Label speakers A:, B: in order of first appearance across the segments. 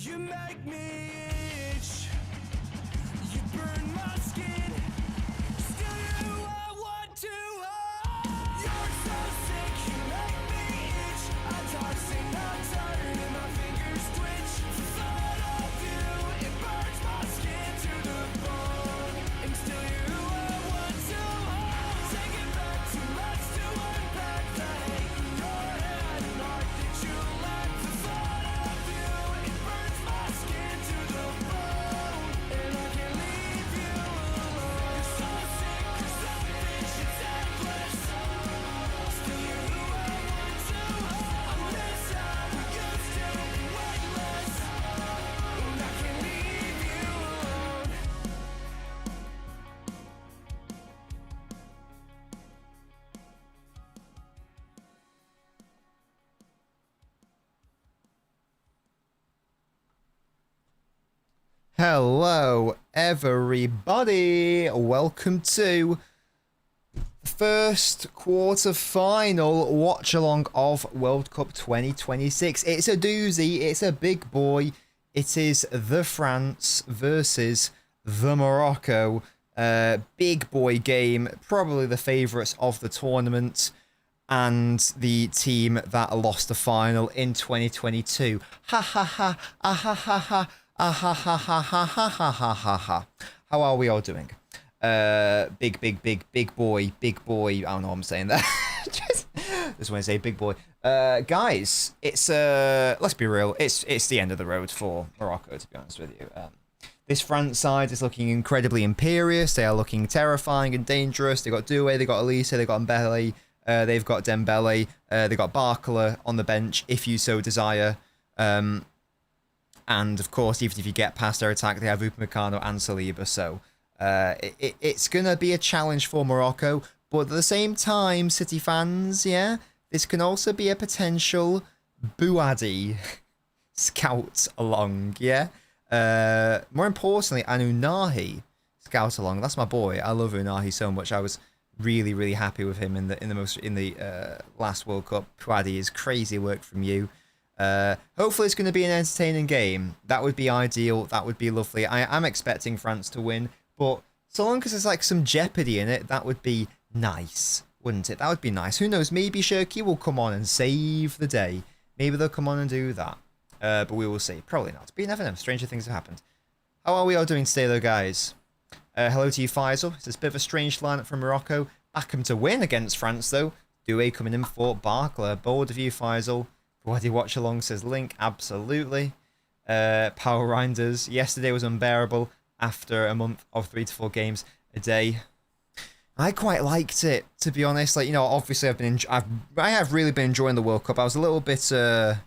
A: You make me itch. You burn my skin. Still you I want to hold. You're so sick. You make me itch. I talk, sing, I'm tired and my fingers twitch. The thought of you, it burns my skin to the bone. And still you I want to hold. Take it back, too much to unpack. The hate in your head and heart that you lack. The thought of you, it burns my skin to the bone. And I can't leave you alone. You're so sick, you're selfish, it's endless. Still you I want to hold. I miss how we used to be weightless. And I can't leave you alone.
B: Hello, everybody. Welcome to the first quarter-final watch-along of World Cup 2026. It's a doozy. It's a big boy. It is the France versus the Morocco. Big boy game. Probably the favourites of the tournament. And the team that lost the final in 2022. Ha ha ha. Ah ha ha ha. Ah ha ha ha ha ha ha ha ha ha. How are we all doing? Big boy. I don't know what I'm saying there. just want to say big boy. Guys, it's let's be real. It's the end of the road for Morocco, to be honest with you. This France side is looking incredibly imperious. They are looking terrifying and dangerous. They got Doué, they got Elise, they got Mbele, they've got Dembele, they got Barcola on the bench if you so desire. And, of course, even if you get past their attack, they have Upamecano and Saliba. So it's going to be a challenge for Morocco. But at the same time, City fans, yeah, this can also be a potential Bouadi scout along, yeah? More importantly, an Unahi scout along. That's my boy. I love Unahi so much. I was really, really happy with him in the last World Cup. Bouadi is crazy work from you. Hopefully it's going to be an entertaining game. That would be ideal. That would be lovely. I am expecting France to win, but so long as there's like some jeopardy in it, that would be nice, wouldn't it? That would be nice. Who knows? Maybe Shirky will come on and save the day. Maybe they'll come on and do that. But we will see. Probably not. But you never know. Stranger things have happened. How are we all doing today, though, guys? Hello to you, Faisal. It's a bit of a strange lineup from Morocco. Back him to win against France, though. Doué coming in for Barcola. Bold of you, Faisal. What watch along says Link, absolutely. Power Grinders, yesterday was unbearable after a month of 3 to 4 games a day. I quite liked it, to be honest. Like, you know, obviously I have really been enjoying the World Cup. I was a little bit I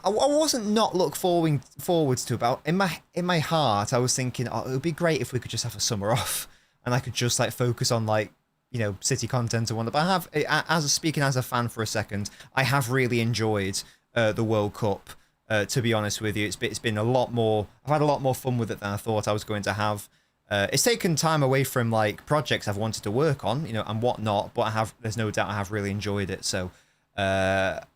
B: wasn't not look forwards to about in my heart. I was thinking, oh, it would be great if we could just have a summer off and I could just like focus on like, you know, City content and whatnot. But I have, speaking as a fan for a second, I have really enjoyed the World Cup. To be honest with you, it's been a lot more. I've had a lot more fun with it than I thought I was going to have. It's taken time away from like projects I've wanted to work on, you know, and whatnot. But there's no doubt I have really enjoyed it. So, but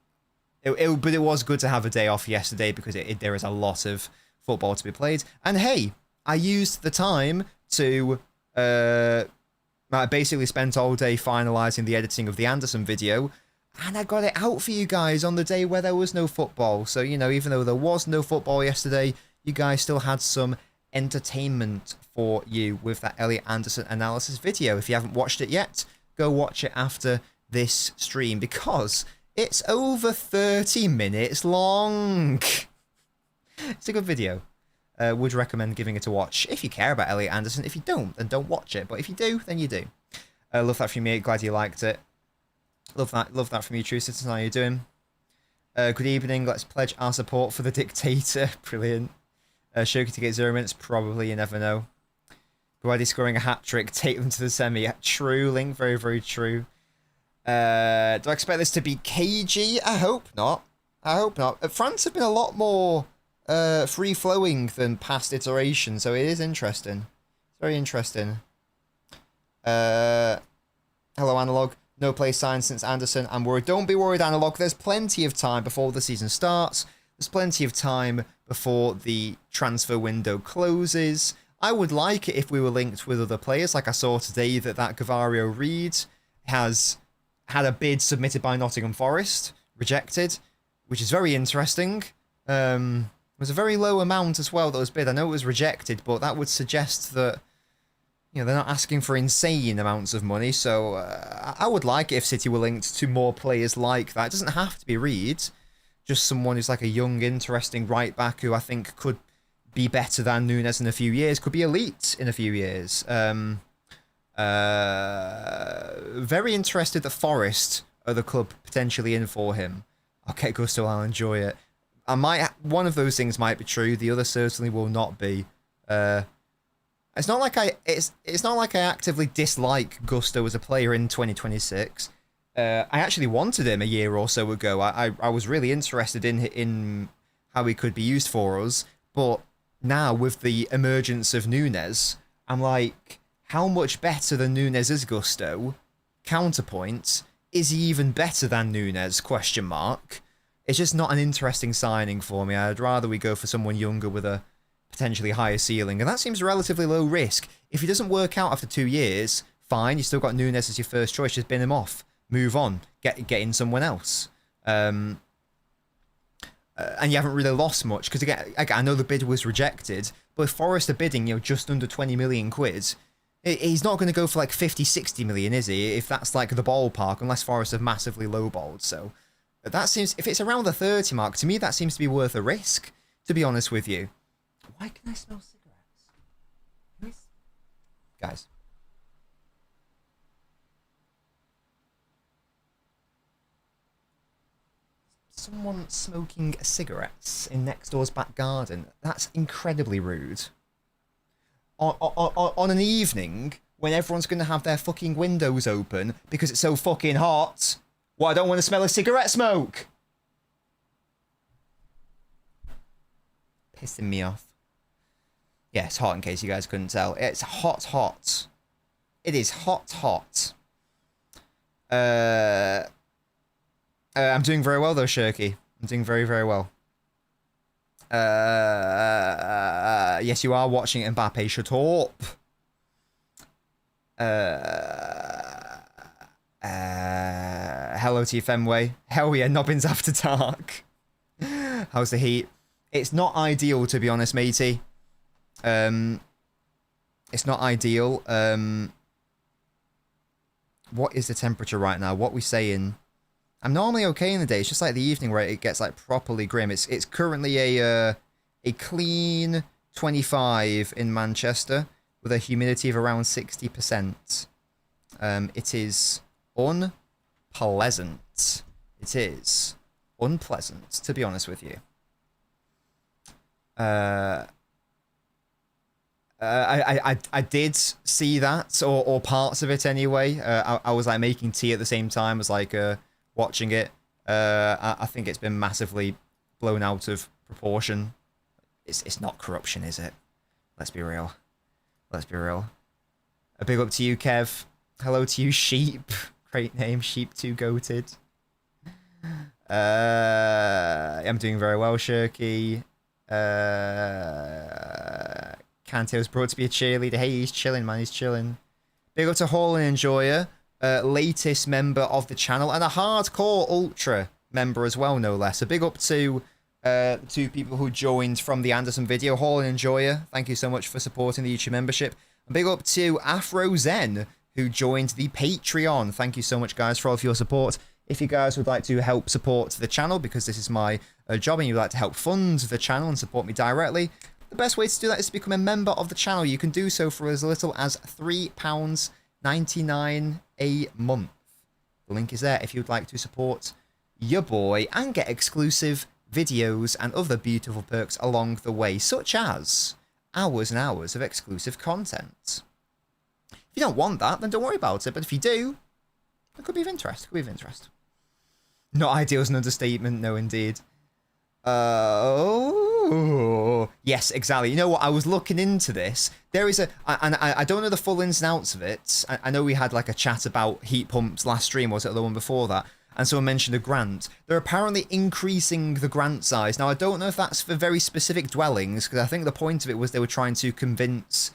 B: it was good to have a day off yesterday because there is a lot of football to be played. And hey, I used the time to I basically spent all day finalizing the editing of the Anderson video, and I got it out for you guys on the day where there was no football. So, you know, even though there was no football yesterday, you guys still had some entertainment for you with that Elliot Anderson analysis video. If you haven't watched it yet, go watch it after this stream because it's over 30 minutes long. It's a good video. Would recommend giving it a watch if you care about Elliot Anderson. If you don't, then don't watch it. But if you do, then you do. Love that from you, mate. Glad you liked it. Love that from you, True Citizen. How you doing? Good evening. Let's pledge our support for the dictator. Brilliant. Shoki to get 0 minutes. Probably. You never know. Provided scoring a hat-trick, take them to the semi. True, Link. Very, very true. Do I expect this to be cagey? I hope not. I hope not. France have been a lot more free-flowing than past iterations, so it is interesting. It's very interesting. Hello, Analog. No play signed since Anderson. I'm worried. Don't be worried, Analog. There's plenty of time before the season starts. There's plenty of time before the transfer window closes. I would like it if we were linked with other players. Like I saw today that Gavario Reed has had a bid submitted by Nottingham Forest, rejected, which is very interesting. It was a very low amount as well that was bid. I know it was rejected, but that would suggest that, you know, they're not asking for insane amounts of money. So I would like it if City were linked to more players like that. It doesn't have to be Reed. Just someone who's like a young, interesting right back who I think could be better than Nunes in a few years, could be elite in a few years. Very interested that Forest are the club potentially in for him. Okay, Gusto, I'll enjoy it. One of those things might be true. The other certainly will not be. It's not like I actively dislike Gusto as a player in 2026. I actually wanted him a year or so ago. I was really interested in how he could be used for us. But now with the emergence of Nunes, I'm like, how much better than Nunes is Gusto? Counterpoint, is he even better than Nunes? Question mark. It's just not an interesting signing for me. I'd rather we go for someone younger with a potentially higher ceiling. And that seems relatively low risk. If he doesn't work out after 2 years, fine. You still got Nunes as your first choice. Just bin him off. Move on. Get in someone else. And you haven't really lost much. Because again, I know the bid was rejected. But if Forest are bidding, you know, just under 20 million quid, he's not going to go for like 50, 60 million, is he? If that's like the ballpark, unless Forest have massively lowballed. So that seems, if it's around the 30 mark, to me that seems to be worth a risk, to be honest with you. Why can I smell cigarettes? Guys. Someone smoking cigarettes in next door's back garden. That's incredibly rude. On an evening when everyone's going to have their fucking windows open because it's so fucking hot. Well, I don't want to smell a cigarette smoke. Pissing me off. Yeah, it's hot in case you guys couldn't tell. It's hot, hot. It is hot, hot. I'm doing very well though, Shirky. I'm doing very, very well. Yes, you are watching Mbappe. Shut up. Hello to you, Fenway. Hell yeah, Nobbins after dark. How's the heat? It's not ideal, to be honest, matey. It's not ideal. What is the temperature right now? What we saying? I'm normally okay in the day. It's just like the evening where it gets like properly grim. It's currently a clean 25 in Manchester with a humidity of around 60%. It is unpleasant. It is unpleasant, to be honest with you. I did see that, or parts of it anyway. I was like making tea at the same time as like watching it. I think it's been massively blown out of proportion. It's not corruption, is it? Let's be real. Let's be real. A big up to you, Kev. Hello to you, Sheep. Great name, Sheep 2 Goated. I'm doing very well, Shirky. Kante was brought to be a cheerleader. Hey, he's chilling, man. He's chilling. Big up to Hall and Enjoyer, latest member of the channel, and a hardcore ultra member as well, no less. A big up to two people who joined from the Anderson video. Hall and Enjoyer, thank you so much for supporting the YouTube membership. A big up to Afro Zen, who joined the Patreon. Thank you so much, guys, for all of your support. If you guys would like to help support the channel, because this is my job, and you'd like to help fund the channel and support me directly, the best way to do that is to become a member of the channel. You can do so for as little as £3.99 a month. The link is there if you'd like to support your boy and get exclusive videos and other beautiful perks along the way, such as hours and hours of exclusive content. If you don't want that, then don't worry about it. But if you do, it could be of interest. Could be of interest. Not ideal is an understatement. No, indeed. Oh, yes, exactly. You know what? I was looking into this. There is I don't know the full ins and outs of it. I know we had like a chat about heat pumps last stream, was it the one before that? And someone mentioned a grant. They're apparently increasing the grant size. Now, I don't know if that's for very specific dwellings, because I think the point of it was they were trying to convince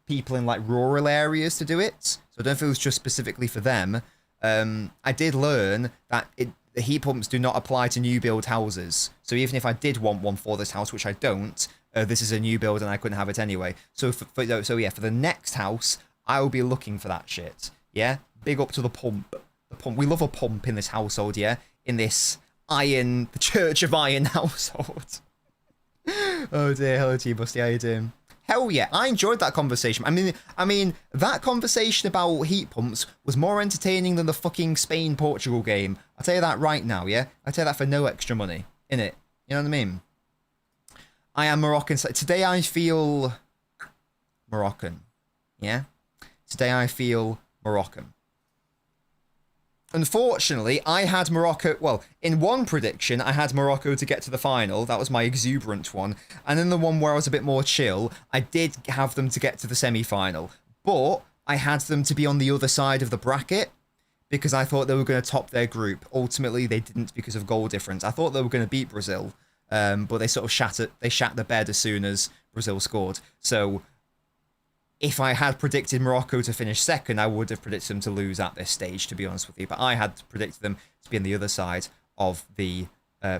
B: people in like rural areas to do it. So I don't know if it was just specifically for them. I did learn that the heat pumps do not apply to new build houses. So even if I did want one for this house, which I don't, this is a new build and I couldn't have it anyway. So for the next house, I will be looking for that shit. Yeah, big up to the pump. The pump. We love a pump in this household. Yeah, in this the Church of Iron household. Oh dear, hello to you, Busty. How you doing? Hell yeah, I enjoyed that conversation. I mean, that conversation about heat pumps was more entertaining than the fucking Spain-Portugal game. I'll tell you that right now, yeah? I'll tell you that for no extra money, innit? You know what I mean? I am Moroccan. Today I feel Moroccan, yeah? Today I feel Moroccan. Unfortunately, I had Morocco... Well, in one prediction, I had Morocco to get to the final. That was my exuberant one. And in the one where I was a bit more chill, I did have them to get to the semi-final. But I had them to be on the other side of the bracket because I thought they were going to top their group. Ultimately, they didn't because of goal difference. I thought they were going to beat Brazil, but they sort of shat the bed as soon as Brazil scored. So... if I had predicted Morocco to finish second, I would have predicted them to lose at this stage, to be honest with you. But I had predicted them to be on the other side of the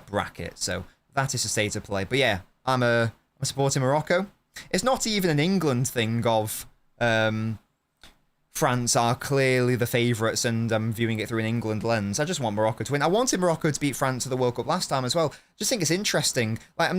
B: bracket. So that is the state of play. But yeah, I'm supporting Morocco. It's not even an England thing of France are clearly the favourites and I'm viewing it through an England lens. I just want Morocco to win. I wanted Morocco to beat France at the World Cup last time as well. Just think it's interesting. Like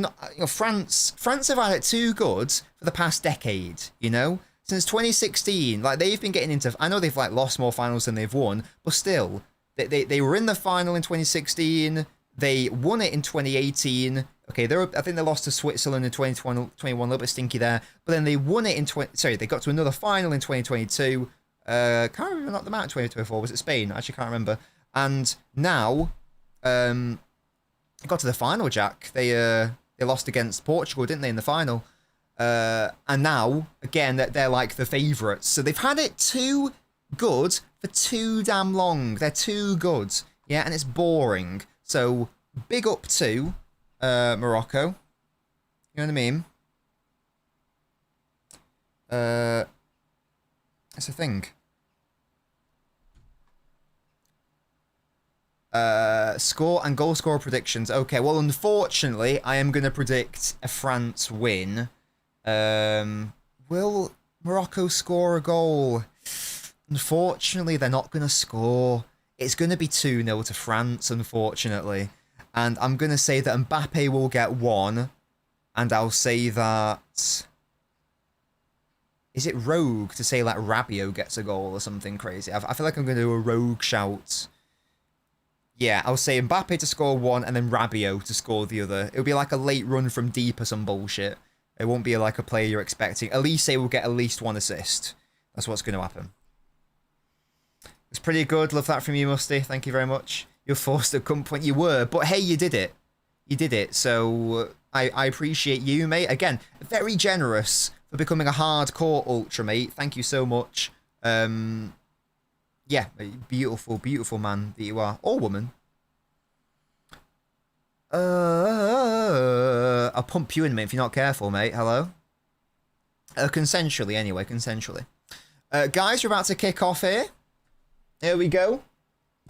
B: France have had it too good for the past decade, you know? Since 2016, like they've been getting into... I know they've like lost more finals than they've won, but still, they were in the final in 2016. They won it in 2018. Okay, I think they lost to Switzerland in 2021, a little bit stinky there. But then they won it in they got to another final in 2022. Can't remember not the amount in 2024. Was it Spain? I actually can't remember. And now, got to the final, Jack. They lost against Portugal, didn't they, in the final? And now, again, they're like the favourites. So they've had it too good for too damn long. They're too good. Yeah, and it's boring. So, big up to Morocco. You know what I mean? It's a thing. Score and goal scorer predictions. Okay, well, unfortunately, I am going to predict a France win. Will Morocco score a goal? Unfortunately, they're not going to score. It's going to be 2-0 to France, unfortunately. And I'm going to say that Mbappe will get one. And I'll say that... Is it rogue to say like Rabiot gets a goal or something crazy? I feel like I'm going to do a rogue shout. Yeah, I'll say Mbappe to score one and then Rabiot to score the other. It'll be like a late run from deep or some bullshit. It won't be like a player you're expecting. Elise will get at least one assist. That's what's going to happen. It's pretty good. Love that from you, Musty. Thank you very much. You're forced at some point. You were, but hey, you did it. You did it. So I appreciate you, mate. Again, very generous for becoming a hardcore ultra, mate. Thank you so much. Yeah, beautiful, beautiful man that you are. Or woman. I'll pump you in, mate, if you're not careful, mate. Hello? Consensually, anyway, consensually. Guys, we're about to kick off here. Here we go.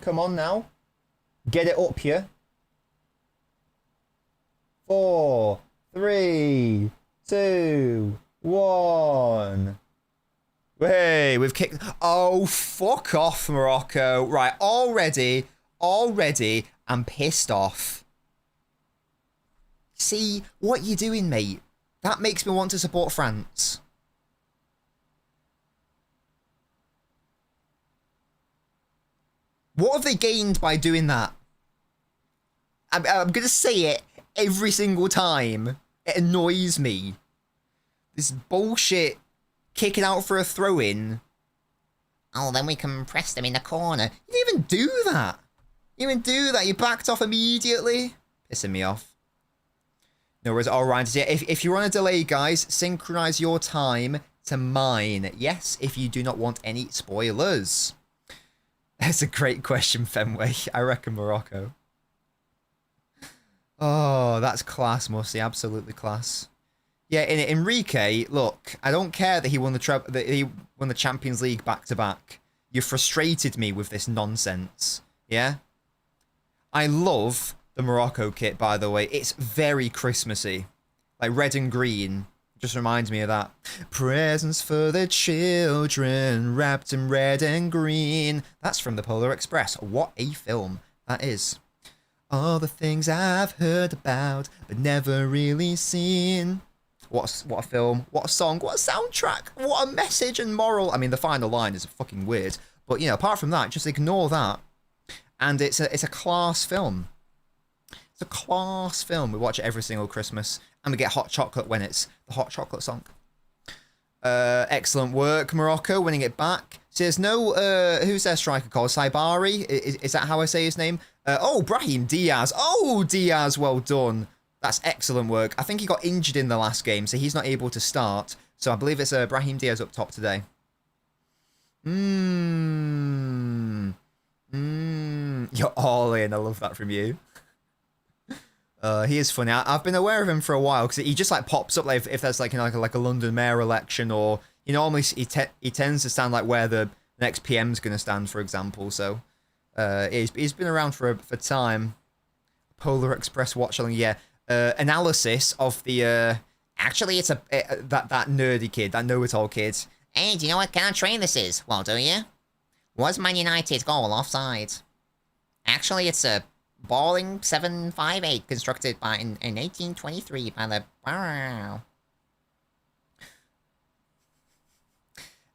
B: Come on now. Get it up here. 4, 3, 2, 1. Hey, we've kicked... Oh, fuck off, Morocco. Right, already, I'm pissed off. See, what you doing, mate? That makes me want to support France. What have they gained by doing that? I'm going to say it every single time. It annoys me. This bullshit kicking out for a throw-in. Oh, then we can press them in the corner. You didn't even do that. You didn't even do that. You backed off immediately. Pissing me off. No worries. All right. Yeah, if you're on a delay, guys, synchronize your time to mine. Yes, if you do not want any spoilers. That's a great question, Fenway. I reckon Morocco. Oh, that's class, Mussy. Absolutely class. Yeah, in Enrique, look, I don't care that he won the Champions League back to back. You frustrated me with this nonsense. Yeah? I love the Morocco kit, by the way. It's very Christmassy. Like red and green. Just reminds me of that. Presents for the children, wrapped in red and green. That's from the Polar Express. What a film that is. All the things I've heard about, but never really seen. What a film. What a song. What a soundtrack. What a message and moral. I mean, the final line is fucking weird. But, you know, apart from that, just ignore that. And it's a class film. It's a class film. We watch it every single Christmas. And we get hot chocolate when it's the hot chocolate song. Excellent work, Morocco, winning it back. So there's no, who's their striker called? Saibari? Is that how I say his name? Oh, Brahim Diaz. Oh, Diaz, well done. That's excellent work. I think he got injured in the last game, so he's not able to start. So I believe it's Brahim Diaz up top today. You're all in. I love that from you. He is funny. I've been aware of him for a while because he just like pops up like if there's like, you know, like a London mayor election, or you know, normally he tends to stand like where the next PM's going to stand, for example. So he's been around for time. Polar Express Watchalong, yeah. Analysis of the actually it's that nerdy kid, that know-it-all kid.
C: Hey, do you know what kind of train this is? Well, do you? Was Man United's goal offside? Actually, it's a Boeing 758 constructed in 1823 by the... Wow.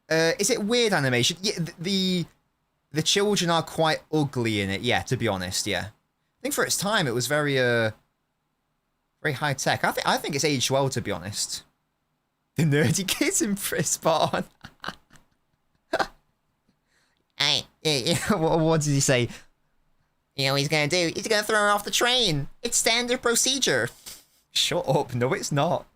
B: Is it weird animation? Yeah, the children are quite ugly in it, yeah, to be honest, yeah. I think for its time, it was very high tech. I think it's aged well, to be honest. The nerdy kids in Brisbane.
C: Hey,
B: what did he say?
C: you know what he's gonna do? He's gonna throw her off the train. It's standard procedure.
B: Shut up. No, it's not.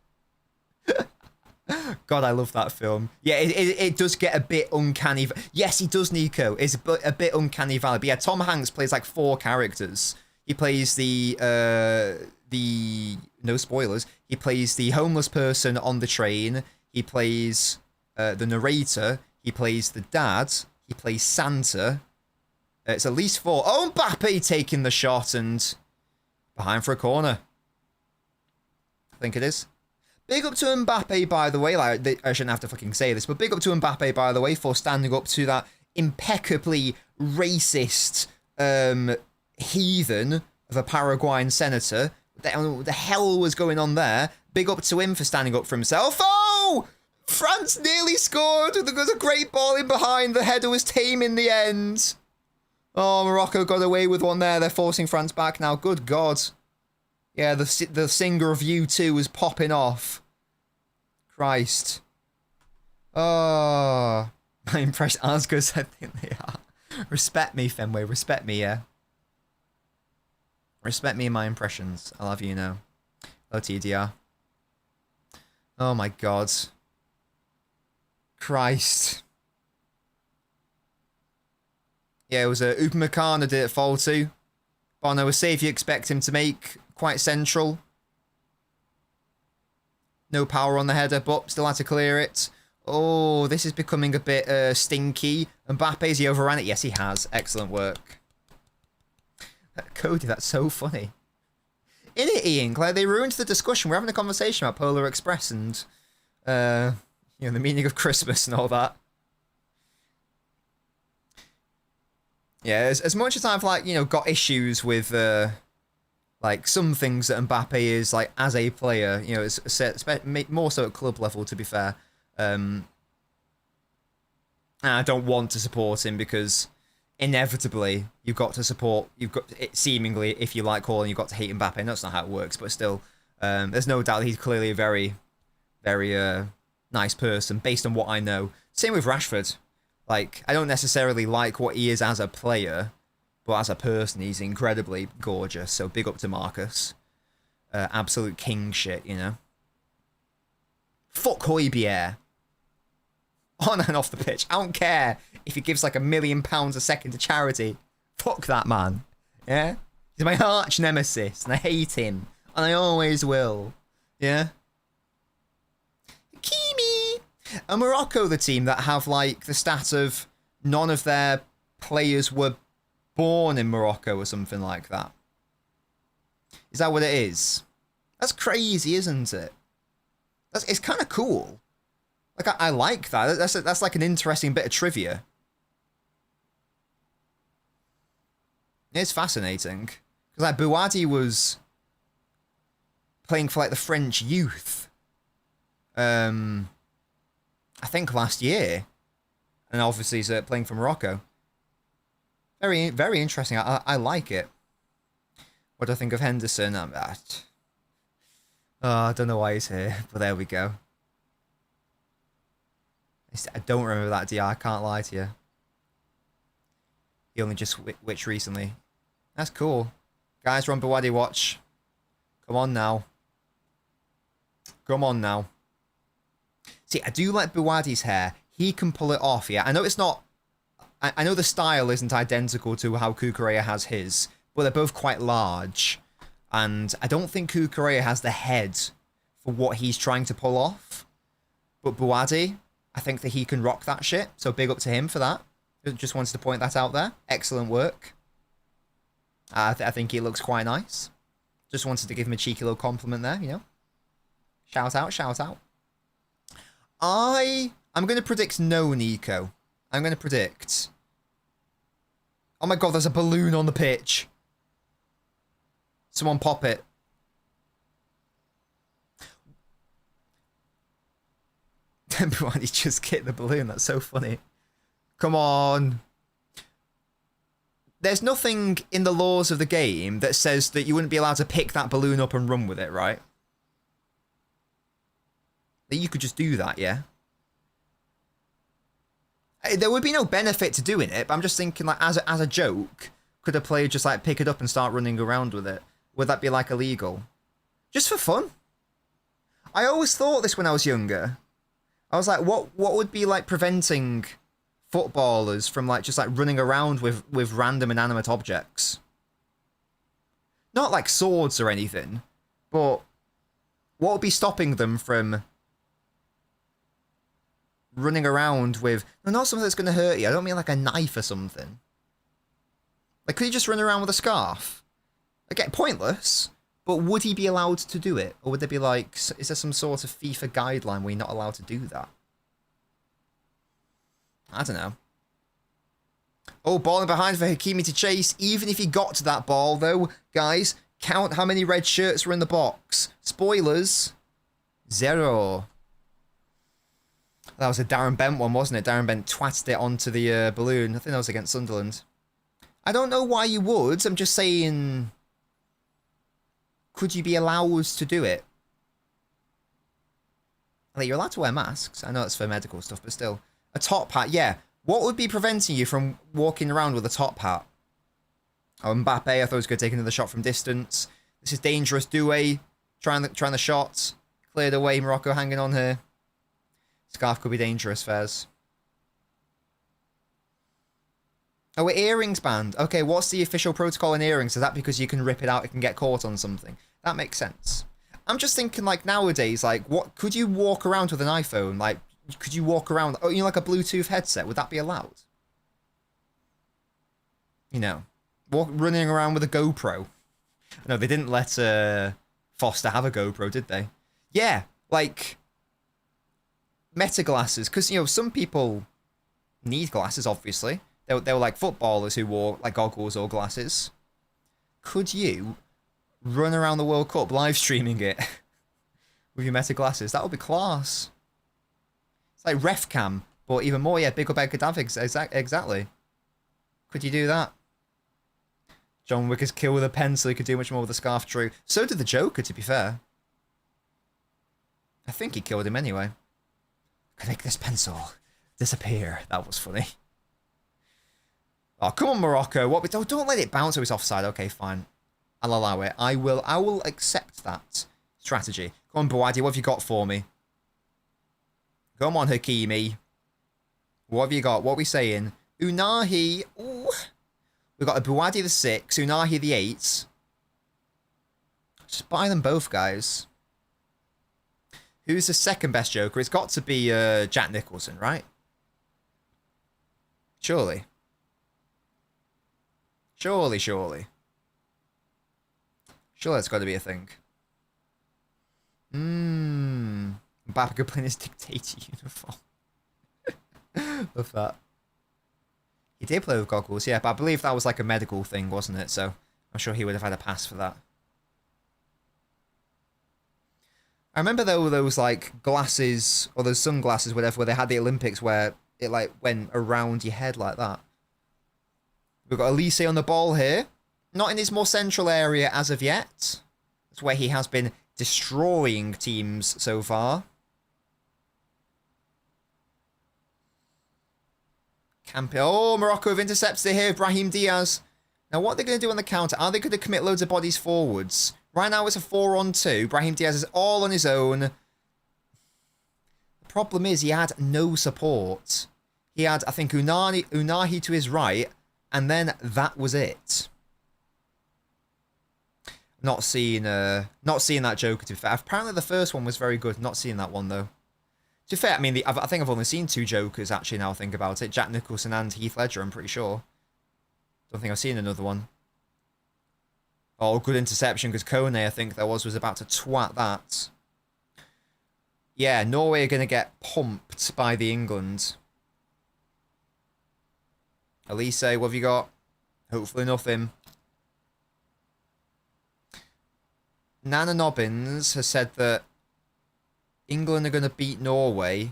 B: God, I love that film. Yeah, it does get a bit uncanny. Yes, he does, Nico. It's a bit uncanny valley. But yeah, Tom Hanks plays like 4 characters. He plays the no spoilers. He plays the homeless person on the train. He plays the narrator. He plays the dad. He plays Santa. It's at least 4. Oh, Mbappe taking the shot and behind for a corner. I think it is. Big up to Mbappe, by the way. Like, I shouldn't have to fucking say this, but big up to Mbappe, by the way, for standing up to that impeccably racist heathen of a Paraguayan senator. What the hell was going on there? Big up to him for standing up for himself. Oh! France nearly scored. There was a great ball in behind. The header was tame in the end. Oh, Morocco got away with one there. They're forcing France back now. Good God. Yeah, the singer of U2 was popping off. Christ. Oh. My impression. As good as I think they are. Respect me, Fenway. Respect me, yeah. Respect me and my impressions. I'll have you know. Hello, TDR. Oh my God. Christ. Yeah, it was Upamecano did it fall to. Bono, a save you expect him to make. Quite central. No power on the header, but still had to clear it. Oh, this is becoming a bit stinky. Mbappe, has he overran it? Yes, he has. Excellent work. Cody, that's so funny. In it, Ian, Claire, they ruined the discussion. We're having a conversation about Polar Express and, you know, the meaning of Christmas and all that. Yeah, as much as I've, like, you know, got issues with, like, some things that Mbappe is, like, as a player, you know, it's more so at club level, to be fair. And I don't want to support him because inevitably you've got to support, you've got it seemingly, if you like calling, you've got to hate Mbappe. And that's not how it works, but still, there's no doubt he's clearly a very, very nice person based on what I know. Same with Rashford. Like, I don't necessarily like what he is as a player, but as a person, he's incredibly gorgeous. So big up to Marcus. Absolute king shit, you know. Fuck Højbjerg. On and off the pitch. I don't care if he gives like £1 million a second to charity. Fuck that man. Yeah? He's my arch nemesis, and I hate him. And I always will. Yeah? Hakimi! And Morocco, the team that have like the stat of none of their players were born in Morocco or something like that. Is that what it is? That's crazy, isn't it? It's kind of cool. Like, I like that. That's like an interesting bit of trivia. It's fascinating. Because, like, Bouadi was playing for, like, the French youth. I think last year. And obviously he's playing for Morocco. Very, very interesting. I like it. What do I think of Henderson? I don't know why he's here, but there we go. I don't remember that DR, I can't lie to you. He only just witched recently. That's cool. Guys, we're on Bouadi watch. Come on now. Come on now. See, I do like Bouadi's hair. He can pull it off, yeah. I know it's not... I know the style isn't identical to how Cucurella has his, but they're both quite large. And I don't think Cucurella has the head for what he's trying to pull off. But Bouadi, I think that he can rock that shit. So big up to him for that. Just wanted to point that out there. Excellent work. I think he looks quite nice. Just wanted to give him a cheeky little compliment there, you know. Shout out, shout out. I'm going to predict no, Nico. I'm going to predict... Oh my god, there's a balloon on the pitch. Someone pop it. Everybody just kicked the balloon. That's so funny. Come on. There's nothing in the laws of the game that says that you wouldn't be allowed to pick that balloon up and run with it, right? That you could just do that, yeah? There would be no benefit to doing it, but I'm just thinking, like, as a joke, could a player just, like, pick it up and start running around with it? Would that be, like, illegal? Just for fun? I always thought this when I was younger. I was like, what would be, like, preventing footballers from, like, just, like, running around with random inanimate objects? Not, like, swords or anything, but what would be stopping them from running around with... No, not something that's going to hurt you. I don't mean, like, a knife or something. Like, could he just run around with a scarf? Again, pointless, but would he be allowed to do it? Or would there be, like, is there some sort of FIFA guideline where you're not allowed to do that? I don't know. Oh, ball in behind for Hakimi to chase. Even if he got to that ball, though, guys, count how many red shirts were in the box. Spoilers. 0. That was a Darren Bent one, wasn't it? Darren Bent twatted it onto the balloon. I think that was against Sunderland. I don't know why you would. I'm just saying... Could you be allowed to do it? Like, you're allowed to wear masks. I know it's for medical stuff, but still. A top hat, yeah. What would be preventing you from walking around with a top hat? Oh, Mbappe, I thought he was going to take another shot from distance. This is dangerous. Doué trying the shot. Cleared away. Morocco hanging on here. Scarf could be dangerous, Fez. Oh, earrings banned. Okay, what's the official protocol in earrings? Is that because you can rip it out, it can get caught on something? That makes sense. I'm just thinking, like, nowadays, like, what could you walk around with an iPhone? Like, could you walk around, oh, you know, like a Bluetooth headset? Would that be allowed? You know, running around with a GoPro. No, they didn't let Foster have a GoPro, did they? Yeah, like meta glasses, because, you know, some people need glasses, obviously. They were like footballers who wore like goggles or glasses. Could you run around the World Cup live streaming it with your meta glasses? That would be class. It's like ref cam, but even more, yeah, big up Ed Gaddafi, exactly. Could you do that? John Wick is killed with a pen, so he could do much more with a scarf, true. So did the Joker, to be fair. I think he killed him anyway. Could make this pencil disappear. That was funny. Oh, come on, Morocco. What we don't let it bounce, so it's offside. Okay, fine. I'll allow it. I will accept that strategy. Come on, Bouadi, what have you got for me? Come on, Hakimi. What have you got? What are we saying? Unahi. Ooh. We've got a Bouadi the 6, Unahi the 8. Just buy them both, guys. Who's the second best Joker? It's got to be Jack Nicholson, right? Surely. Surely. Surely it's got to be a thing. Mbappe could play in his dictator uniform. Love that. He did play with goggles, yeah, but I believe that was like a medical thing, wasn't it? So I'm sure he would have had a pass for that. I remember though those like glasses or those sunglasses, whatever, where they had the Olympics where it like went around your head like that. We've got Elise on the ball here. Not in his more central area as of yet. That's where he has been destroying teams so far. Oh, Morocco have intercepted here. Brahim Diaz. Now, what are they going to do on the counter? Are they going to commit loads of bodies forwards? Right now, it's a 4-on-2. Brahim Diaz is all on his own. The problem is he had no support. He had, I think, Unahi to his right, and then that was it. Not seeing that Joker, to be fair. Apparently, the first one was very good. Not seeing that one, though. To be fair, I mean, I think I've only seen 2 Jokers, actually, now I think about it. Jack Nicholson and Heath Ledger, I'm pretty sure. Don't think I've seen another one. Oh, good interception, because Kone, I think there was about to twat that. Yeah, Norway are going to get pumped by the England. Elise, what have you got? Hopefully nothing. LNobbins has said that England are going to beat Norway,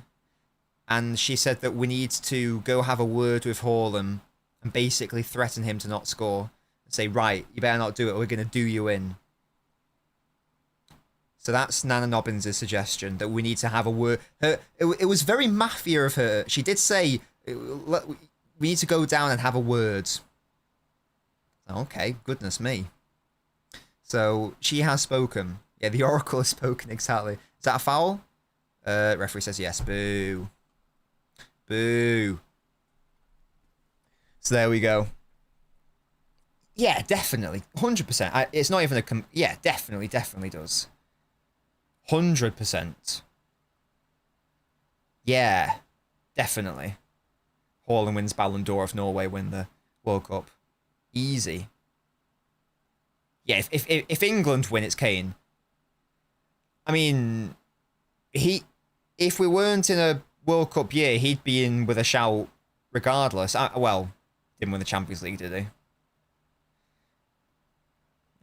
B: and she said that we need to go have a word with Haaland and basically threaten him to not score. And say, right, you better not do it or we're going to do you in. So that's LNobbins' suggestion, that we need to have a word. It was very mafia of her. She did say, we need to go down and have a word. Okay, goodness me. So she has spoken. Yeah, the Oracle has spoken, exactly. Is that a foul? Referee says yes. Boo. Boo. So there we go. Yeah, definitely. 100%. It's not even a... yeah, definitely does. 100%. Yeah, definitely. Haaland wins Ballon d'Or if Norway win the World Cup. Easy. Yeah, if England win, it's Kane. I mean, if we weren't in a World Cup year, he'd be in with a shout regardless. Well, didn't win the Champions League, did he?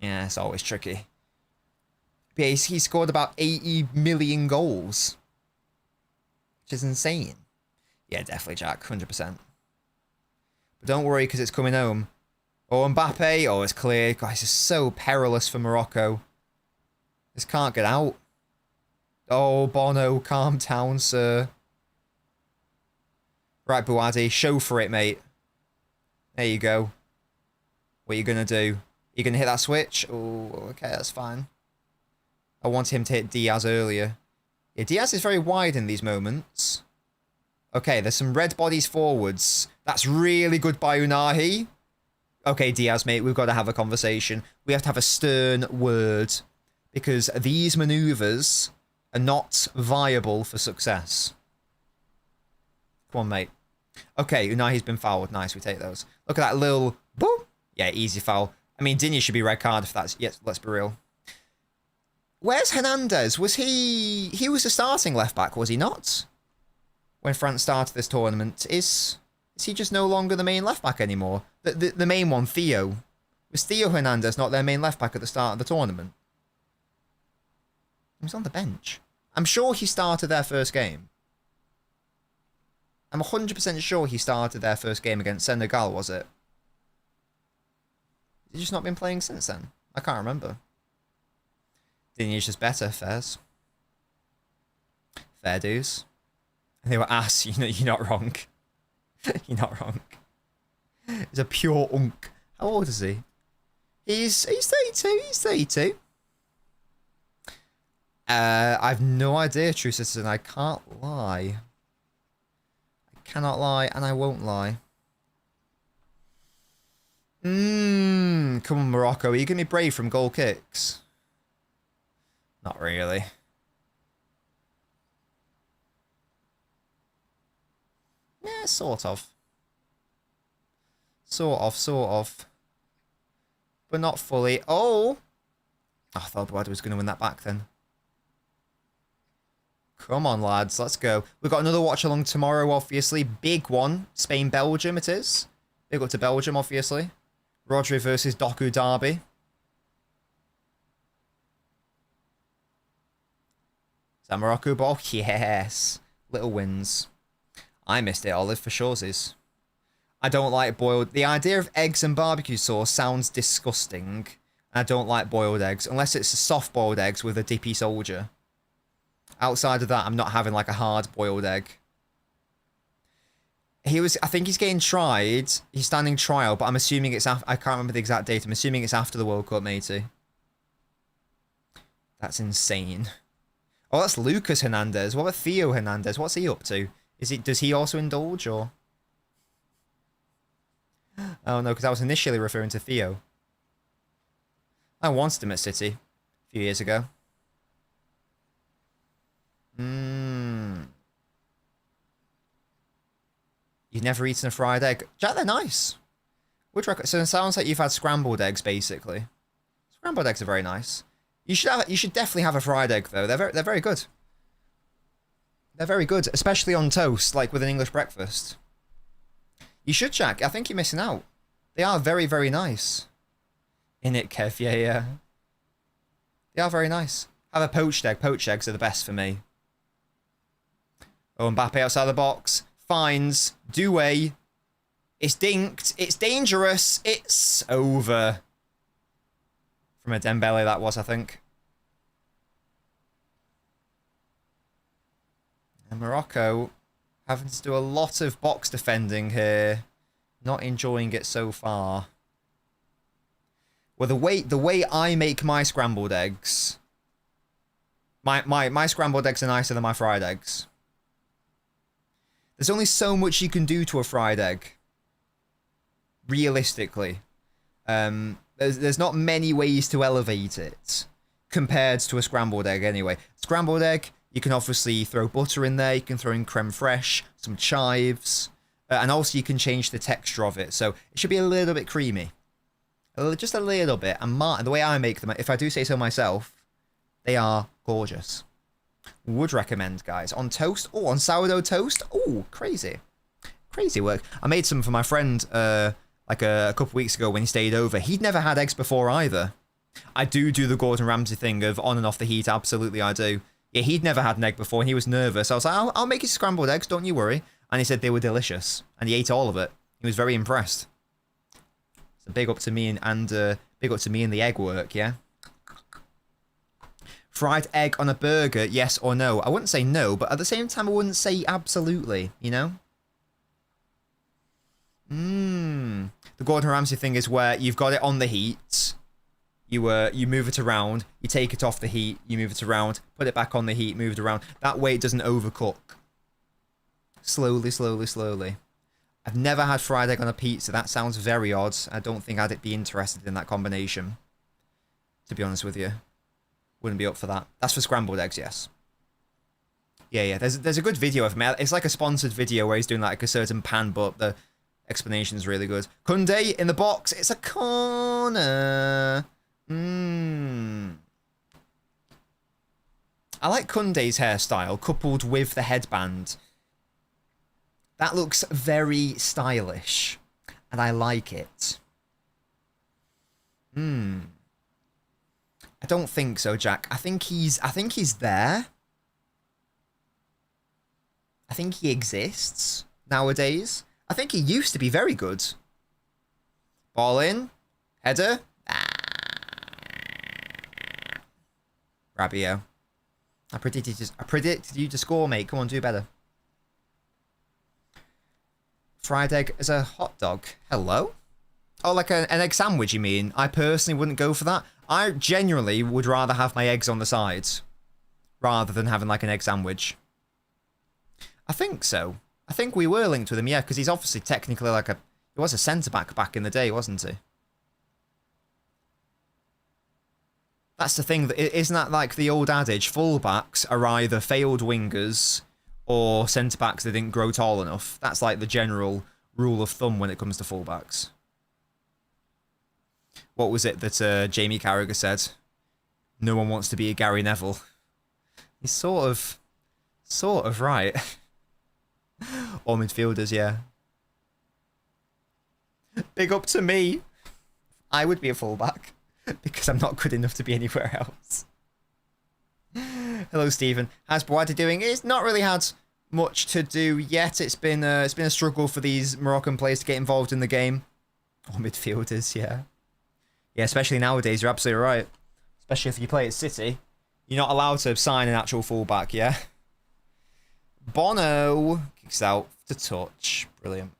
B: Yeah, it's always tricky. But yeah, he scored about 80 million goals, which is insane. Yeah, definitely, Jack, 100%. But don't worry, because it's coming home. Oh, Mbappe. Oh, it's clear. Guys, it's so perilous for Morocco. This can't get out. Oh, Bono, calm down, sir. Right, Bouadi, show for it, mate. There you go. What are you going to do? You going to hit that switch? Oh, okay, that's fine. I wanted him to hit Diaz earlier. Yeah, Diaz is very wide in these moments. Okay, there's some red bodies forwards. That's really good by Unahi. Okay, Diaz, mate, we've got to have a conversation. We have to have a stern word. Because these maneuvers are not viable for success. Come on, mate. Okay, Unahi's been fouled. Nice, we take those. Look at that little... Boom! Yeah, easy foul. I mean, Digne should be red card if that's... Yes, let's be real. Where's Hernandez? Was he... He was the starting left-back, was he not? When France started this tournament. Is he just no longer the main left-back anymore? The main one, Theo. Was Theo Hernandez not their main left-back at the start of the tournament? He was on the bench. I'm sure he started their first game. I'm 100% sure he started their first game against Senegal, was it? He's just not been playing since then. I can't remember. Digne's just better, Fairs. Fair dues. And they were ass, you're not wrong. You're not wrong. He's a pure unk. How old is he? He's 32, he's 32. I've no idea, true citizen. I can't lie. I cannot lie, and I won't lie. Come on, Morocco. Are you going to be brave from goal kicks? Not really. Yeah, sort of. Sort of. But not fully. Oh! I thought Eduardo was going to win that back then. Come on, lads. Let's go. We've got another watch along tomorrow, obviously. Big one. Spain-Belgium it is. Big up to Belgium, obviously. Rodri versus Doku derby. Is that Morocco ball? Yes. Little wins. I missed it, Olive, for sure's. I don't like boiled... The idea of eggs and barbecue sauce sounds disgusting. I don't like boiled eggs, unless it's soft-boiled eggs with a dippy soldier. Outside of that, I'm not having like a hard-boiled egg. I think he's getting tried. He's standing trial, but I'm assuming it's after... I can't remember the exact date. I'm assuming it's after the World Cup, matey. That's insane. Oh, that's Lucas Hernandez. What about Theo Hernandez? What's he up to? Does he also indulge, or... Oh, no, because I was initially referring to Theo. I wanted him at City a few years ago. You've never eaten a fried egg? Jack, they're nice. So it sounds like you've had scrambled eggs, basically. Scrambled eggs are very nice. You should definitely have a fried egg, though. They're very good. They're very good, especially on toast, like with an English breakfast. You should, Jack. I think you're missing out. They are very, very nice. Innit, Kev? Yeah. They are very nice. Have a poached egg. Poached eggs are the best for me. Oh, Mbappe outside the box. Finds. Doué. It's dinked. It's dangerous. It's over. From a Dembele, that was, I think. And Morocco having to do a lot of box defending here. Not enjoying it so far. Well, the way I make my scrambled eggs... My scrambled eggs are nicer than my fried eggs. There's only so much you can do to a fried egg. Realistically. There's not many ways to elevate it. Compared to a scrambled egg, anyway. Scrambled egg, you can obviously throw butter in there. You can throw in creme fraiche, some chives. And also you can change the texture of it. So it should be a little bit creamy. Just a little bit. And the way I make them, if I do say so myself, they are gorgeous. Would recommend, guys. On toast. Oh, on sourdough toast. Oh, crazy. Crazy work. I made some for my friend like a couple weeks ago when he stayed over. He'd never had eggs before either. I do the Gordon Ramsay thing of on and off the heat. Absolutely, I do. Yeah, he'd never had an egg before and he was nervous. I was like, I'll make you scrambled eggs. Don't you worry. And he said they were delicious. And he ate all of it. He was very impressed. So big up to me and big up to me and the egg work, yeah? Fried egg on a burger, yes or no? I wouldn't say no, but at the same time, I wouldn't say absolutely, you know? The Gordon Ramsay thing is where you've got it on the heat, You move it around, you take it off the heat, you move it around, put it back on the heat, move it around. That way it doesn't overcook. Slowly, slowly, slowly. I've never had fried egg on a pizza. That sounds very odd. I don't think I'd be interested in that combination. To be honest with you. Wouldn't be up for that. That's for scrambled eggs, yes. Yeah. There's a good video of him. It's like a sponsored video where he's doing like a certain pan, but the explanation is really good. Kunde in the box. It's a corner. I like Kunde's hairstyle coupled with the headband. That looks very stylish, and I like it. I don't think so, Jack. I think he's there. I think he exists nowadays. I think he used to be very good. Ball in, header. Rabio. I predicted you to score, mate. Come on, do better. Fried egg as a hot dog. Hello? Oh, like an egg sandwich, you mean? I personally wouldn't go for that. I genuinely would rather have my eggs on the sides rather than having like an egg sandwich. I think so. I think we were linked with him, yeah, because he's obviously technically like he was a centre-back back in the day, wasn't he? That's the thing, isn't that like the old adage, full-backs are either failed wingers or centre-backs that didn't grow tall enough? That's like the general rule of thumb when it comes to full-backs. What was it that Jamie Carragher said? No one wants to be a Gary Neville. He's sort of right. Or midfielders, yeah. Big up to me. I would be a fullback because I'm not good enough to be anywhere else. Hello, Stephen. How's Boadi doing? It's not really had much to do yet. It's been a struggle for these Moroccan players to get involved in the game. Or midfielders, yeah. Yeah, especially nowadays, you're absolutely right. Especially if you play at City. You're not allowed to sign an actual fullback, yeah? Bono kicks out to touch. Brilliant.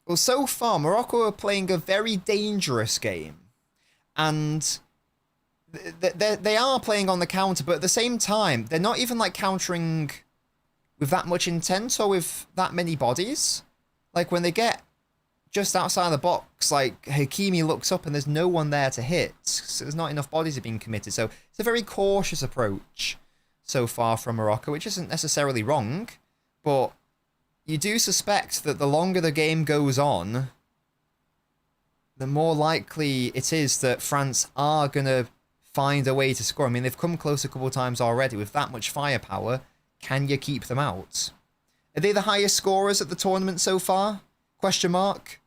B: Well, so far, Morocco are playing a very dangerous game. And they are playing on the counter, but at the same time, they're not even like countering with that much intent or with that many bodies. Like when they get just outside the box, like Hakimi looks up and there's no one there to hit. So there's not enough bodies are being committed. So it's a very cautious approach so far from Morocco, which isn't necessarily wrong. But you do suspect that the longer the game goes on, the more likely it is that France are going to find a way to score. I mean, they've come close a couple of times already. With that much firepower, can you keep them out? Are they the highest scorers at the tournament so far? Question mark.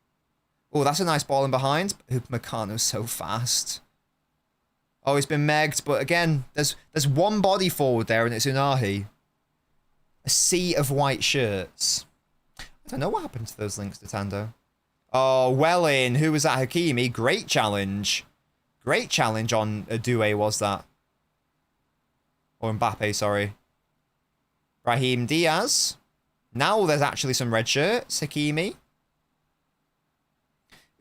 B: Oh, that's a nice ball in behind. Upamecano's so fast. Oh, he's been megged, but again, there's one body forward there, and it's Unahi. A sea of white shirts. I don't know what happened to those links to Tando. Oh, well in. Who was that? Hakimi. Great challenge. Great challenge on Adoué, was that? Or Mbappe, sorry. Raheem Diaz. Now there's actually some red shirts. Hakimi.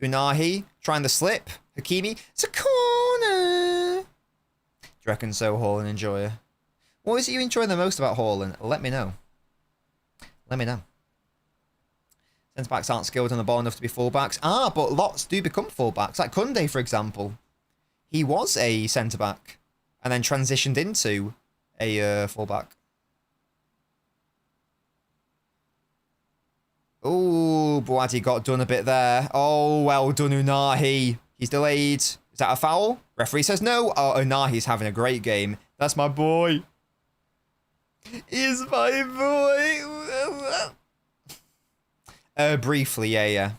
B: Unahi trying the slip. Hakimi. It's a corner. Do you reckon so, Haaland enjoyer? What is it you enjoy the most about Haaland? Let me know. Let me know. Centre-backs aren't skilled on the ball enough to be full-backs. Ah, but lots do become full-backs. Like Kunde, for example. He was a centre-back and then transitioned into a full-back. Oh, Boadi got done a bit there. Oh, well done, Unahi. He's delayed. Is that a foul? Referee says no. Oh, Unahi's having a great game. That's my boy. He's my boy. Briefly, yeah.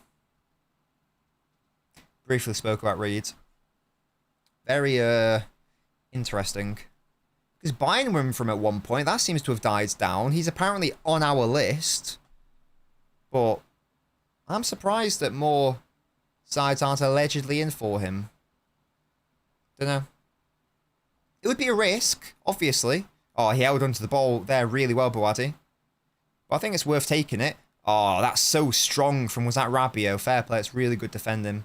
B: Briefly spoke about Reed. Very, interesting. Because buying him from at one point, that seems to have died down. He's apparently on our list. But I'm surprised that more sides aren't allegedly in for him. Don't know. It would be a risk, obviously. Oh, he held onto the ball there really well, Boadi. But I think it's worth taking it. Oh, that's so strong from, was that Rabiot? Fair play, it's really good defending.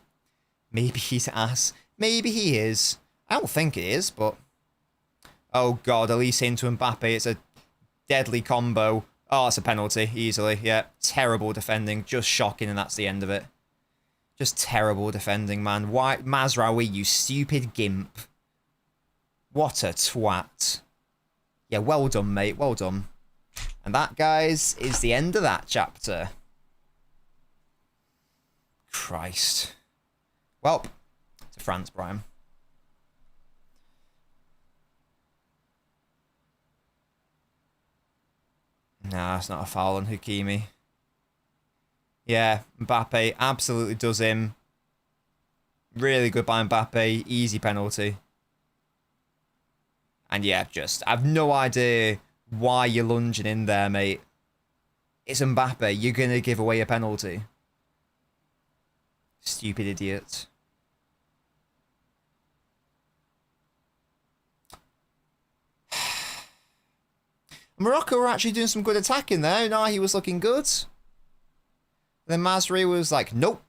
B: Maybe he's ass. Maybe he is. I don't think it is, but... Oh, God, Elise into Mbappe. It's a deadly combo. Oh, it's a penalty, easily. Yeah, terrible defending. Just shocking, and that's the end of it. Just terrible defending, man. Why, Mazraoui, you stupid gimp. What a twat. Yeah, well done, mate. Well done. And that, guys, is the end of that chapter. Christ. Well, to France, Brian. Nah, that's not a foul on Hakimi. Yeah, Mbappe absolutely does him. Really good by Mbappe. Easy penalty. And yeah, just, I've no idea why you're lunging in there, mate. It's Mbappe. You're going to give away a penalty. Stupid idiot. Morocco were actually doing some good attacking there. No, he was looking good. Then Masri was like, nope.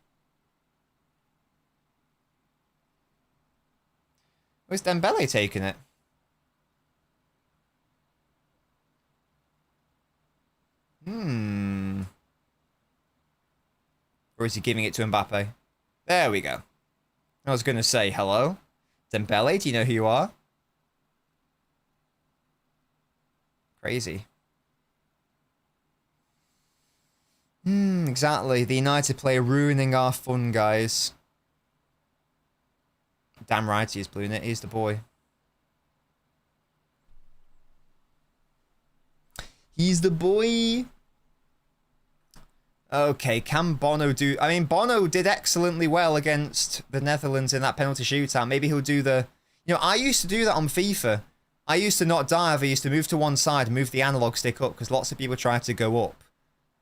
B: Where's Dembele taking it? Or is he giving it to Mbappe? There we go. I was going to say, hello? Dembele, do you know who you are? Crazy. Exactly. The United player ruining our fun, guys. Damn right he's blowing it. He's the boy. He's the boy. Okay, can Bono do... I mean, Bono did excellently well against the Netherlands in that penalty shootout. Maybe he'll do the... You know, I used to do that on FIFA. I used to not dive. I used to move to one side, move the analog stick up, because lots of people tried to go up.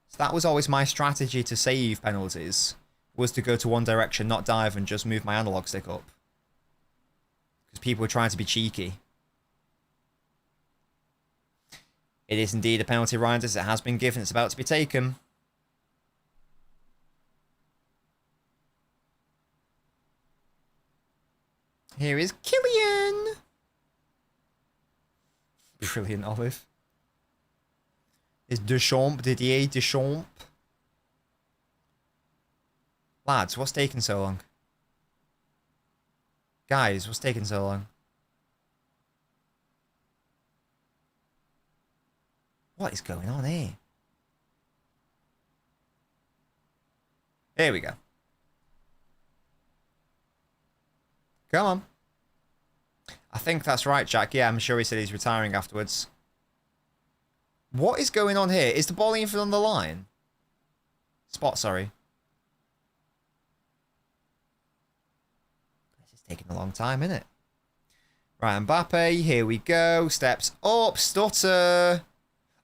B: So that was always my strategy to save penalties, was to go to one direction, not dive, and just move my analog stick up. Because people were trying to be cheeky. It is indeed a penalty, Reinders. It has been given. It's about to be taken. Here is Killian. Brilliant, Olive. Is Deschamps, Didier Deschamps. Lads, what's taking so long? Guys, what's taking so long? What is going on here? Here we go. Come on. I think that's right, Jack. Yeah, I'm sure he said he's retiring afterwards. What is going on here? Is the ball even on the line? Spot, sorry. This is taking a long time, isn't it? Right, Mbappe, here we go. Steps up, stutter.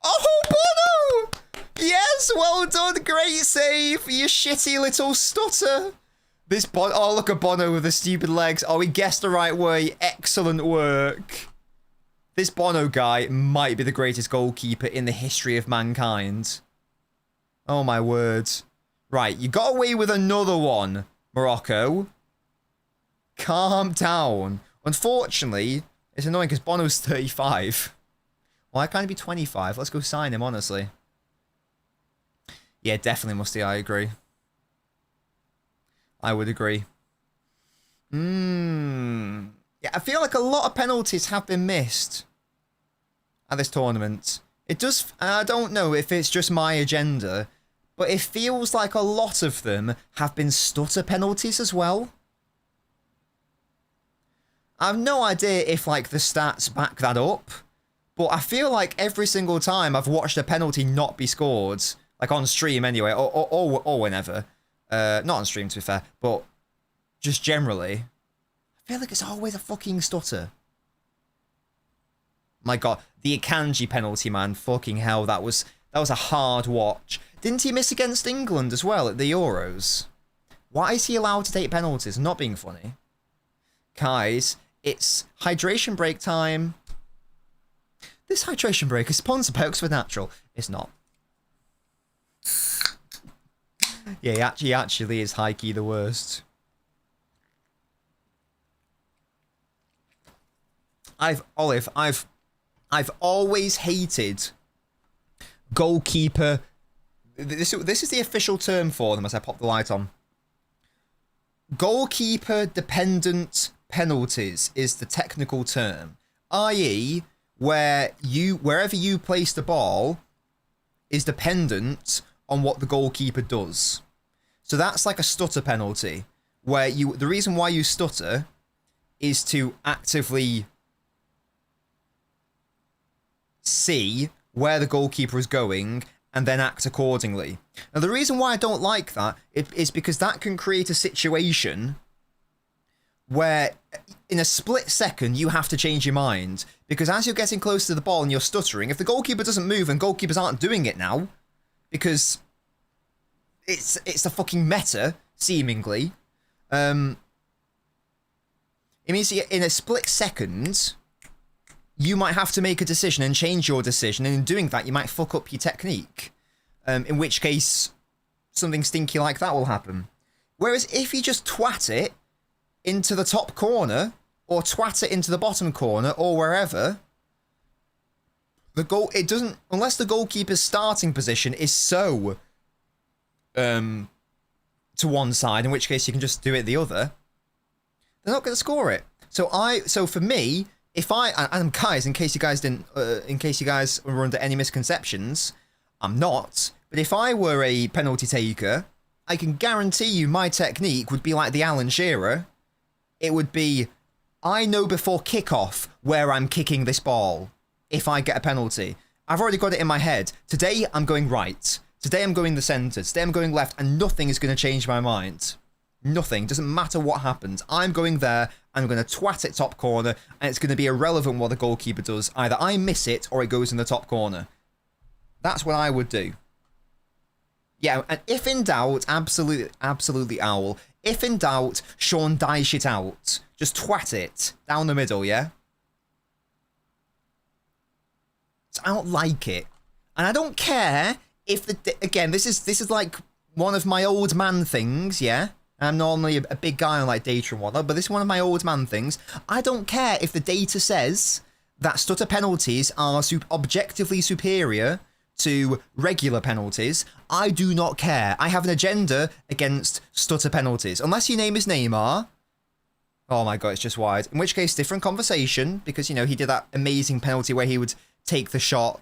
B: Oh, Bono! Yes, well done. Great save, you shitty little stutter. This Bono, oh, look at Bono with the stupid legs. Oh, he guessed the right way. Excellent work. This Bono guy might be the greatest goalkeeper in the history of mankind. Oh, my words. Right, you got away with another one, Morocco. Calm down. Unfortunately, it's annoying because Bono's 35. Why can't he be 25? Let's go sign him, honestly. Yeah, definitely Musty, I agree. I would agree. Yeah, I feel like a lot of penalties have been missed at this tournament. It does... I don't know if it's just my agenda, but it feels like a lot of them have been stutter penalties as well. I have no idea if, like, the stats back that up, but I feel like every single time I've watched a penalty not be scored, like on stream anyway, or whenever... not on stream, to be fair, but just generally, I feel like it's always a fucking stutter. My God, the Akanji penalty, man, fucking hell, that was a hard watch. Didn't he miss against England as well at the Euros? Why is he allowed to take penalties? Not being funny. Guys, it's hydration break time. This hydration break is sponsored by Oxford Natural. It's not. Yeah, he actually is high-key the worst. I've always hated goalkeeper. This is the official term for them as I pop the light on. Goalkeeper dependent penalties is the technical term, i.e., wherever you place the ball is dependent on what the goalkeeper does. So that's like a stutter penalty, where the reason why you stutter is to actively see where the goalkeeper is going and then act accordingly. Now, the reason why I don't like that is because that can create a situation where in a split second you have to change your mind, because as you're getting close to the ball and you're stuttering, if the goalkeeper doesn't move, and goalkeepers aren't doing it now because it's the fucking meta, seemingly, it means in a split second you might have to make a decision and change your decision, and in doing that you might fuck up your technique, in which case something stinky like that will happen. Whereas if you just twat it into the top corner, or twat it into the bottom corner, or wherever, it doesn't, unless the goalkeeper's starting position is so to one side, in which case you can just do it the other, they're not going to score it. So for me, and guys, in case you guys were under any misconceptions, I'm not, but if I were a penalty taker, I can guarantee you my technique would be like the Alan Shearer. It would be, I know before kickoff where I'm kicking this ball if I get a penalty. I've already got it in my head. Today I'm going right. Today I'm going the centre. Today I'm going left, and nothing is going to change my mind. Nothing. Doesn't matter what happens. I'm going there, I'm going to twat it top corner, and it's going to be irrelevant what the goalkeeper does. Either I miss it or it goes in the top corner. That's what I would do. Yeah, and if in doubt, absolutely owl. If in doubt, Sean Dyche it out. Just twat it down the middle, yeah? So I don't like it. And I don't care if again, this is like one of my old man things, yeah? I'm normally a big guy on like data and whatnot, but this is one of my old man things. I don't care if the data says that stutter penalties are objectively superior to regular penalties. I do not care. I have an agenda against stutter penalties. Unless your name is Neymar. Oh my god, it's just wide. In which case, different conversation, because, you know, he did that amazing penalty where he would take the shot,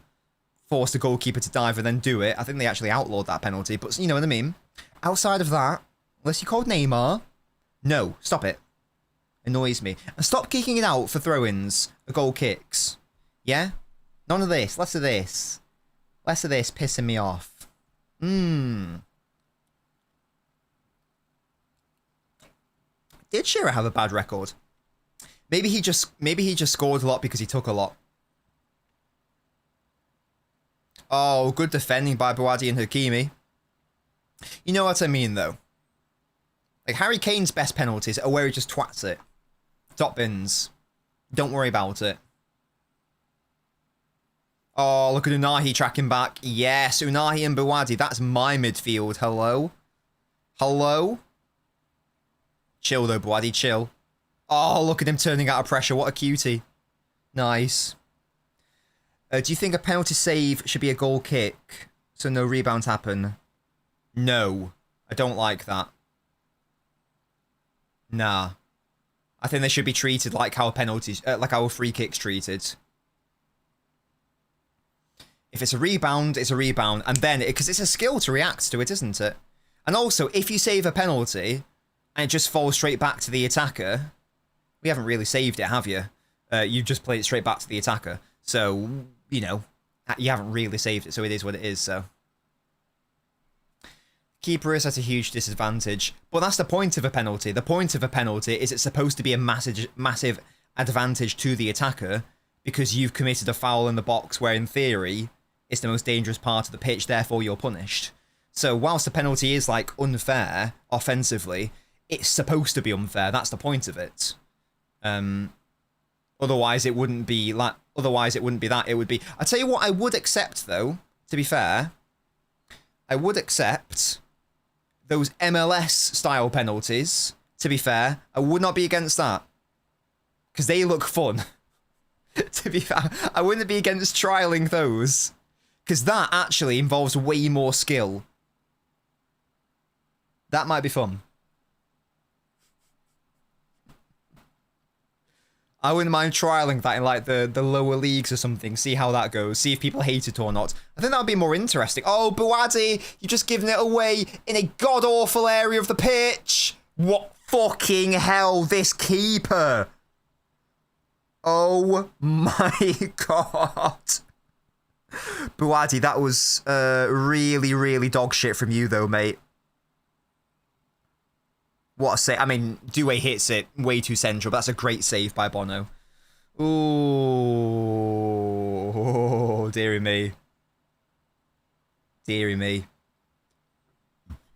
B: force the goalkeeper to dive, and then do it. I think they actually outlawed that penalty, but you know what I mean. Outside of that, unless you're called Neymar, no, stop it. Annoys me. And stop kicking it out for throw-ins or goal kicks. Yeah? None of this. Less of this. Less of this pissing me off. Did Shearer have a bad record? Maybe he just scored a lot because he took a lot. Oh, good defending by Bouadi and Hakimi. You know what I mean, though. Like, Harry Kane's best penalties are where he just twats it. Top bins. Don't worry about it. Oh, look at Unahi tracking back. Yes, Unahi and Bouadi. That's my midfield. Hello? Hello? Chill, though, Bouadi. Chill. Oh, look at him turning out of pressure. What a cutie. Nice. Do you think a penalty save should be a goal kick so no rebounds happen? No. I don't like that. Nah. I think they should be treated like how penalties, like how free kicks treated. If it's a rebound, it's a rebound. And then, because it's a skill to react to it, isn't it? And also, if you save a penalty and it just falls straight back to the attacker, we haven't really saved it, have you? You've just played it straight back to the attacker. So, you know, you haven't really saved it, so it is what it is, so. Keeper is at a huge disadvantage. But that's the point of a penalty. The point of a penalty is it's supposed to be a massive advantage to the attacker because you've committed a foul in the box where, in theory, it's the most dangerous part of the pitch, therefore you're punished. So whilst the penalty is, like, unfair offensively, it's supposed to be unfair. That's the point of it. Otherwise, it wouldn't be like. Otherwise, it wouldn't be that. It would be. I tell you what, I would accept though. To be fair, I would accept those MLS style penalties, to be fair, I would not be against that. Because they look fun. To be fair, I wouldn't be against trialing those. Because that actually involves way more skill. That might be fun. I wouldn't mind trialing that in like the lower leagues or something. See how that goes. See if people hate it or not. I think that would be more interesting. Oh, Buadi, you're just giving it away in a god-awful area of the pitch. What fucking hell, this keeper. Oh my god. Buadi, that was really, really dog shit from you though, mate. What a save. I mean, Doué hits it way too central, but that's a great save by Bono. Ooh, dearie me. Dearie me.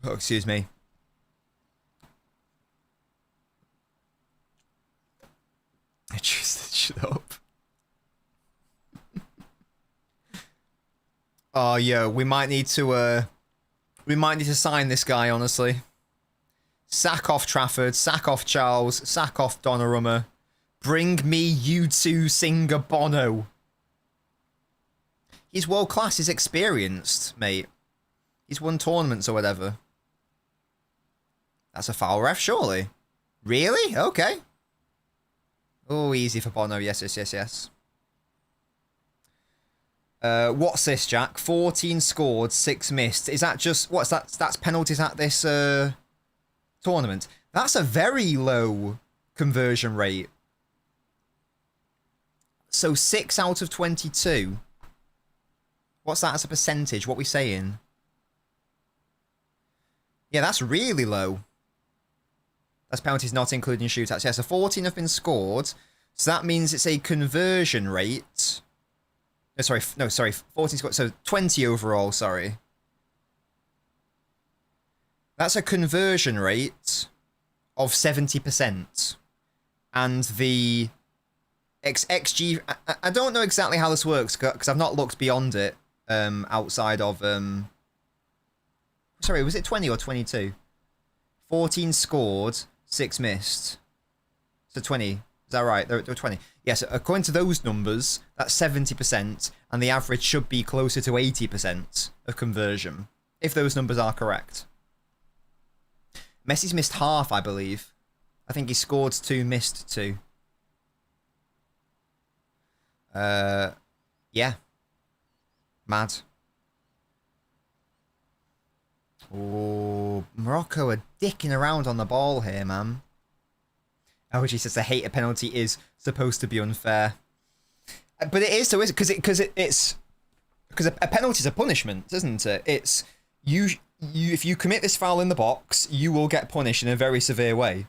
B: Oh, excuse me. I choose to shut up. Oh, yo, we might need to sign this guy, honestly. Sack off Trafford, sack off Charles, sack off Donnarumma. Bring me you two Singer Bono. He's world class, he's experienced, mate. He's won tournaments or whatever. That's a foul ref, surely. Really? Okay. Oh, easy for Bono. Yes, yes, yes, yes. What's this, Jack? 14 scored, 6 missed. Is that just... What's that? That's penalties at this tournament. That's a very low conversion rate. So 6 out of 22. What's that as a percentage? What are we saying? Yeah, that's really low. That's penalties not including shootouts. Yeah, so 14 have been scored. So that means it's a conversion rate. No, sorry. 14 scored. So 20 overall, sorry. That's a conversion rate of 70%. And the XG... I don't know exactly how this works, because I've not looked beyond it outside of... Sorry, was it 20 or 22? 14 scored, 6 missed. So 20. Is that right? There were 20. Yes, according to those numbers, that's 70%, and the average should be closer to 80% of conversion, if those numbers are correct. Messi's missed half, I believe. I think he scored 2, missed 2. Yeah. Mad. Oh, Morocco are dicking around on the ball here, man. Oh, she says the hater penalty is supposed to be unfair. But it is, so is it? Because a penalty is a punishment, isn't it? It's you if you commit this foul in the box, you will get punished in a very severe way.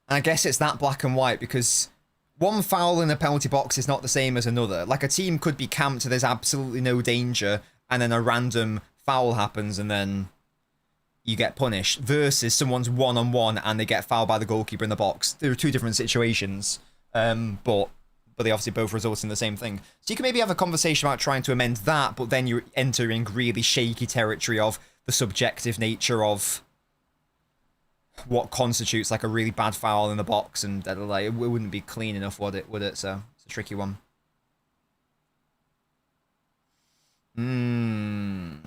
B: And I guess it's that black and white, because one foul in a penalty box is not the same as another. Like, a team could be camped, there's absolutely no danger, and then a random foul happens, and then you get punished, versus someone's one-on-one and they get fouled by the goalkeeper in the box. There are two different situations, but they obviously both result in the same thing. So you can maybe have a conversation about trying to amend that, but then you're entering really shaky territory of the subjective nature of what constitutes like a really bad foul in the box, and like, it wouldn't be clean enough, would it? So it's a tricky one. The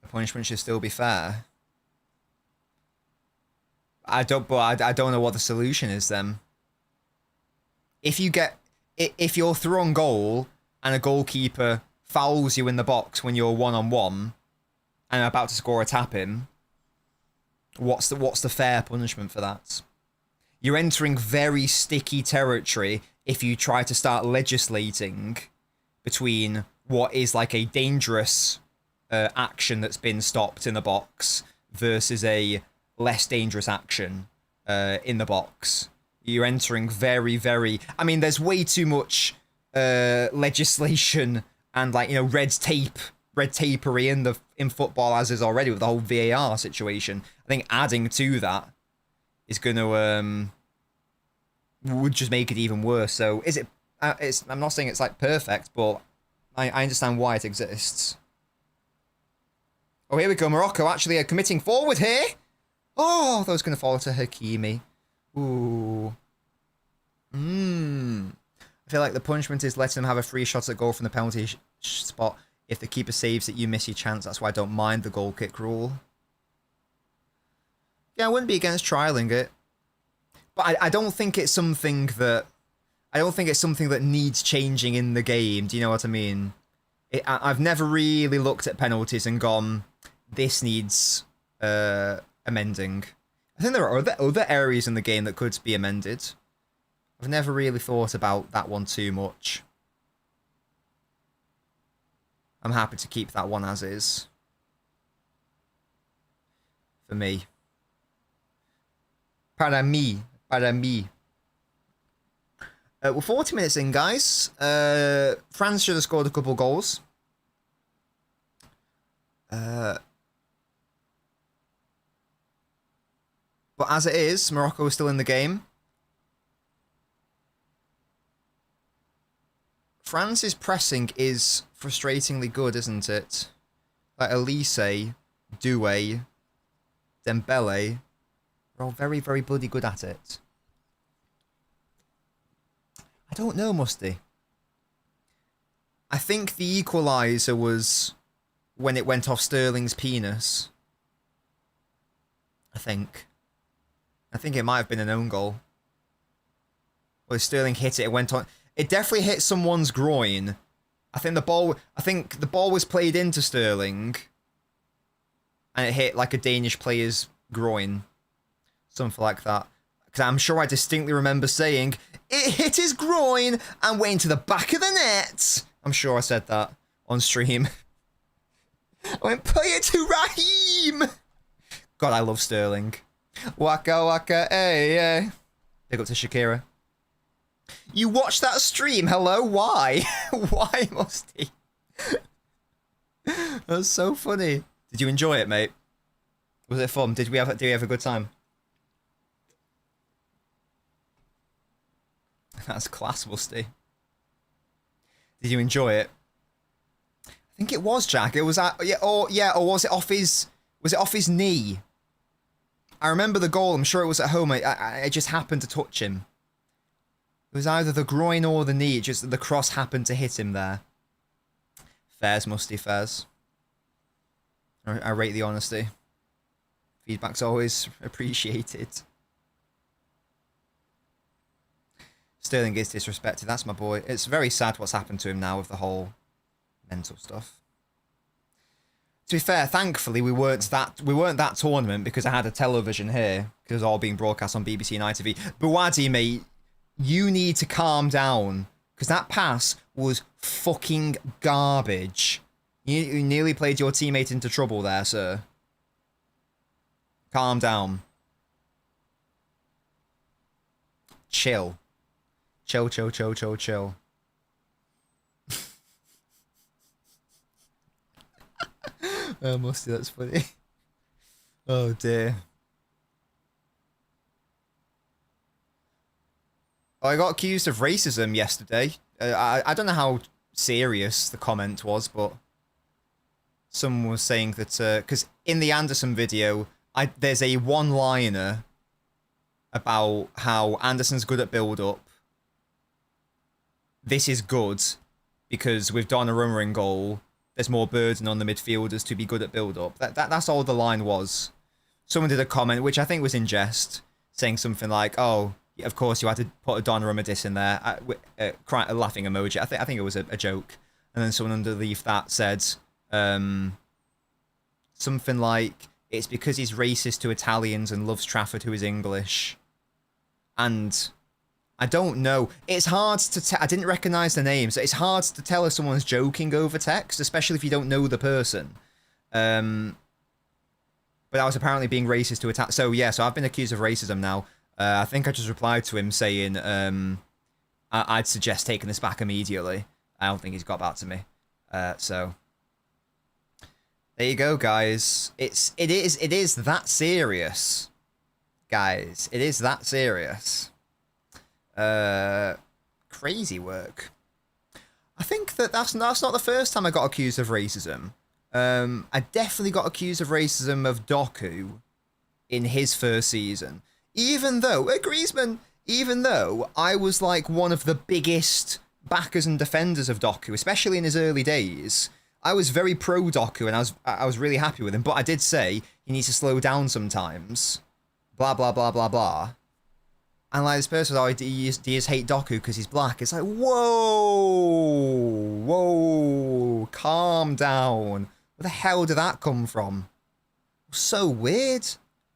B: punishment should still be fair. I don't know what the solution is then. If you're through on goal and a goalkeeper fouls you in the box when you're one-on-one and are about to score a tap-in, what's the fair punishment for that? You're entering very sticky territory if you try to start legislating between what is like a dangerous action that's been stopped in the box versus a less dangerous action in the box. You're entering very, very... I mean, there's way too much legislation and, like, you know, red tapery in football as is already with the whole VAR situation. I think adding to that is going to would just make it even worse. So is it? I'm not saying it's like perfect, but I understand why it exists. Oh, here we go. Morocco actually are committing forward here. Oh, that was going to fall to Hakimi. Ooh. I feel like the punishment is letting them have a free shot at goal from the penalty spot. If the keeper saves it, you miss your chance. That's why I don't mind the goal kick rule. Yeah, I wouldn't be against trialing it. But I don't think it's something that... I don't think it's something that needs changing in the game. Do you know what I mean? I've never really looked at penalties and gone, this needs amending. I think there are other areas in the game that could be amended. I've never really thought about that one too much. I'm happy to keep that one as is. For me. Para mí. We're 40 minutes in, guys. France should have scored a couple goals. But as it is, Morocco is still in the game. France's pressing is frustratingly good, isn't it? Like Elise, Doué, Dembele are all very, very bloody good at it. I don't know, Musty. I think the equaliser was when it went off Sterling's penis. I think it might have been an own goal. Well, Sterling hit it, it went on. It definitely hit someone's groin. I think the ball was played into Sterling. And it hit like a Danish player's groin. Something like that. Because I'm sure I distinctly remember saying, it hit his groin and went into the back of the net. I'm sure I said that on stream. I went, play it to Raheem. God, I love Sterling. Waka waka, hey, hey. Big up to Shakira. You watched that stream? Hello? Why? Why must he? That's so funny. Did you enjoy it, mate? Was it fun? Did we have a good time? That's class, Musty. Did you enjoy it? I think it was, Jack. It was or was it off his knee? I remember the goal. I'm sure it was at home. I just happened to touch him. It was either the groin or the knee. Just the cross happened to hit him there. Fairs, Musty, fairs. I rate the honesty. Feedback's always appreciated. Sterling is disrespected. That's my boy. It's very sad what's happened to him now with the whole mental stuff. To be fair, thankfully we weren't that tournament because I had a television here because it was all being broadcast on BBC and ITV. Buwadi, mate, you need to calm down because that pass was fucking garbage. You nearly played your teammate into trouble there, sir. Calm down. Chill. Chill, chill, chill, chill, chill. Oh, Musty, that's funny. Oh, dear. I got accused of racism yesterday. I don't know how serious the comment was, but someone was saying that... Because in the Anderson video, there's a one-liner about how Anderson's good at build-up. This is good, because with Donnarumma in goal, there's more burden on the midfielders to be good at build-up. That's all the line was. Someone did a comment, which I think was in jest, saying something like, oh, of course you had to put a Donnarumma diss in there, a laughing emoji. I think it was a joke. And then someone underneath that said something like, it's because he's racist to Italians and loves Trafford, who is English. And... I don't know. It's hard to tell. I didn't recognise the names. It's hard to tell if someone's joking over text, especially if you don't know the person. But I was apparently being racist to attack. So yeah, so I've been accused of racism now. I think I just replied to him saying, I'd suggest taking this back immediately. I don't think he's got back to me. So there you go, guys. It is that serious, guys. It is that serious. Crazy work. I think that's not the first time I got accused of racism. I definitely got accused of racism of Doku in his first season. Even though, Griezmann, even though I was like one of the biggest backers and defenders of Doku, especially in his early days, I was very pro Doku and I was really happy with him. But I did say he needs to slow down sometimes. Blah, blah, blah, blah, blah. And like this person was, oh, do you just hate Doku because he's black? It's like, whoa, calm down. Where the hell did that come from? So weird.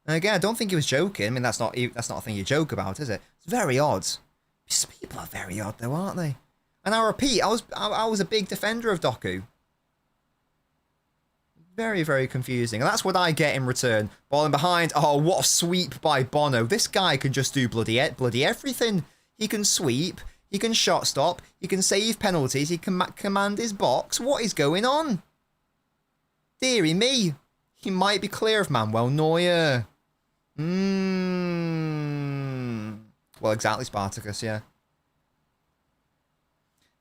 B: And again, I don't think he was joking. I mean, that's not a thing you joke about, is it? It's very odd. People are very odd, though, aren't they? And I repeat, I was a big defender of Doku. Very, very confusing. And that's what I get in return. Balling behind. Oh, what a sweep by Bono. This guy can just do bloody everything. He can sweep. He can shot stop. He can save penalties. He can command his box. What is going on? Dearie me. He might be clear of Manuel Neuer. Well, exactly, Spartacus, yeah.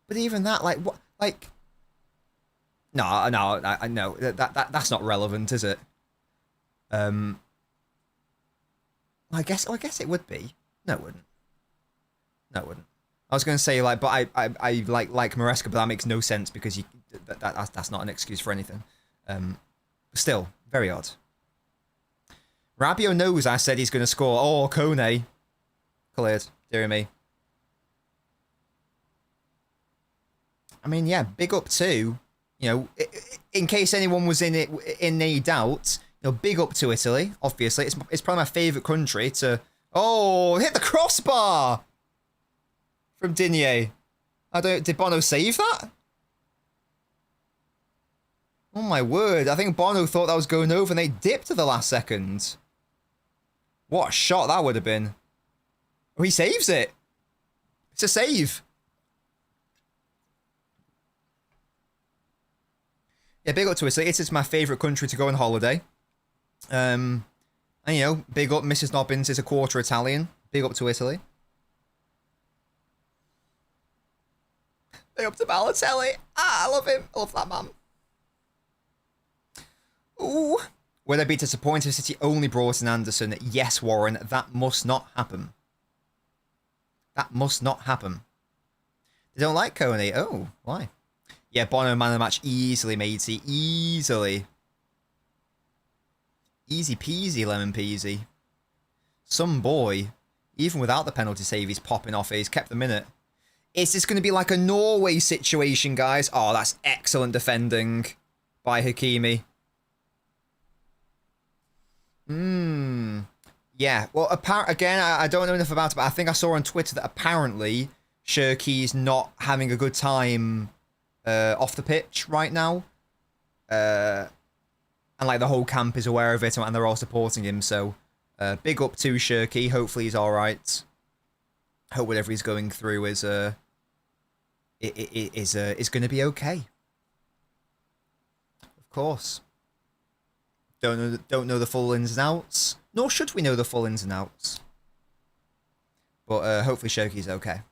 B: But even that, like, what, like... No, that's not relevant, is it? I guess it would be. No, it wouldn't. No, it wouldn't. I was going to say, like, but I like Maresca, but that makes no sense because that's not an excuse for anything. Still, very odd. Rabiot knows I said he's going to score. Oh, Kone. Cleared. Dear me. I mean, yeah, big up to... You know, in case anyone was in any doubt, you know, big up to Italy. Obviously, it's probably my favourite country to. Oh, hit the crossbar from Digne. Did Bono save that? Oh my word! I think Bono thought that was going over, and they dipped at the last second. What a shot that would have been! Oh, he saves it. It's a save. Yeah, big up to Italy. It's my favourite country to go on holiday. And, you know, big up Mrs. Nobbins is a quarter Italian. Big up to Italy. Big up to Balotelli. I love him. I love that man. Ooh. Would I be disappointed if City only brought in Anderson? Yes, Warren. That must not happen. That must not happen. They don't like Kone. Oh, why? Yeah, Bono man of the match easily, matey. Easily. Easy peasy, lemon peasy. Some boy, even without the penalty save, he's popping off it. He's kept the minute. Is this going to be like a Norway situation, guys? Oh, that's excellent defending by Hakimi. Yeah, well, again, I don't know enough about it, but I think I saw on Twitter that apparently Shirky's not having a good time off the pitch right now. And like the whole camp is aware of it and they're all supporting him. So big up to Shirky. Hopefully he's all right. Hope whatever he's going through is going to be okay. Of course. Don't know the full ins and outs. Nor should we know the full ins and outs. But hopefully Shirky's okay.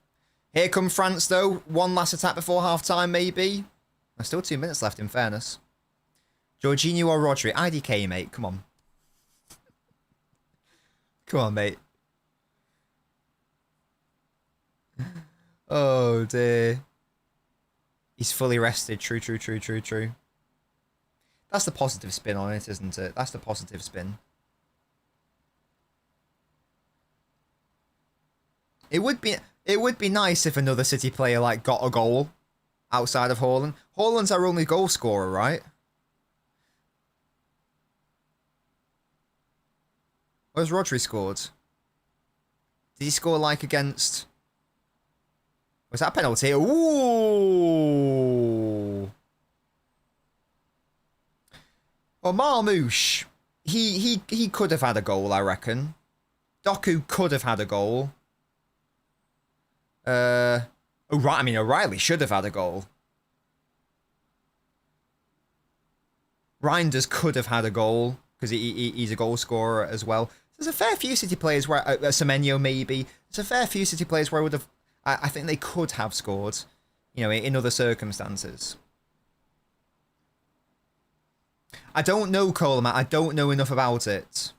B: Here come France, though. One last attack before half-time, maybe. There's still 2 minutes left, in fairness. Jorginho or Rodri? IDK, mate. Come on. Come on, mate. Oh, dear. He's fully rested. True. That's the positive spin on it, isn't it? That's the positive spin. It would be nice if another City player like got a goal outside of Haaland. Haaland's our only goal scorer, right? Where's Rodri scored? Did he score like against... Was that a penalty? Ooh! Well, Marmouche, he could have had a goal, I reckon. Doku could have had a goal. I mean, O'Reilly should have had a goal. Reinders could have had a goal because he's a goal scorer as well. There's a fair few City players where Semenyo maybe. There's a fair few City players where I think they could have scored. you know, in other circumstances. I don't know, Coleman. I don't know enough about it.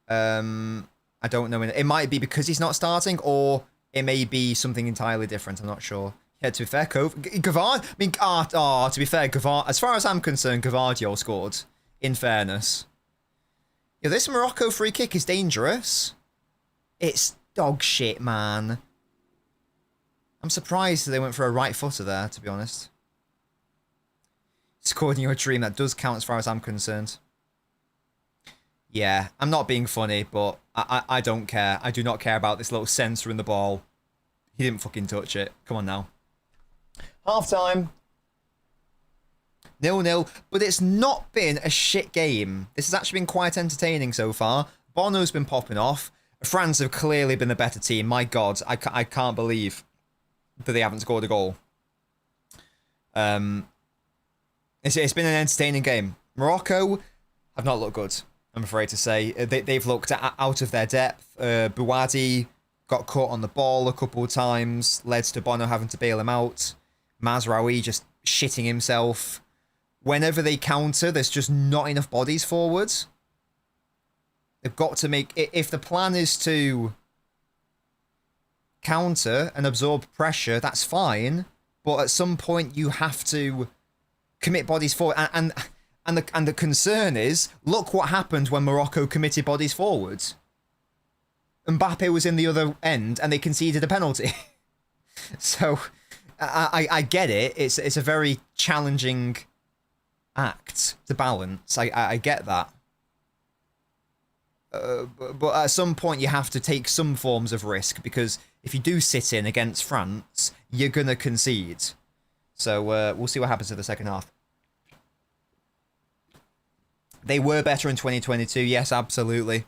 B: I don't know. It might be because he's not starting, or it may be something entirely different. I'm not sure. Yeah, to be fair, Gavard. I mean, to be fair, Gavard. As far as I'm concerned, Gavardio scored. In fairness, yeah, this Morocco free kick is dangerous. It's dog shit, man. I'm surprised they went for a right footer there, to be honest. Scored in your dream, that does count as far as I'm concerned. Yeah, I'm not being funny, but I don't care. I do not care about this little sensor in the ball. He didn't fucking touch it. Come on now. Half time. 0-0, but it's not been a shit game. This has actually been quite entertaining so far. Bono's been popping off. France have clearly been the better team. My God, I can't believe that they haven't scored a goal. It's been an entertaining game. Morocco have not looked good, I'm afraid to say. They've looked out of their depth. Bouadi got caught on the ball a couple of times, led to Bono having to bail him out. Mazraoui just shitting himself. Whenever they counter, there's just not enough bodies forwards. They've got to make... If the plan is to counter and absorb pressure, that's fine. But at some point, you have to commit bodies forward. And the concern is, look what happened when Morocco committed bodies forward. Mbappe was in the other end, and they conceded a penalty. So, I get it. It's a very challenging act to balance. I get that. But at some point you have to take some forms of risk, because if you do sit in against France, you're going to concede. So we'll see what happens in the second half. They were better in 2022, yes, absolutely.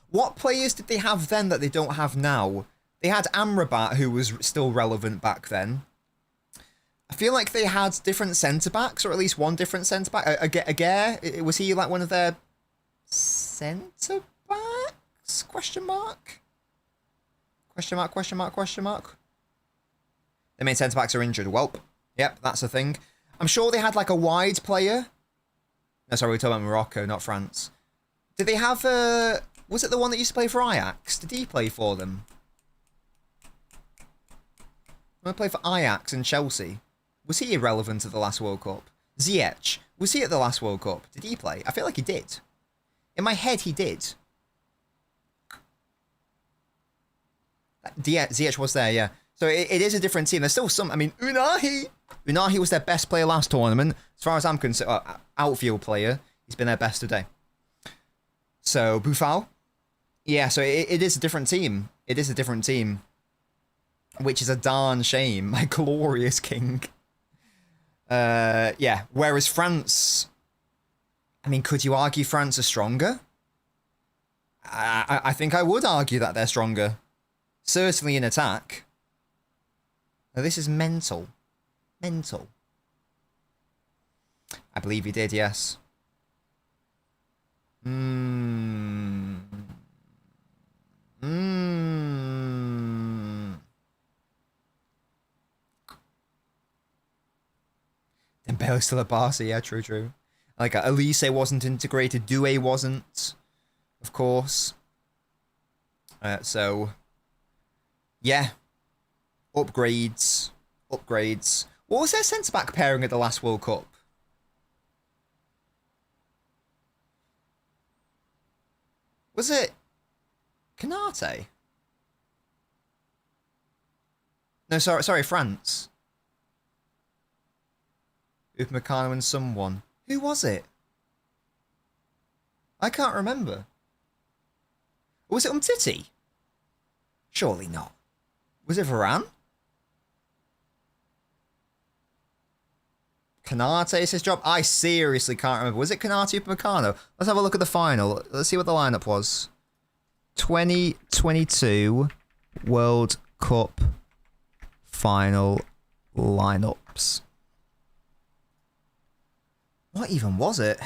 B: What players did they have then that they don't have now? They had Amrabat, who was still relevant back then. I feel like they had different centre-backs, or at least one different centre-back. Aguirre, was he like one of their centre-backs? Question mark? Question mark, question mark, question mark? The main centre-backs are injured. Welp. Yep, that's a thing. I'm sure they had like a wide player. No, sorry, we're talking about Morocco, not France. Did they have was it the one that used to play for Ajax? Did he play for them? I play for Ajax and Chelsea. Was he irrelevant at the last World Cup? Ziyech, was he at the last World Cup? Did he play? I feel like he did. In my head, he did. Ziyech was there, yeah. So it is a different team. There's still some... I mean, Unahi was their best player last tournament. As far as I'm concerned, outfield player. He's been their best today. So, Boufal. Yeah, so it is a different team. It is a different team. Which is a darn shame. My glorious king. Yeah, whereas France... I mean, could you argue France are stronger? I think I would argue that they're stronger. Certainly in attack. Now, this is mental. Mental. I believe he did, yes. Dembele's still at Barca, yeah, true. Like, Elise wasn't integrated, Doué wasn't, of course. So, yeah. Upgrades. What was their centre-back pairing at the last World Cup? Was it Canate? No, sorry, France. Upamecano and someone. Who was it? I can't remember. Was it Umtiti? Surely not. Was it Varane? Canate is his job? I seriously can't remember. Was it Canate Upamecano? Let's have a look at the final. Let's see what the lineup was. 2022 World Cup final lineups. What even was it?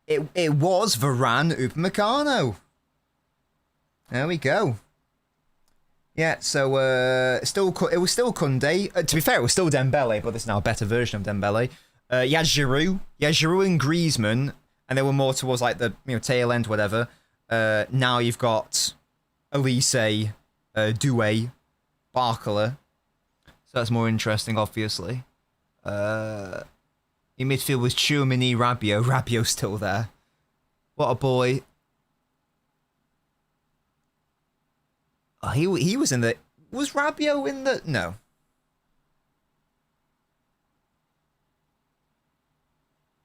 B: It was Varane Upamecano. There we go. Yeah, so it was still Koundé. To be fair, it was still Dembele, but this is now a better version of Dembele. You had Giroud. Yeah, Giroud and Griezmann, and they were more towards like the tail end, whatever. Now you've got Elise, Doué, Barcola. So that's more interesting, obviously. In midfield was Tchouameni, Rabiot. Rabiot's still there. What a boy. Oh, he was in the... Was Rabiot in the... No.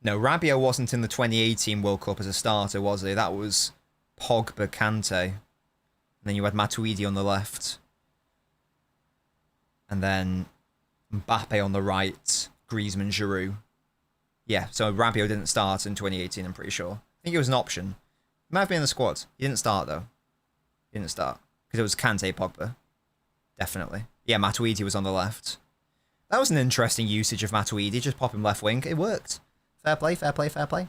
B: No, Rabiot wasn't in the 2018 World Cup as a starter, was he? That was Pogba, Kante. And then you had Matuidi on the left. And then Mbappe on the right. Griezmann, Giroud. Yeah, so Rabiot didn't start in 2018, I'm pretty sure. I think it was an option. He might have been in the squad. He didn't start, though. He didn't start. Because it was Kante, Pogba. Definitely. Yeah, Matuidi was on the left. That was an interesting usage of Matuidi. Just pop him left wing. It worked. Fair play, fair play, fair play.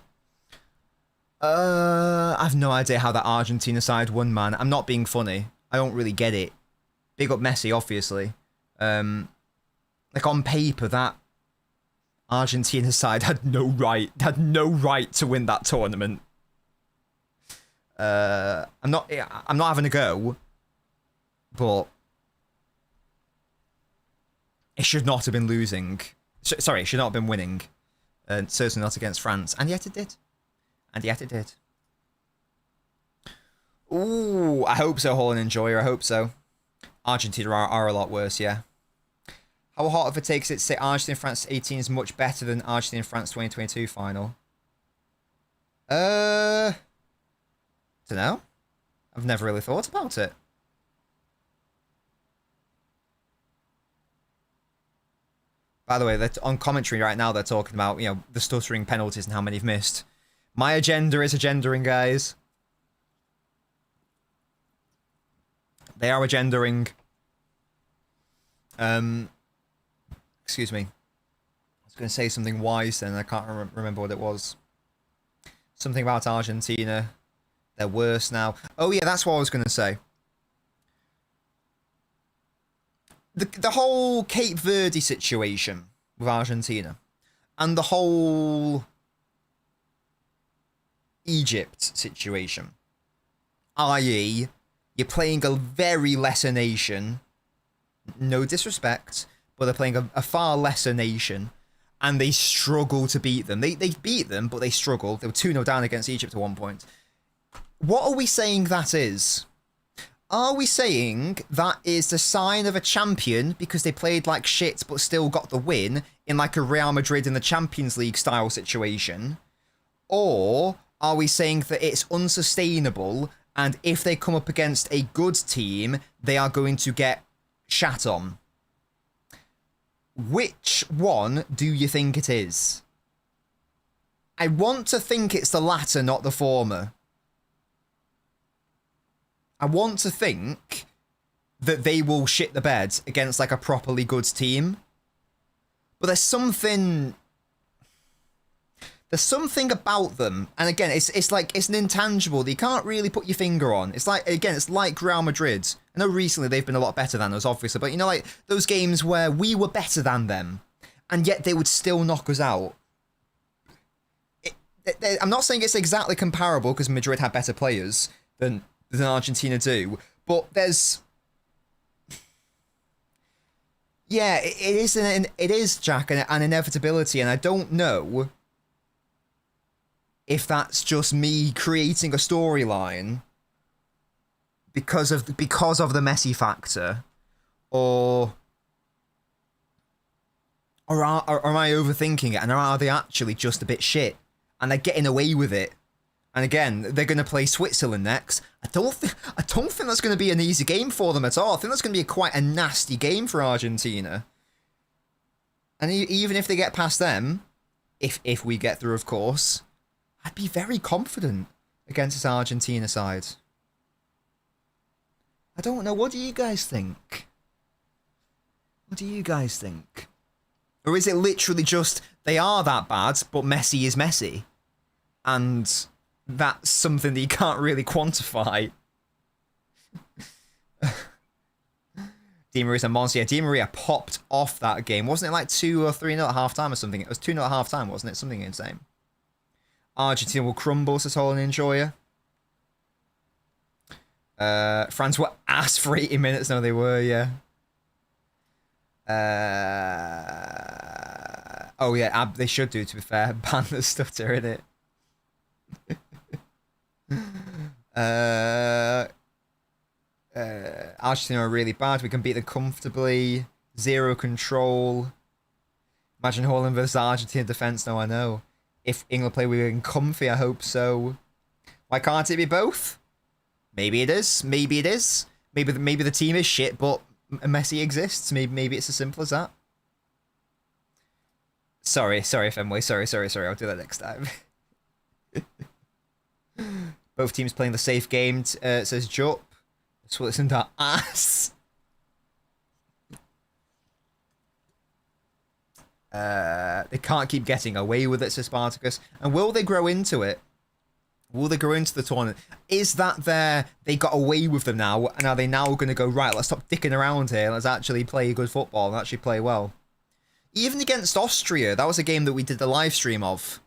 B: I've no idea how that Argentina side won, man. I'm not being funny. I don't really get it. Big up Messi, obviously. Like, on paper, that Argentina side had no right to win that tournament. I'm not having a go, but it should not have been losing. Sorry, it should not have been winning. Certainly not against France, and yet it did. And yet it did. Ooh, I hope so, Holland Enjoyer. I hope so. Argentina are a lot worse, yeah. How hot of a take is it to say Argentina France 18 is much better than Argentina France 2022 final? Don't know. I've never really thought about it. By the way, on commentary right now, they're talking about, the stuttering penalties and how many you've missed. My agenda is agendering, guys. They are agendering. Excuse me. I was going to say something wise then. I can't remember what it was. Something about Argentina. They're worse now. Oh, yeah, that's what I was going to say. The whole Cape Verde situation with Argentina. And the whole Egypt situation. I.e., you're playing a very lesser nation. No disrespect, but they're playing a far lesser nation. And they struggle to beat them. They beat them, but they struggle. They were 2-0 down against Egypt at one point. What are we saying that is? Are we saying that is the sign of a champion because they played like shit but still got the win in like a Real Madrid in the Champions League style situation? Or are we saying that it's unsustainable and if they come up against a good team, they are going to get shat on? Which one do you think it is? I want to think it's the latter, not the former. I want to think that they will shit the bed against like a properly good team. But there's something about them. And again, it's like it's an intangible that you can't really put your finger on. It's like, again, it's like Real Madrid. I know recently they've been a lot better than us, obviously, but like those games where we were better than them and yet they would still knock us out. I'm not saying it's exactly comparable because Madrid had better players than Argentina do, but there's... Yeah, it is, Jack, an inevitability, and I don't know if that's just me creating a storyline because of the Messi factor, or am I overthinking it, and are they actually just a bit shit, and they're getting away with it? And again, they're going to play Switzerland next. I don't think that's going to be an easy game for them at all. I think that's going to be quite a nasty game for Argentina. And even if they get past them, if we get through, of course, I'd be very confident against this Argentina side. I don't know. What do you guys think? What do you guys think? Or is it literally just they are that bad, but Messi is Messi? And that's something that you can't really quantify. Di Maria's a monster. Yeah, Di Maria popped off that game. Wasn't it like 2 or 3-0 at half-time or something? It was 2-0 at half-time, wasn't it? Something insane. Argentina will crumble, says Holland Enjoyer. France were ass for 80 minutes. No, they were, yeah. Oh, yeah, they should do, to be fair. Ban the stutter, innit? Argentina are really bad. We can beat them comfortably. Zero control. Imagine Holland versus Argentina defense. No, I know. If England play with comfy, I hope so. Why can't it be both? Maybe it is. Maybe it is. Maybe the team is shit, but Messi exists. Maybe it's as simple as that. Sorry, Fenway. Sorry. I'll do that next time. Both teams playing the safe game, says Jup. Switzerland are ass. They can't keep getting away with it, says Spartacus. And will they grow into it? Will they grow into the tournament? Is that they got away with them now, and are they now going to go, right, let's stop dicking around here, let's actually play good football and actually play well? Even against Austria, that was a game that we did the live stream of.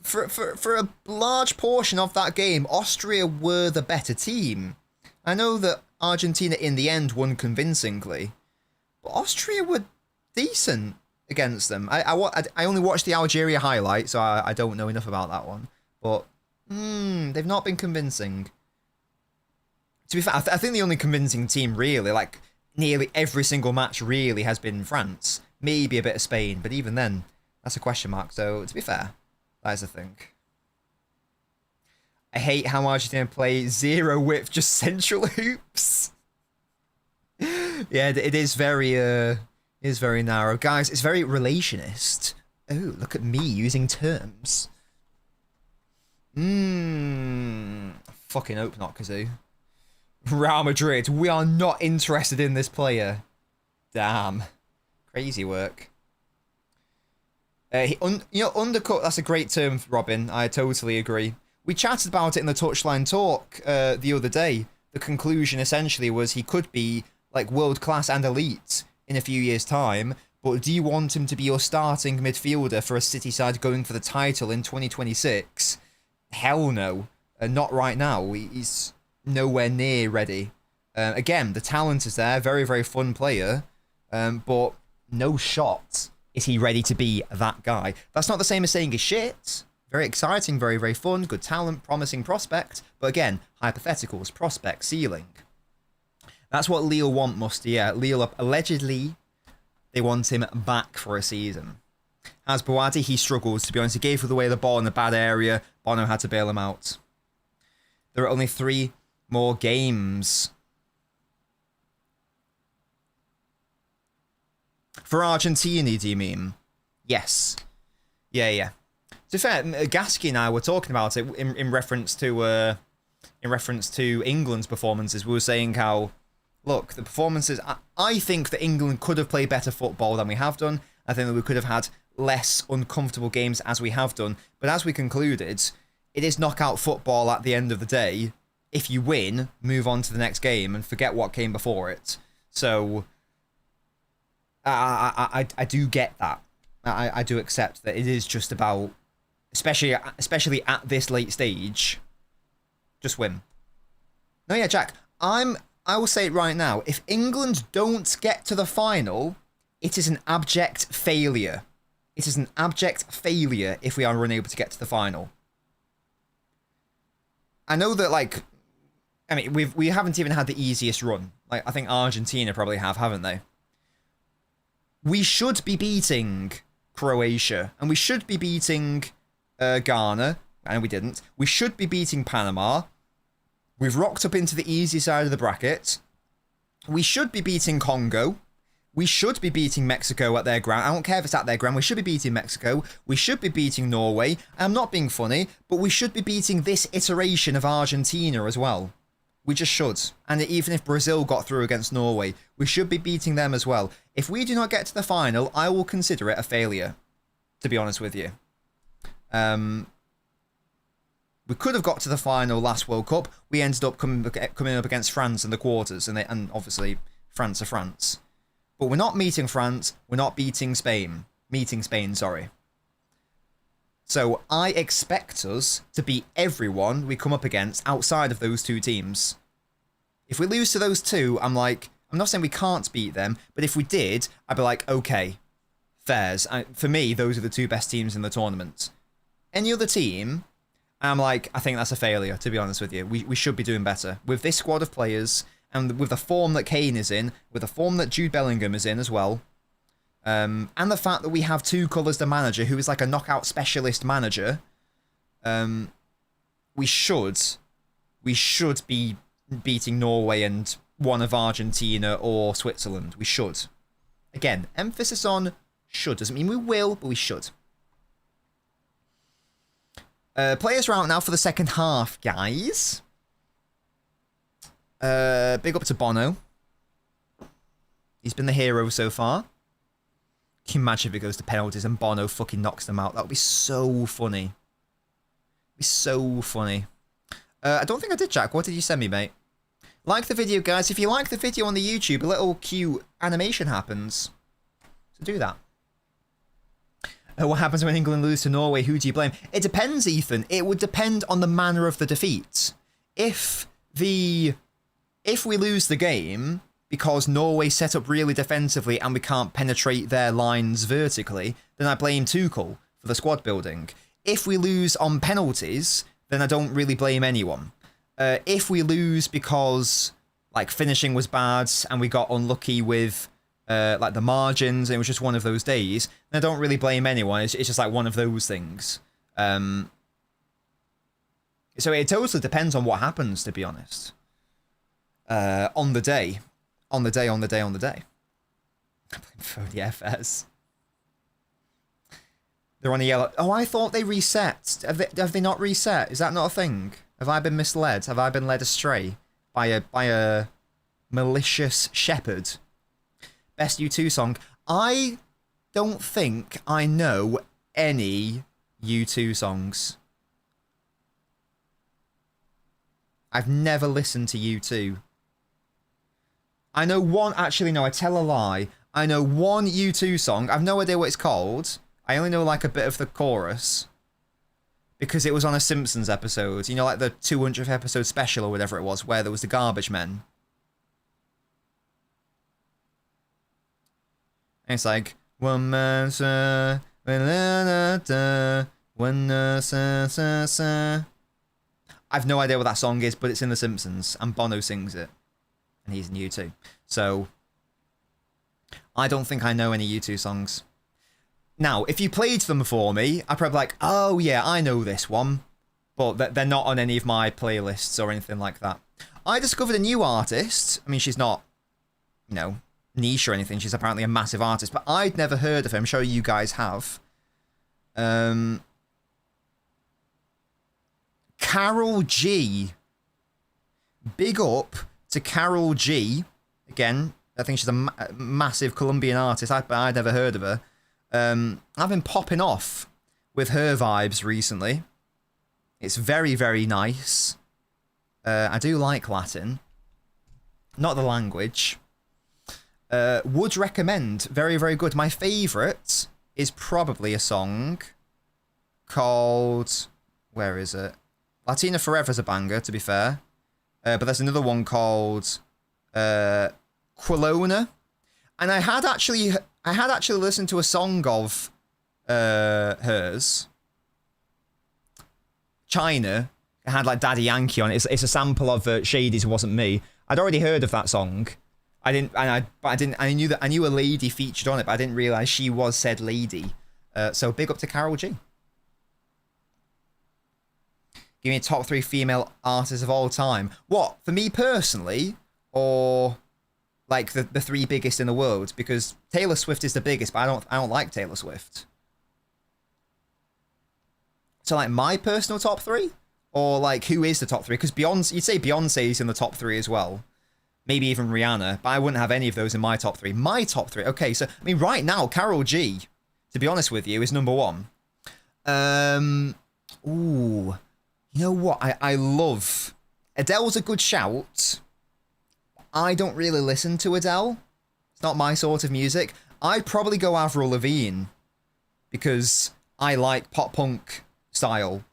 B: For a large portion of that game, Austria were the better team. I know that Argentina in the end won convincingly, but Austria were decent against them. I only watched the Algeria highlight, so I don't know enough about that one. But they've not been convincing. To be fair, I think the only convincing team really, like nearly every single match really, has been France. Maybe a bit of Spain, but even then, that's a question mark. So to be fair, that is a thing. I hate how Argentina play zero width, just central hoops. Yeah, it is very narrow. Guys, it's very relationist. Oh, look at me using terms. Fucking hope not, Kazoo. Real Madrid, we are not interested in this player. Damn. Crazy work. Undercut, that's a great term, Robin. I totally agree. We chatted about it in the touchline talk the other day. The conclusion essentially was he could be like world class and elite in a few years' time, but do you want him to be your starting midfielder for a City side going for the title in 2026? Hell no. Not right now. He's nowhere near ready. Again, the talent is there. Very, very fun player. But no shot is he ready to be that guy. That's not the same as saying he's shit. Very exciting, very, very fun, good talent, promising prospect. But again, hypotheticals, prospect, ceiling. That's what Lille want, Musty. Yeah, Lille, allegedly, they want him back for a season. As Boadi, he struggles, to be honest. He gave away the ball in a bad area. Bono had to bail him out. There are only 3 more games. For Argentina, do you mean? Yes. Yeah. To be fair, Gasky and I were talking about it in reference to England's performances. We were saying how, look, the performances. I think that England could have played better football than we have done. I think that we could have had less uncomfortable games as we have done. But as we concluded, it is knockout football at the end of the day. If you win, move on to the next game and forget what came before it. So I do get that. I do accept that it is just about, especially at this late stage, just win. No, yeah, Jack, I will say it right now. If England don't get to the final, it is an abject failure. It is an abject failure if we are unable to get to the final. I know that, like, I mean, we haven't even had the easiest run. Like, I think Argentina probably haven't they? We should be beating Croatia, and we should be beating Ghana, and we didn't. We should be beating Panama. We've rocked up into the easy side of the bracket. We should be beating Congo. We should be beating Mexico at their ground. I don't care if it's at their ground. We should be beating Mexico. We should be beating Norway. I'm not being funny, but we should be beating this iteration of Argentina as well. We just should. And even if Brazil got through against Norway, we should be beating them as well. If we do not get to the final, I will consider it a failure, to be honest with you. We We could have got to the final last World Cup. We ended up coming up against France in the quarters, and obviously France are France. But we're not meeting France. We're not beating Spain. Meeting Spain, sorry. So I expect us to beat everyone we come up against outside of those two teams. If we lose to those two, I'm not saying we can't beat them, but if we did, I'd be like, okay, fairs. For me, those are the two best teams in the tournament. Any other team, I'm like, I think that's a failure, to be honest with you. We should be doing better. With this squad of players, and with the form that Kane is in, with the form that Jude Bellingham is in as well, and the fact that we have Tuchel as the manager, who is like a knockout specialist manager, we should be beating Norway and one of Argentina or Switzerland. We should. Again, emphasis on should. Doesn't mean we will, but we should. Players are out now for the second half, guys. Big up to Bono. He's been the hero so far. Can you imagine if it goes to penalties and Bono fucking knocks them out? That would be so funny. Be so funny. I don't think I did, Jack. What did you send me, mate? Like the video, guys. If you like the video on the YouTube, a little cute animation happens. So do that. What happens when England lose to Norway? Who do you blame? It depends, Ethan. It would depend on the manner of the defeat. If we lose the game because Norway set up really defensively and we can't penetrate their lines vertically, then I blame Tuchel for the squad building. If we lose on penalties, then I don't really blame anyone. If we lose because like finishing was bad and we got unlucky with like the margins, and it was just one of those days, then I don't really blame anyone. It's just like one of those things. So it totally depends on what happens, to be honest. On the day. On the day. Yeah, Fez. They're on a yellow. Oh, I thought they reset. Have they not reset? Is that not a thing? Have I been misled? Have I been led astray by a malicious shepherd? Best U2 song. I don't think I know any U2 songs. I've never listened to U2. I know one. Actually, no, I tell a lie. I know one U2 song. I've no idea what it's called. I only know like a bit of the chorus. Because it was on a Simpsons episode. You know, like the 200th episode special or whatever it was, where there was the garbage men. And it's like, one man, I've no idea what that song is, but it's in The Simpsons, and Bono sings it. And he's in U2. So, I don't think I know any U2 songs. Now, if you played them for me, I'd probably be like, oh yeah, I know this one. But they're not on any of my playlists or anything like that. I discovered a new artist. I mean, she's not, you know, niche or anything. She's apparently a massive artist, but I'd never heard of her. I'm sure you guys have. Carol G. Big up to Carol G. Again, I think she's a massive Colombian artist. I'd never heard of her. I've been popping off with her vibes recently. It's very, very nice. I do like Latin. Not the language. Would recommend. Very, very good. My favourite is probably a song called... Where is it? Latina Forever's a banger, to be fair. But there's another one called Quilona. And I had actually listened to a song of hers. China. It had like Daddy Yankee on it. It's a sample of Shady's Wasn't Me. I'd already heard of that song. I knew a lady featured on it, but I didn't realise she was said lady. So big up to Carol G. Give me a top 3 female artists of all time. What? For me personally? Or like the 3 biggest in the world? Because Taylor Swift is the biggest, but I don't like Taylor Swift. So like my personal top 3? Or like who is the top 3? Because Beyonce, you'd say Beyonce's in the top 3 as well. Maybe even Rihanna, but I wouldn't have any of those in my top 3. My top 3. Okay, so I mean right now, Karol G, to be honest with you, is number 1. Ooh. You know what? I love... Adele's a good shout. I don't really listen to Adele. It's not my sort of music. I'd probably go Avril Lavigne because I like pop punk style.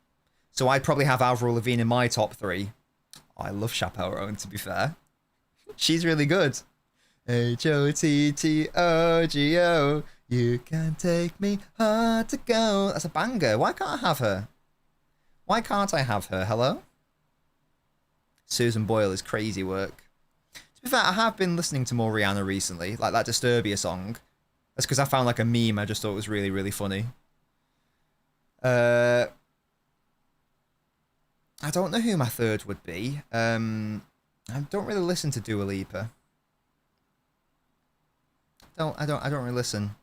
B: So I'd probably have Avril Lavigne in my top 3. Oh, I love Chappelle Roan, to be fair. She's really good. H-O-T-T-O-G-O. You can take me hard to go. That's a banger. Why can't I have her? Why can't I have her? Hello? Susan Boyle is crazy work. To be fair, I have been listening to more Rihanna recently, like that Disturbia song. That's because I found like a meme I just thought was really, really funny. I don't know who my third would be. I don't really listen to Dua Lipa. I don't really listen.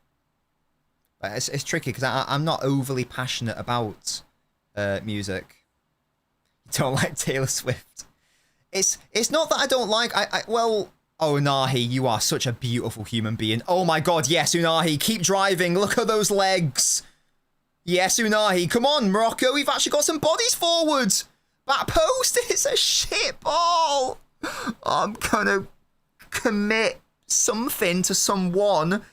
B: But it's tricky because I'm not overly passionate about music. Don't like Taylor Swift. It's not that I don't like. Well, oh Unahi, you are such a beautiful human being. Oh my god, yes, Unahi, keep driving. Look at those legs. Yes, Unahi, come on, Morocco. We've actually got some bodies forward. Back post, it's a shit ball. I'm gonna commit something to someone. I'm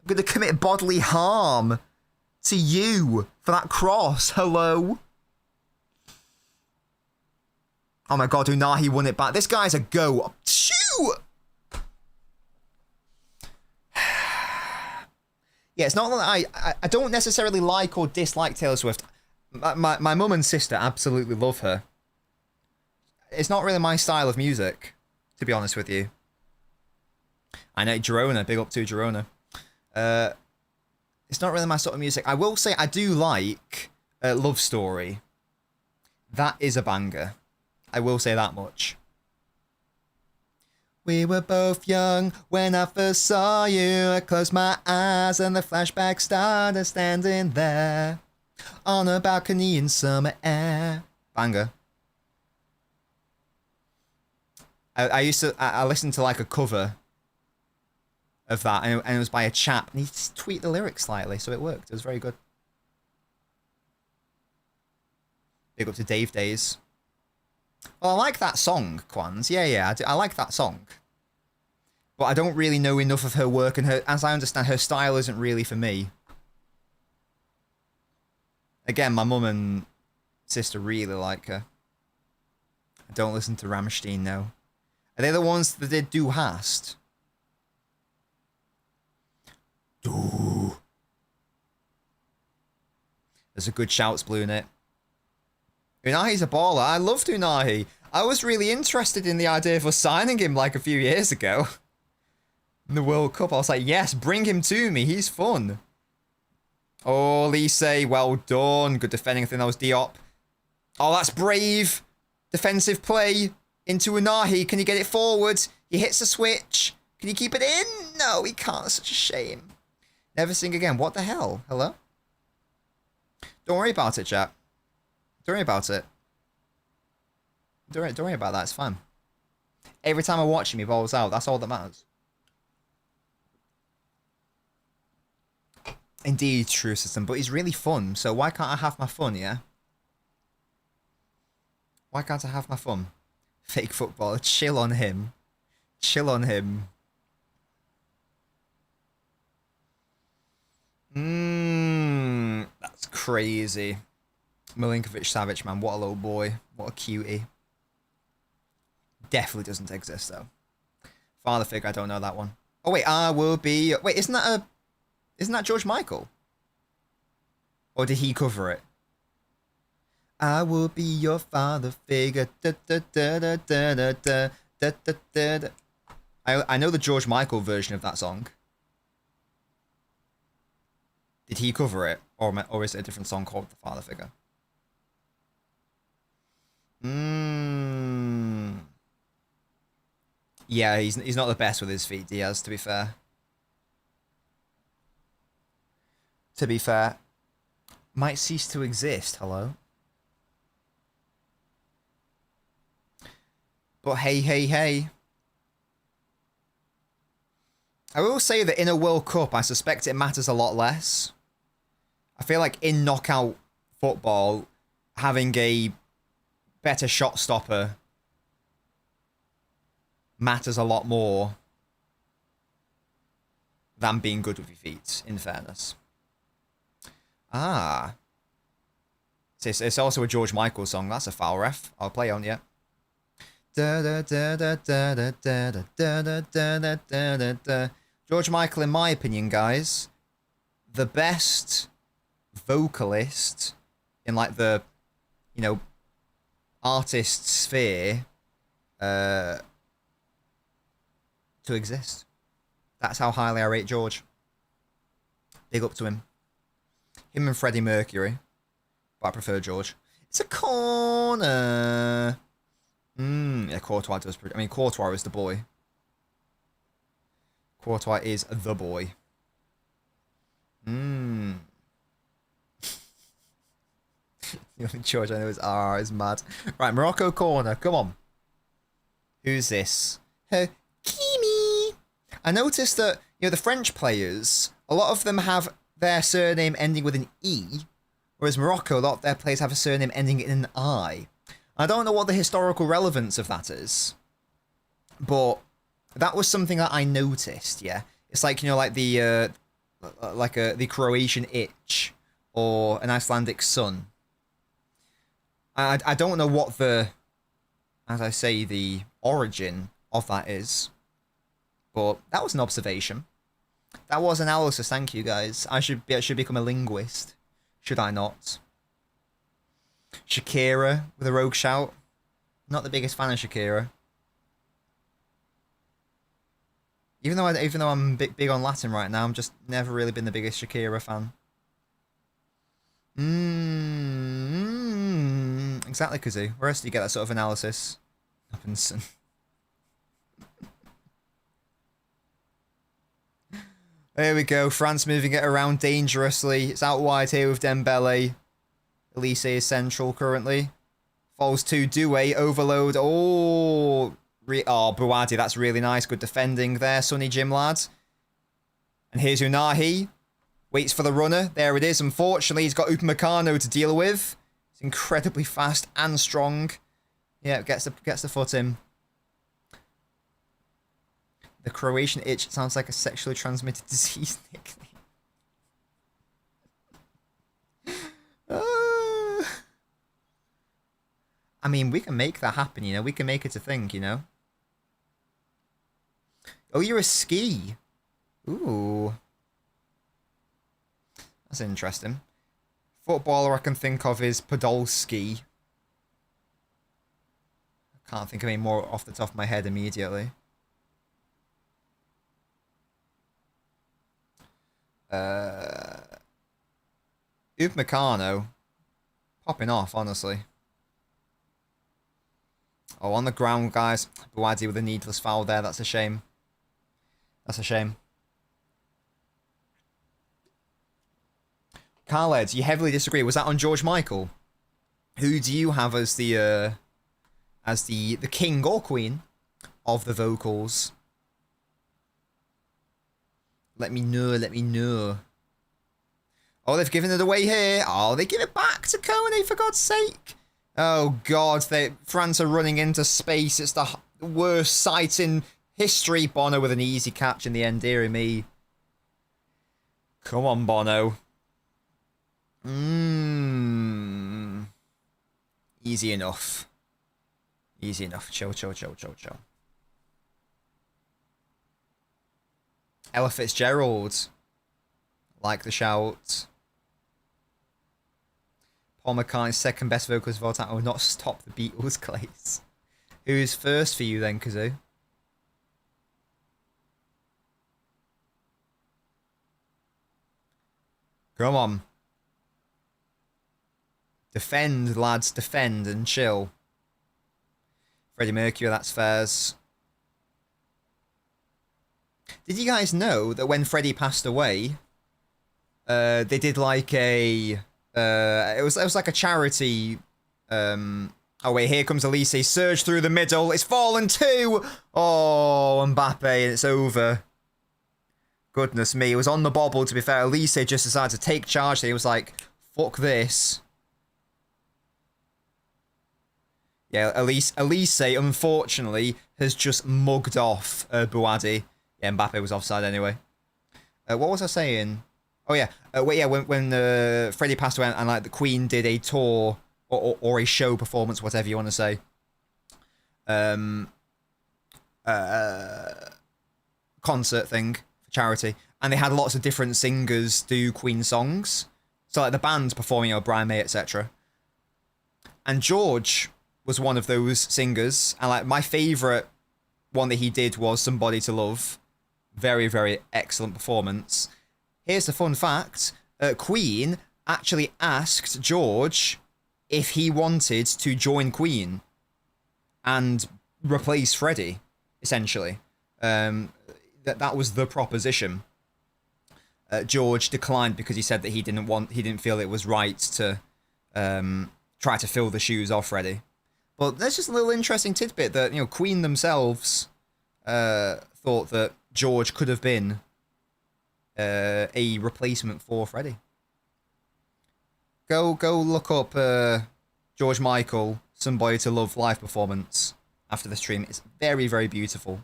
B: gonna commit bodily harm to you for that cross. Hello. Oh my god, Unahi won it back. This guy's a go. Shoo! Yeah, it's not that I don't necessarily like or dislike Taylor Swift. My mum and sister absolutely love her. It's not really my style of music, to be honest with you. I know, Girona, big up to Girona. It's not really my sort of music. I will say I do like Love Story. That is a banger. I will say that much. We were both young when I first saw you. I closed my eyes and the flashback started standing there on a balcony in summer air. Banger. I listened to like a cover of that and it was by a chap and he tweaked the lyrics slightly so it worked. It was very good. Big up to Dave Days. Well, I like that song, Quans. Yeah, I like that song. But I don't really know enough of her work, and her, as I understand, her style isn't really for me. Again, my mum and sister really like her. I don't listen to Rammstein, no. Are they the ones that did Du Hast? Du. There's a good shouts blue in it. Unahi's a baller. I loved Unahi. I was really interested in the idea of us signing him like a few years ago. In the World Cup, I was like, yes, bring him to me. He's fun. Oh, Lise, well done. Good defending. I think that was Diop. Oh, that's brave. Defensive play into Unahi. Can he get it forward? He hits the switch. Can he keep it in? No, he can't. That's such a shame. Never sing again. What the hell? Hello? Don't worry about it, chat. Don't worry about it. Don't worry about that. It's fine. Every time I watch him, he balls out. That's all that matters. Indeed, true system. But he's really fun. So why can't I have my fun, yeah? Why can't I have my fun? Fake footballer. Chill on him. Chill on him. That's crazy. Milinkovic Savic, man. What a little boy. What a cutie. Definitely doesn't exist, though. Father figure, I don't know that one. Oh, wait. I will be... Wait, isn't that George Michael? Or did he cover it? I will be your father figure. Da, da, da, da, da, da, da, da, da, da, da. I know the George Michael version of that song. Did he cover it? Or is it a different song called The Father Figure? Yeah, he's not the best with his feet, Diaz, to be fair. To be fair. Might cease to exist, hello? But hey. I will say that in a World Cup, I suspect it matters a lot less. I feel like in knockout football, having a better shot stopper matters a lot more than being good with your feet, in fairness. Ah. It's also a George Michael song. That's a foul ref. I'll play on, yeah. George Michael, in my opinion, guys, the best vocalist in, like, the, you know, artist sphere to exist. That's how highly I rate George. Big up to him. Him and Freddie Mercury. But I prefer George. It's a corner. Yeah, Courtois does pretty... I mean, Courtois is the boy. Courtois is the boy. The only George I know is R is mad. Right, Morocco corner. Come on. Who's this? Hakimi. I noticed that, you know, the French players, a lot of them have their surname ending with an E, whereas Morocco, a lot of their players have a surname ending in an I. I don't know what the historical relevance of that is, but that was something that I noticed, yeah? It's like, you know, like the the Croatian itch or an Icelandic sun. I don't know what the, as I say, the origin of that is, but that was an observation. That was analysis, thank you guys. I should become a linguist, should I not? Shakira with a rogue shout. Not the biggest fan of Shakira. Even though I'm big on Latin right now, I'm just never really been the biggest Shakira fan. Exactly, Kazoo. Where else do you get that sort of analysis? Hopkinson. There we go. France moving it around dangerously. It's out wide here with Dembele. Elise is central currently. Falls to Doué. Overload. Oh, Bouadi. That's really nice. Good defending there. Sonny Jim, lads. And here's Unahi. Waits for the runner. There it is. Unfortunately, he's got Upamecano to deal with. It's incredibly fast and strong. Yeah, gets the foot in. The Croatian itch sounds like a sexually transmitted disease nickname. I mean, we can make that happen, you know. We can make it a thing, you know. Oh, you're a ski. Ooh. That's interesting. Footballer I can think of is Podolski. I can't think of any more off the top of my head immediately. Upamecano. Popping off, honestly. Oh, on the ground, guys. Bouadi with a needless foul there. That's a shame. That's a shame. Khaled, you heavily disagree. Was that on George Michael? Who do you have as the king or queen of the vocals? Let me know, let me know. Oh, they've given it away here. Oh, they give it back to Kone, for God's sake. Oh, God, France are running into space. It's the worst sight in history. Bono with an easy catch in the end, dearie me. Come on, Bono. Easy enough. Easy enough. Chill, chill, chill, chill, chill. Ella Fitzgerald. Like the shout. Paul McCartney's second best vocalist of all time will not stop the Beatles, Clays. Who's first for you then, Kazoo? Come on. Defend, lads, defend and chill. Freddie Mercury, that's fairs. Did you guys know that when Freddie passed away, they did like a... it was like a charity... oh wait, here comes Elise. Surge through the middle. It's fallen too! Oh, Mbappe, and it's over. Goodness me, it was on the bobble, to be fair. Elise just decided to take charge. He was like, fuck this. Yeah, Elise, unfortunately, has just mugged off Buadi. Yeah, Mbappe was offside anyway. What was I saying? Oh, yeah. Wait, yeah, when Freddie passed away and, like, the Queen did a tour or a show performance, whatever you want to say. Concert thing for charity. And they had lots of different singers do Queen songs. So, like, the band performing, Brian May, etc. And George was one of those singers. And, like, my favourite one that he did was Somebody to Love. Very, very excellent performance. Here's the fun fact. Queen actually asked George if he wanted to join Queen and replace Freddie, essentially. That was the proposition. George declined because he said that he didn't feel it was right to try to fill the shoes of Freddie. But there's just a little interesting tidbit that, Queen themselves thought that George could have been a replacement for Freddie. Go look up George Michael, Somebody to Love live performance after the stream. It's very, very beautiful.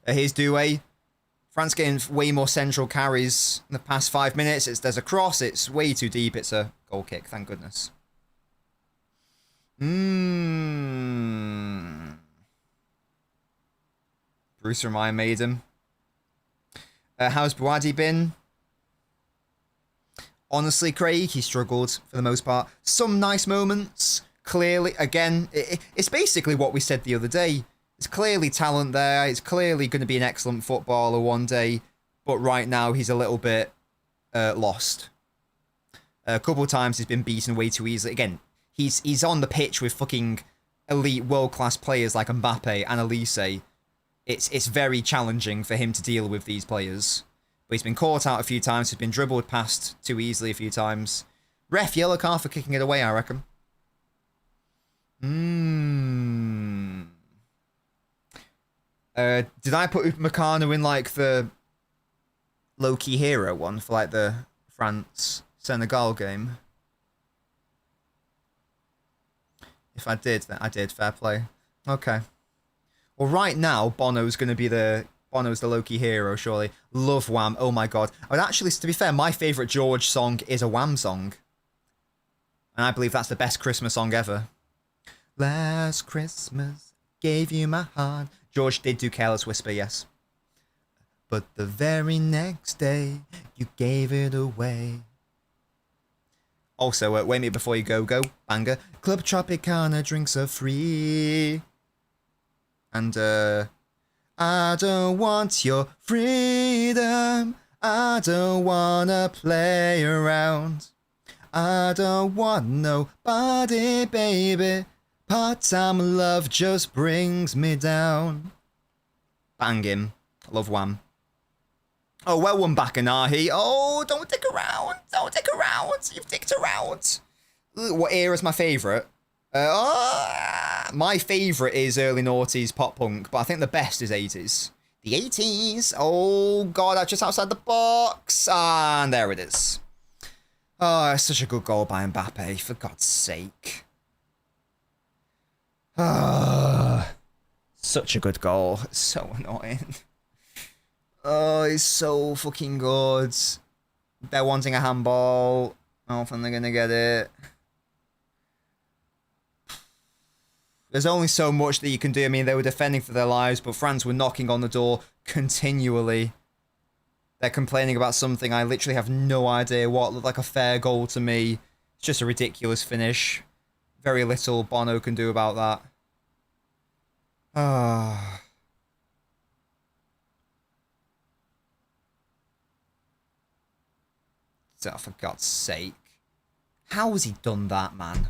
B: Here's Doué. France getting way more central carries in the past 5 minutes. There's a cross. It's way too deep. It's a goal kick. Thank goodness. Bruce Ryan made him. How's Buadi been? Honestly, Craig, he struggled for the most part. Some nice moments. Clearly, again, it's basically what we said the other day. There's clearly talent there. It's clearly going to be an excellent footballer one day. But right now, he's a little bit lost. A couple of times he's been beaten way too easily. Again, he's on the pitch with fucking elite world-class players like Mbappe and Elise. It's very challenging for him to deal with these players. But he's been caught out a few times. He's been dribbled past too easily a few times. Ref, yellow card for kicking it away, I reckon. Did I put Upamecano in, like, the low-key hero one for, like, the France-Senegal game? If I did, then I did. Fair play. Okay. Well, right now, Bono's the low-key hero, surely. Love Wham. Oh, my God. I would actually, to be fair, my favourite George song is a Wham song. And I believe that's the best Christmas song ever. Last Christmas, gave you my heart. George did do Careless Whisper, yes. But the very next day, you gave it away. Also, wait a minute before you go, banger. Club Tropicana drinks are free. And, I don't want your freedom. I don't wanna play around. I don't want nobody, baby. Part-time love just brings me down. Bang him. I love Wham. Oh, well one back, Anahi. Oh, don't dick around. Don't dick around. You've dicked around. What era's my favourite? My favourite is early noughties pop punk, but I think the best is 80s. The 80s. Oh, God, I'm just outside the box. And there it is. Oh, it's such a good goal by Mbappe, for God's sake. Such a good goal. It's so annoying. Oh, it's so fucking good. They're wanting a handball. I don't think they're going to get it. There's only so much that you can do. I mean, they were defending for their lives, but France were knocking on the door continually. They're complaining about something I literally have no idea what. Looked like a fair goal to me. It's just a ridiculous finish. Very little Bono can do about that. Ah. Oh, for God's sake. How has he done that, man?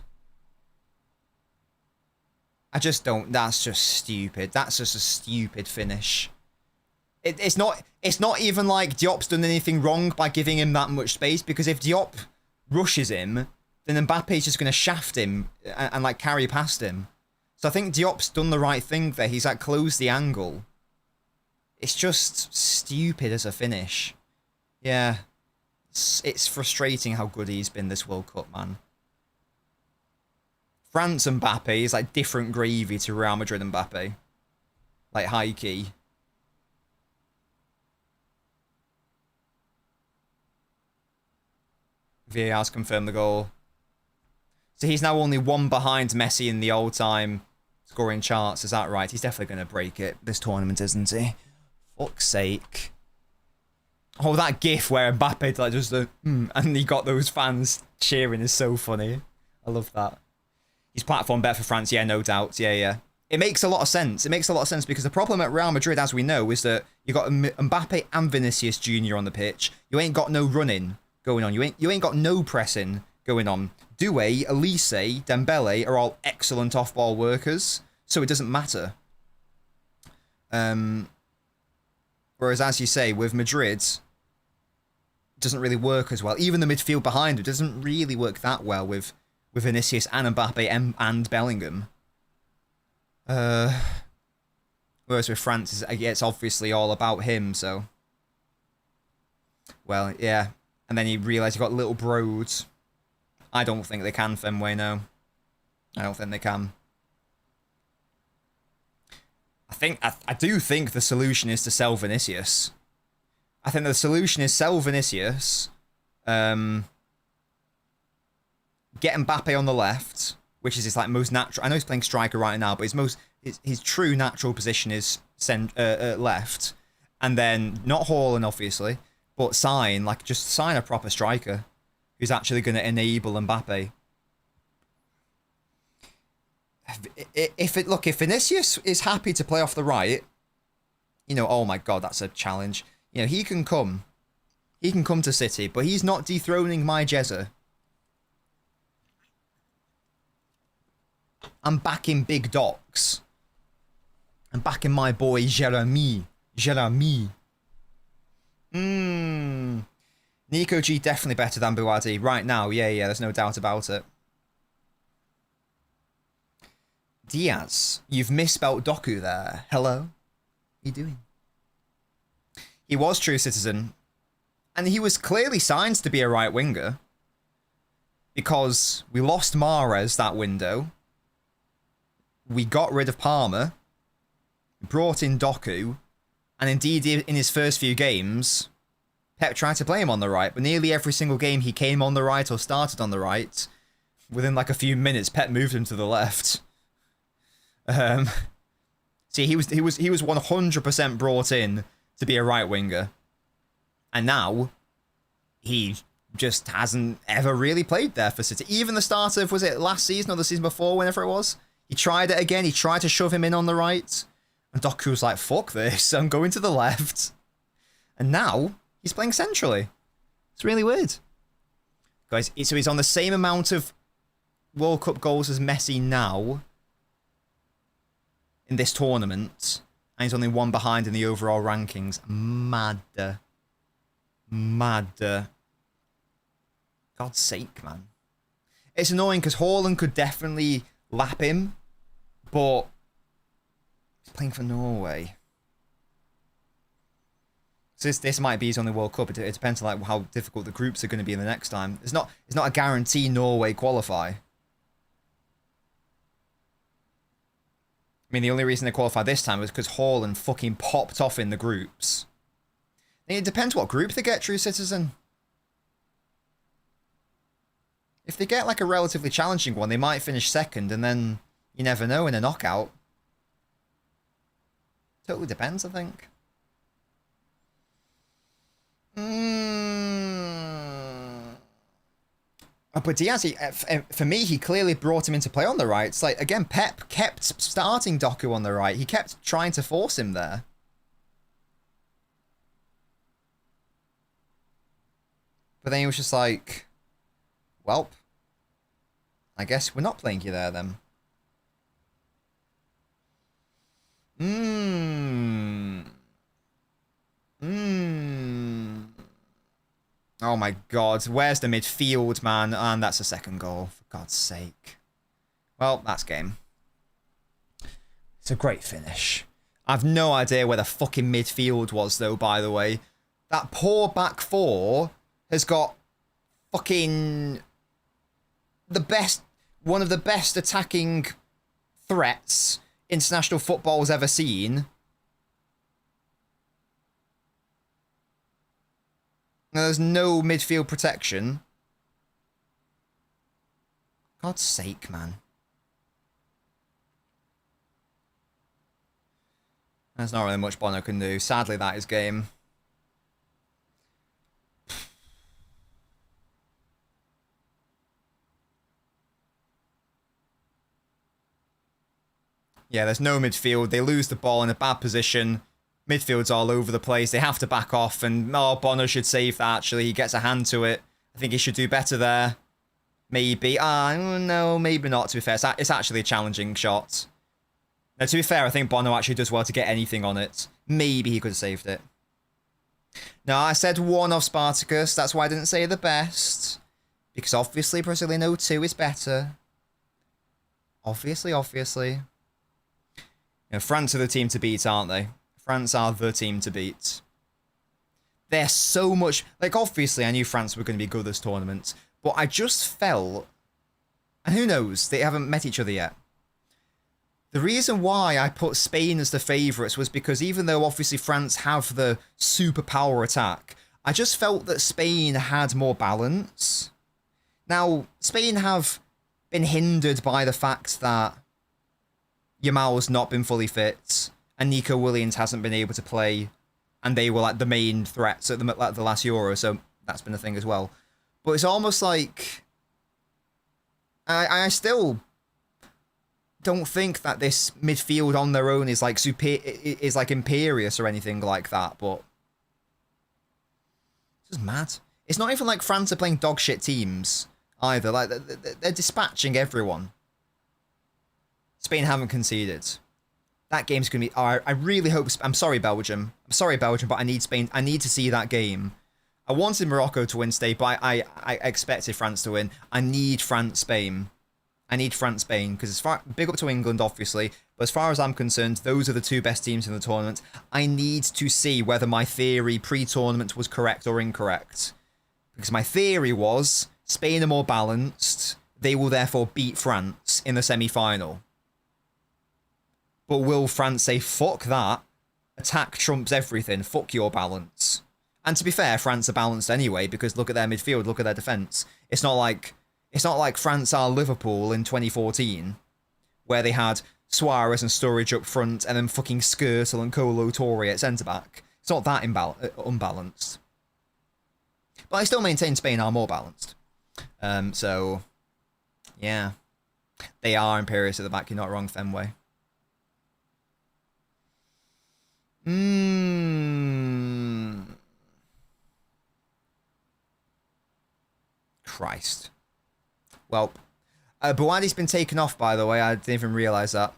B: I just don't. That's just stupid. That's just a stupid finish. It's not even like Diop's done anything wrong by giving him that much space, because if Diop rushes him, then Mbappe's just going to shaft him and like carry past him. So I think Diop's done the right thing there. He's like closed the angle. It's just stupid as a finish. Yeah. It's frustrating how good he's been this World Cup, man. France Mbappe is like different gravy to Real Madrid Mbappe. Like high key. VAR's confirmed the goal. So he's now only one behind Messi in the all-time scoring charts. Is that right? He's definitely going to break it this tournament, isn't he? Fuck's sake. Oh, that gif where Mbappe like just and he got those fans cheering is so funny. I love that. He's platform bet for France, yeah, no doubt. Yeah. It makes a lot of sense. It makes a lot of sense because the problem at Real Madrid, as we know, is that you got Mbappe and Vinicius Jr. on the pitch. You ain't got no running going on. You ain't got no pressing going on. Doué, Elise, Dembele are all excellent off-ball workers, so it doesn't matter. Whereas, as you say, with Madrid, it doesn't really work as well. Even the midfield behind it doesn't really work that well with Vinicius and Mbappe and Bellingham. Whereas with France, it's obviously all about him, so... Well, yeah. And then you realise you've got little broads. I don't think they can, Fenway, no. I don't think they can. I do think the solution is to sell Vinicius. I think the solution is sell Vinicius, get Mbappe on the left, which is his like most natural. I know he's playing striker right now, but his true natural position is left, and then not Haaland obviously, but just sign a proper striker who's actually going to enable Mbappe. If Vinicius is happy to play off the right, you know, oh my god, that's a challenge. You know, he can come to City, but he's not dethroning my Jezza. I'm backing big docs. I'm backing my boy Jeremy. Nico G definitely better than Buadi right now. Yeah, there's no doubt about it. Diaz, you've misspelt Doku there. Hello? How you doing? He was true citizen. And he was clearly signed to be a right winger. Because we lost Mahrez that window. We got rid of Palmer. Brought in Doku. And indeed, in his first few games, Pep tried to play him on the right. But nearly every single game he came on the right or started on the right. Within like a few minutes, Pep moved him to the left. See, he was 100% brought in to be a right winger, and now he just hasn't ever really played there for City. Even the start of, was it last season or the season before, whenever it was, he tried it again. He tried to shove him in on the right, and Doku was like, "Fuck this, I'm going to the left." And now he's playing centrally. It's really weird, guys. So he's on the same amount of World Cup goals as Messi now. In this tournament, and he's only one behind in the overall rankings. Mad. God's sake, man. It's annoying because Haaland could definitely lap him, but he's playing for Norway. So this might be his only World Cup. It depends on like how difficult the groups are going to be in the next time. It's not a guarantee Norway qualify. I mean, the only reason they qualified this time was because Haaland fucking popped off in the groups. I mean, it depends what group they get, True Citizen. If they get like a relatively challenging one, they might finish second, and then you never know in a knockout. Totally depends, I think. But Diaz, for me, he clearly brought him into play on the right. It's like, again, Pep kept starting Doku on the right. He kept trying to force him there. But then he was just like, well, I guess we're not playing you there then. Oh my god, where's the midfield, man? And that's a second goal, for God's sake. Well, that's game. It's a great finish. I've no idea where the fucking midfield was, though, by the way. That poor back four has got fucking... the best... one of the best attacking threats international football's ever seen. There's no midfield protection. God's sake, man. There's not really much Bono can do. Sadly, that is game. Yeah, there's no midfield. They lose the ball in a bad position. Midfield's all over the place. They have to back off. And, oh, Bono should save that, actually. He gets a hand to it. I think he should do better there. Maybe. No, maybe not, to be fair. It's actually a challenging shot. Now, to be fair, I think Bono actually does well to get anything on it. Maybe he could have saved it. No, I said one of Spartacus. That's why I didn't say the best. Because obviously Braziliano 2 is better. Obviously. You know, France are the team to beat, aren't they? France are the team to beat. They're so much... Like, obviously, I knew France were going to be good this tournament. But I just felt... And who knows? They haven't met each other yet. The reason why I put Spain as the favourites was because even though obviously France have the superpower attack, I just felt that Spain had more balance. Now, Spain have been hindered by the fact that Yamal's not been fully fit and Nico Williams hasn't been able to play, and they were like the main threats at the last Euro, so that's been a thing as well. But it's almost like I still don't think that this midfield on their own is like imperious or anything like that, but it's just mad. It's not even like France are playing dog shit teams either. Like they're dispatching everyone. Spain haven't conceded. That game's gonna be. I really hope. I'm sorry, Belgium. But I need Spain. I need to see that game. I wanted Morocco to win today, but I expected France to win. I need France-Spain. Because big up to England, obviously, but as far as I'm concerned, those are the two best teams in the tournament. I need to see whether my theory pre-tournament was correct or incorrect. Because my theory was Spain are more balanced, they will therefore beat France in the semi-final. But will France say, fuck that, attack trumps everything, fuck your balance? And to be fair, France are balanced anyway, because look at their midfield, look at their defence. It's not like France are Liverpool in 2014, where they had Suarez and Sturridge up front, and then fucking Skirtle and Kolo Toure at centre-back. It's not that unbalanced. But I still maintain Spain are more balanced. So, yeah. They are imperious at the back, you're not wrong, Fenway. Christ. Well, Buadi's been taken off, by the way. I didn't even realise that.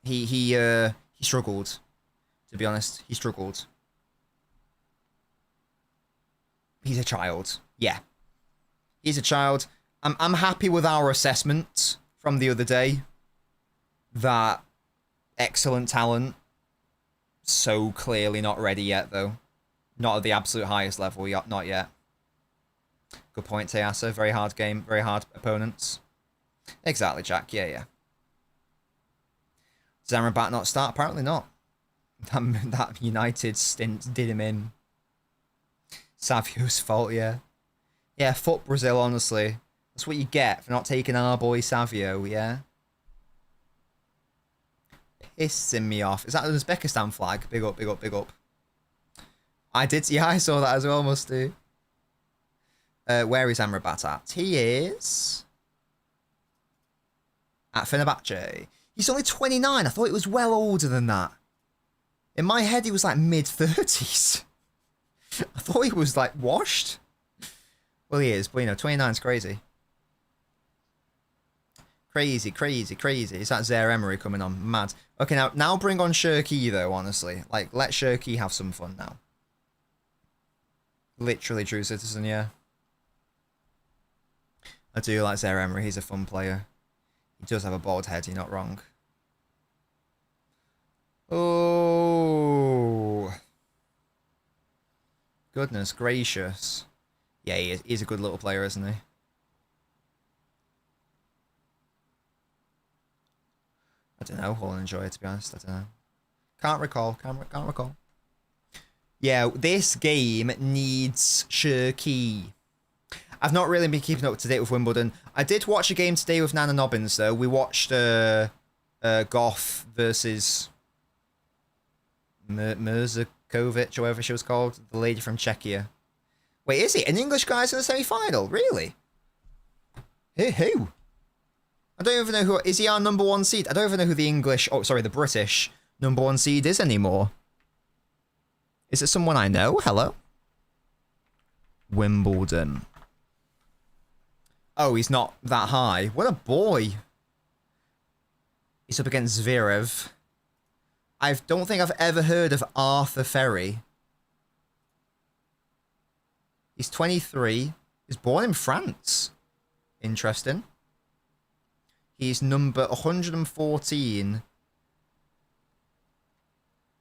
B: He struggled. To be honest, he struggled. He's a child. Yeah. He's a child. I'm happy with our assessment from the other day. That excellent talent. So clearly not ready yet, though. Not at the absolute highest level, not yet. Good point, Teasa. Very hard game. Very hard opponents. Exactly, Jack. Yeah. Does Amrabat not start? Apparently not. That United stint did him in. Savio's fault, yeah. Yeah, fuck Brazil, honestly. That's what you get for not taking our boy Savio, yeah? Pissing me off. Is that an Uzbekistan flag? Big up. I saw that as well, must do. Where is Amrabat at? He is at Fenerbahce. He's only 29. I thought he was well older than that. In my head, he was like mid-30s. I thought he was like washed. Well, he is, but 29 is crazy. Crazy. Is that Zaire Emery coming on? Mad. Okay, now bring on Shirky, though, honestly. Like, let Shirky have some fun now. Literally true citizen, yeah. I do like Zaire Emery. He's a fun player. He does have a bald head, you're not wrong. Oh. Goodness gracious. Yeah, he's a good little player, isn't he? I don't know. I'll enjoy it, to be honest. I don't know. Can't recall. Can't recall. Yeah, this game needs Shirky. I've not really been keeping up to date with Wimbledon. I did watch a game today with LNobbins, though. We watched Goff versus Mirzakovic, or whatever she was called. The lady from Czechia. Wait, is it? An English guy's in the semi-final? Really? Who? I don't even know who... Is he our number one seed? I don't even know who the English... Oh, sorry, the British number one seed is anymore. Is it someone I know? Hello? Wimbledon. Oh, he's not that high. What a boy. He's up against Zverev. I don't think I've ever heard of Arthur Ferry. He's 23. He's born in France. Interesting. He's number 114.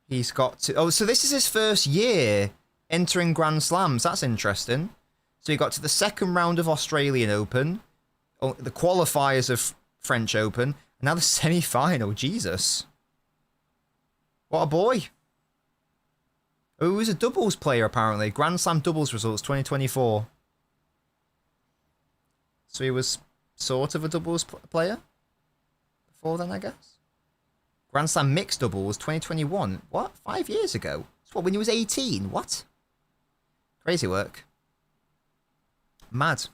B: He's got to... Oh, so this is his first year entering Grand Slams. That's interesting. So he got to the second round of Australian Open, the qualifiers of French Open, and now the semi-final. Jesus. What a boy. Oh, he was a doubles player, apparently. Grand Slam doubles results 2024. So he was sort of a doubles player before then, I guess. Grand Slam mixed doubles 2021. What? 5 years ago? That's what, when he was 18? What? Crazy work. Mad.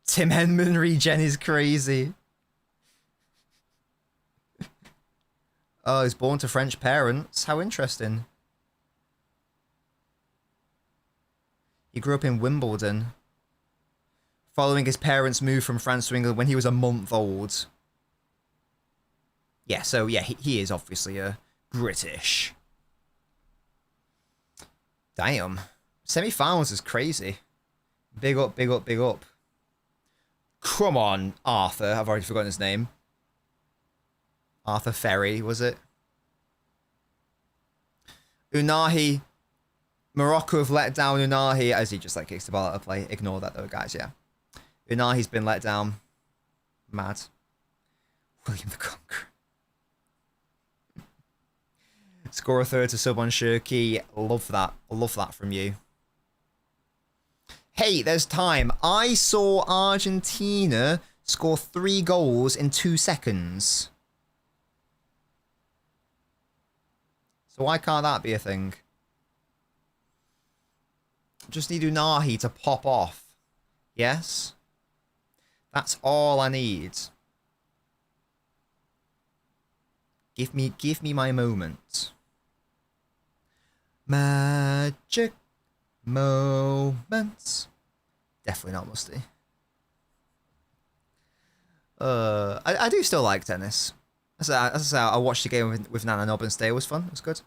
B: Tim Henman regen is crazy. Oh, he's born to French parents. How interesting. He grew up in Wimbledon, following his parents' move from France to England when he was a month old. Yeah, so yeah, he is obviously British. Damn. Semi-finals is crazy. Big up, big up, big up. Come on, Arthur. I've already forgotten his name. Arthur Ferry, was it? Unahi. Morocco have let down Unahi as he just like kicks the ball out of play. Ignore that though, guys, yeah. Unahi's been let down. Mad. William the Conqueror. Score a third to sub on Shirky. Love that. Love that from you. Hey, there's time. I saw Argentina score 3 goals in 2 seconds. So why can't that be a thing? Just need Unahi to pop off. Yes? That's all I need. Give me my moment. Magic moments. Definitely not Musty. I do still like tennis. As I say, I watched the game with LNobbins today. It was fun. It was good.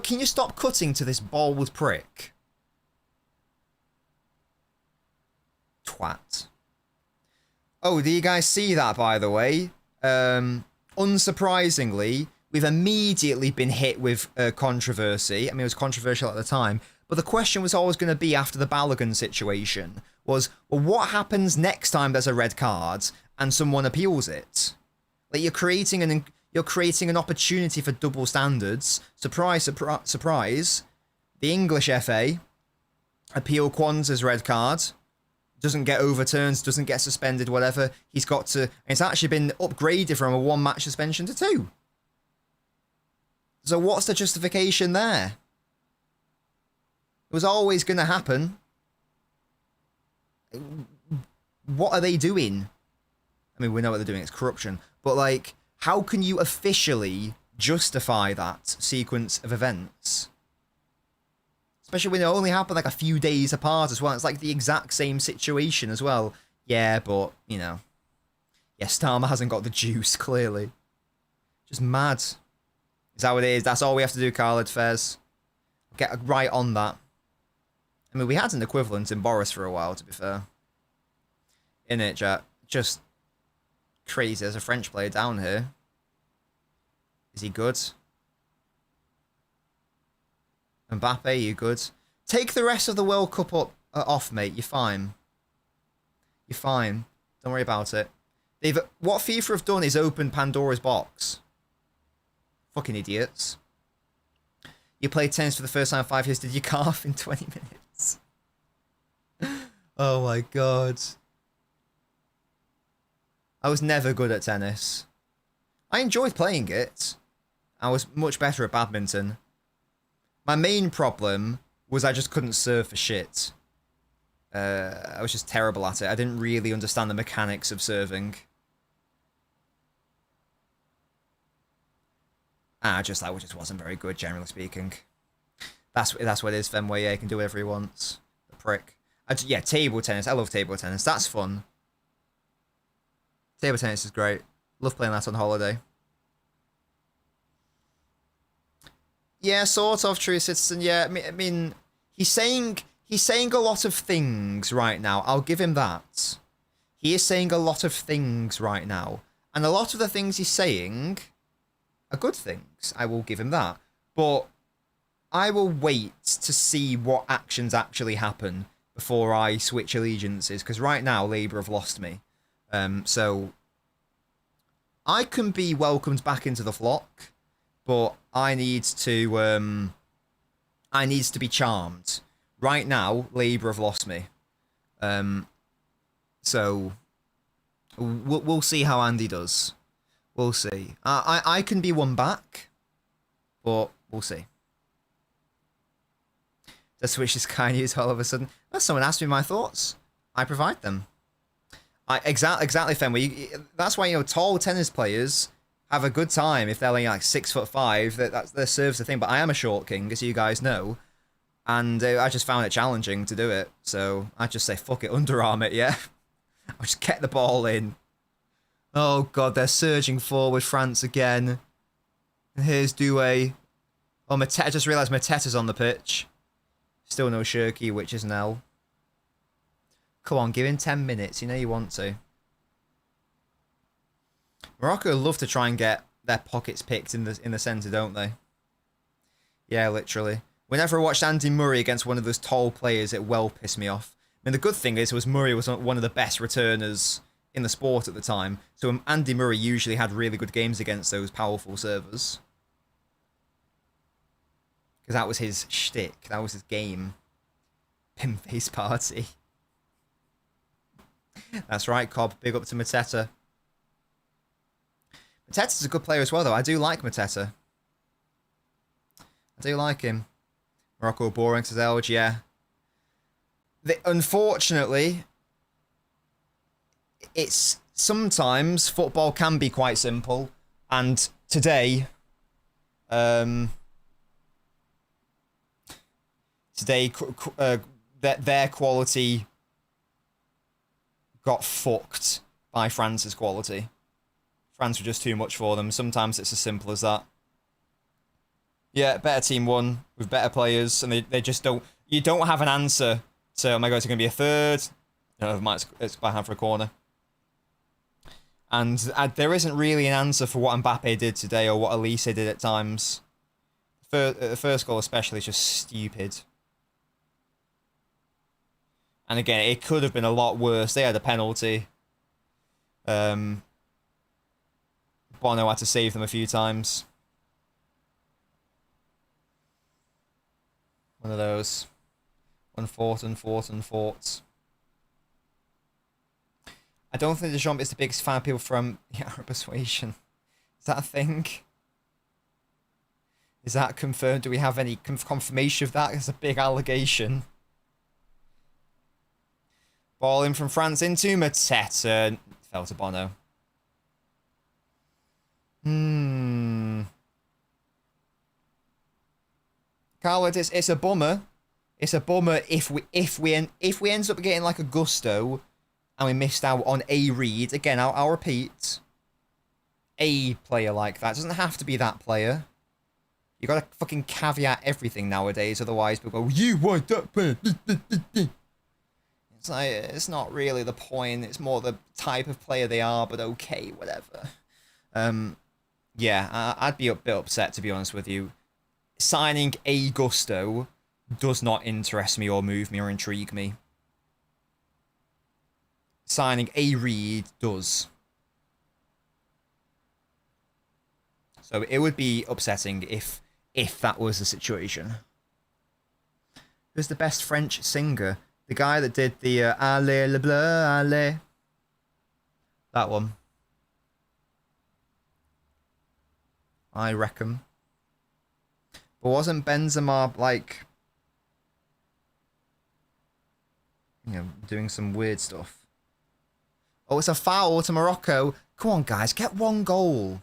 B: Can you stop cutting to this bald prick? Twat. Oh, do you guys see that, by the way? Unsurprisingly, we've immediately been hit with controversy. I mean, it was controversial at the time. But the question was always going to be after the Balogun situation was, well, what happens next time there's a red card and someone appeals it? Like, you're creating an opportunity for double standards. Surprise, surprise. The English FA appeal Kwanzaa's red card. Doesn't get overturned, doesn't get suspended, whatever. He's got to... It's actually been upgraded from a 1-match suspension to 2. So what's the justification there? It was always going to happen. What are they doing? I mean, we know what they're doing. It's corruption. But, like, how can you officially justify that sequence of events? Especially when it only happened like a few days apart as well. It's like the exact same situation as well. Yeah, but, you know. Yeah, Starmer hasn't got the juice, clearly. Just mad. Is that what it is? That's all we have to do, Khaled Fez. Get right on that. I mean, we had an equivalent in Boris for a while, to be fair. Innit, chat? Just crazy. There's a French player down here. Is he good? Mbappe, you good? take the rest of the World Cup off, mate. You're fine. You're fine. Don't worry about it. What FIFA have done is open Pandora's box. Fucking idiots. You played tennis for the first time in 5 years. Did you carve in 20 minutes? Oh my god. I was never good at tennis. I enjoyed playing it. I was much better at badminton. My main problem was I just couldn't serve for shit. I was just terrible at it. I didn't really understand the mechanics of serving. I just wasn't very good, generally speaking. That's what it is, Fenway. Yeah, he can do whatever he wants. The prick. Yeah, table tennis. I love table tennis. That's fun. Table tennis is great. Love playing that on holiday. Yeah, sort of, True Citizen. Yeah, I mean, he's saying a lot of things right now. I'll give him that. He is saying a lot of things right now, and a lot of the things he's saying are good things. I will give him that. But I will wait to see what actions actually happen before I switch allegiances, because right now Labour have lost me. So I can be welcomed back into the flock, but I need to be charmed. Right now, Labour have lost me. So we'll see how Andy does. We'll see. I can be won back, but we'll see. The Switch is kind news all of a sudden. Well, someone asked me my thoughts. I provide them. Exactly, Fenway. That's why, tall tennis players have a good time if they're like 6'5". That serves the thing. But I am a short king, as you guys know, and I just found it challenging to do it. So I just say fuck it, underarm it. Yeah, I'll just get the ball in. Oh god, they're surging forward, France again. And here's Douay. Oh, I just realised Mateta's on the pitch. Still no Shirky, which is an L. Come on, give him 10 minutes. You know you want to. Morocco love to try and get their pockets picked in the centre, don't they? Yeah, literally. Whenever I watched Andy Murray against one of those tall players, it well pissed me off. I mean, the good thing was Murray was one of the best returners in the sport at the time. So Andy Murray usually had really good games against those powerful servers. Because that was his shtick. That was his game. Pim face party. That's right, Cobb. Big up to Mateta. Mateta's a good player as well, though. I do like Mateta. I do like him. Morocco boring, says Elge, yeah. Unfortunately, it's sometimes football can be quite simple, and today, their quality got fucked by France's quality. France were just too much for them. Sometimes it's as simple as that. Yeah, better team won with better players, and they just don't. You don't have an answer to, oh my god, it's going to be a third. No, never mind, it's by hand for a corner. And there isn't really an answer for what Mbappe did today or what Elise did at times. The first goal especially is just stupid. And again, it could have been a lot worse. They had a penalty. Bono had to save them a few times. One of those. Unfought. I don't think Deschamps is the biggest fan of people from the Arab persuasion. Is that a thing? Is that confirmed? Do we have any confirmation of that? It's a big allegation. Ball in from France into Mateta. Fell to Bono. Carlo, it's a bummer. It's a bummer if we end up getting like a Gusto and we missed out on a Reed. Again, I'll repeat. A player like that. It doesn't have to be that player. You gotta fucking caveat everything nowadays, otherwise people go, you want that player. It's like, it's not really the point, it's more the type of player they are, but okay, whatever. Yeah, I'd be a bit upset, to be honest with you. Signing a Gusto does not interest me or move me or intrigue me. Signing a Reed does. So it would be upsetting if that was the situation. Who's the best French singer? The guy that did the Allez le bleu, allez. That one. I reckon. But wasn't Benzema, like, you know, doing some weird stuff? Oh, it's a foul to Morocco. Come on, guys, get one goal.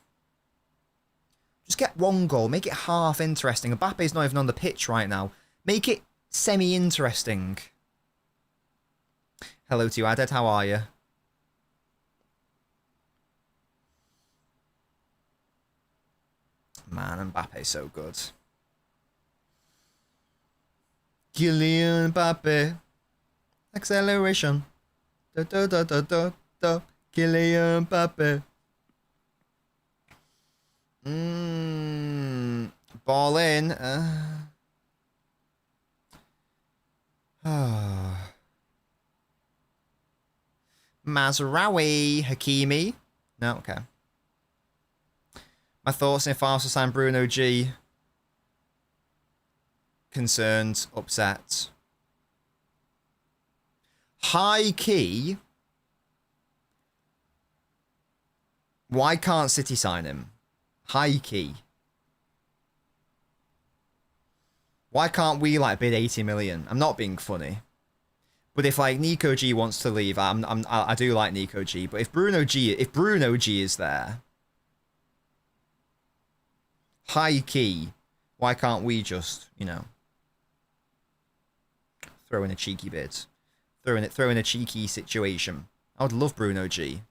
B: Just get one goal. Make it half interesting. Mbappe's not even on the pitch right now. Make it semi-interesting. Hello to you, Aded. How are you? Man, Mbappe's so good. Kylian Mbappe. Acceleration. Da da da da da da. Kylian Mbappe. Ball in. Mazraoui. Hakimi. No, okay. My thoughts if Arsenal signed Bruno G. Concerned, upset. High key. Why can't City sign him? High key. Why can't we like bid 80 million? I'm not being funny. But if like Nico G wants to leave, I do like Nico G. But if Bruno G is there, high key, why can't we just, you know, throw in a cheeky bid, throw in a cheeky situation? I would love Bruno G.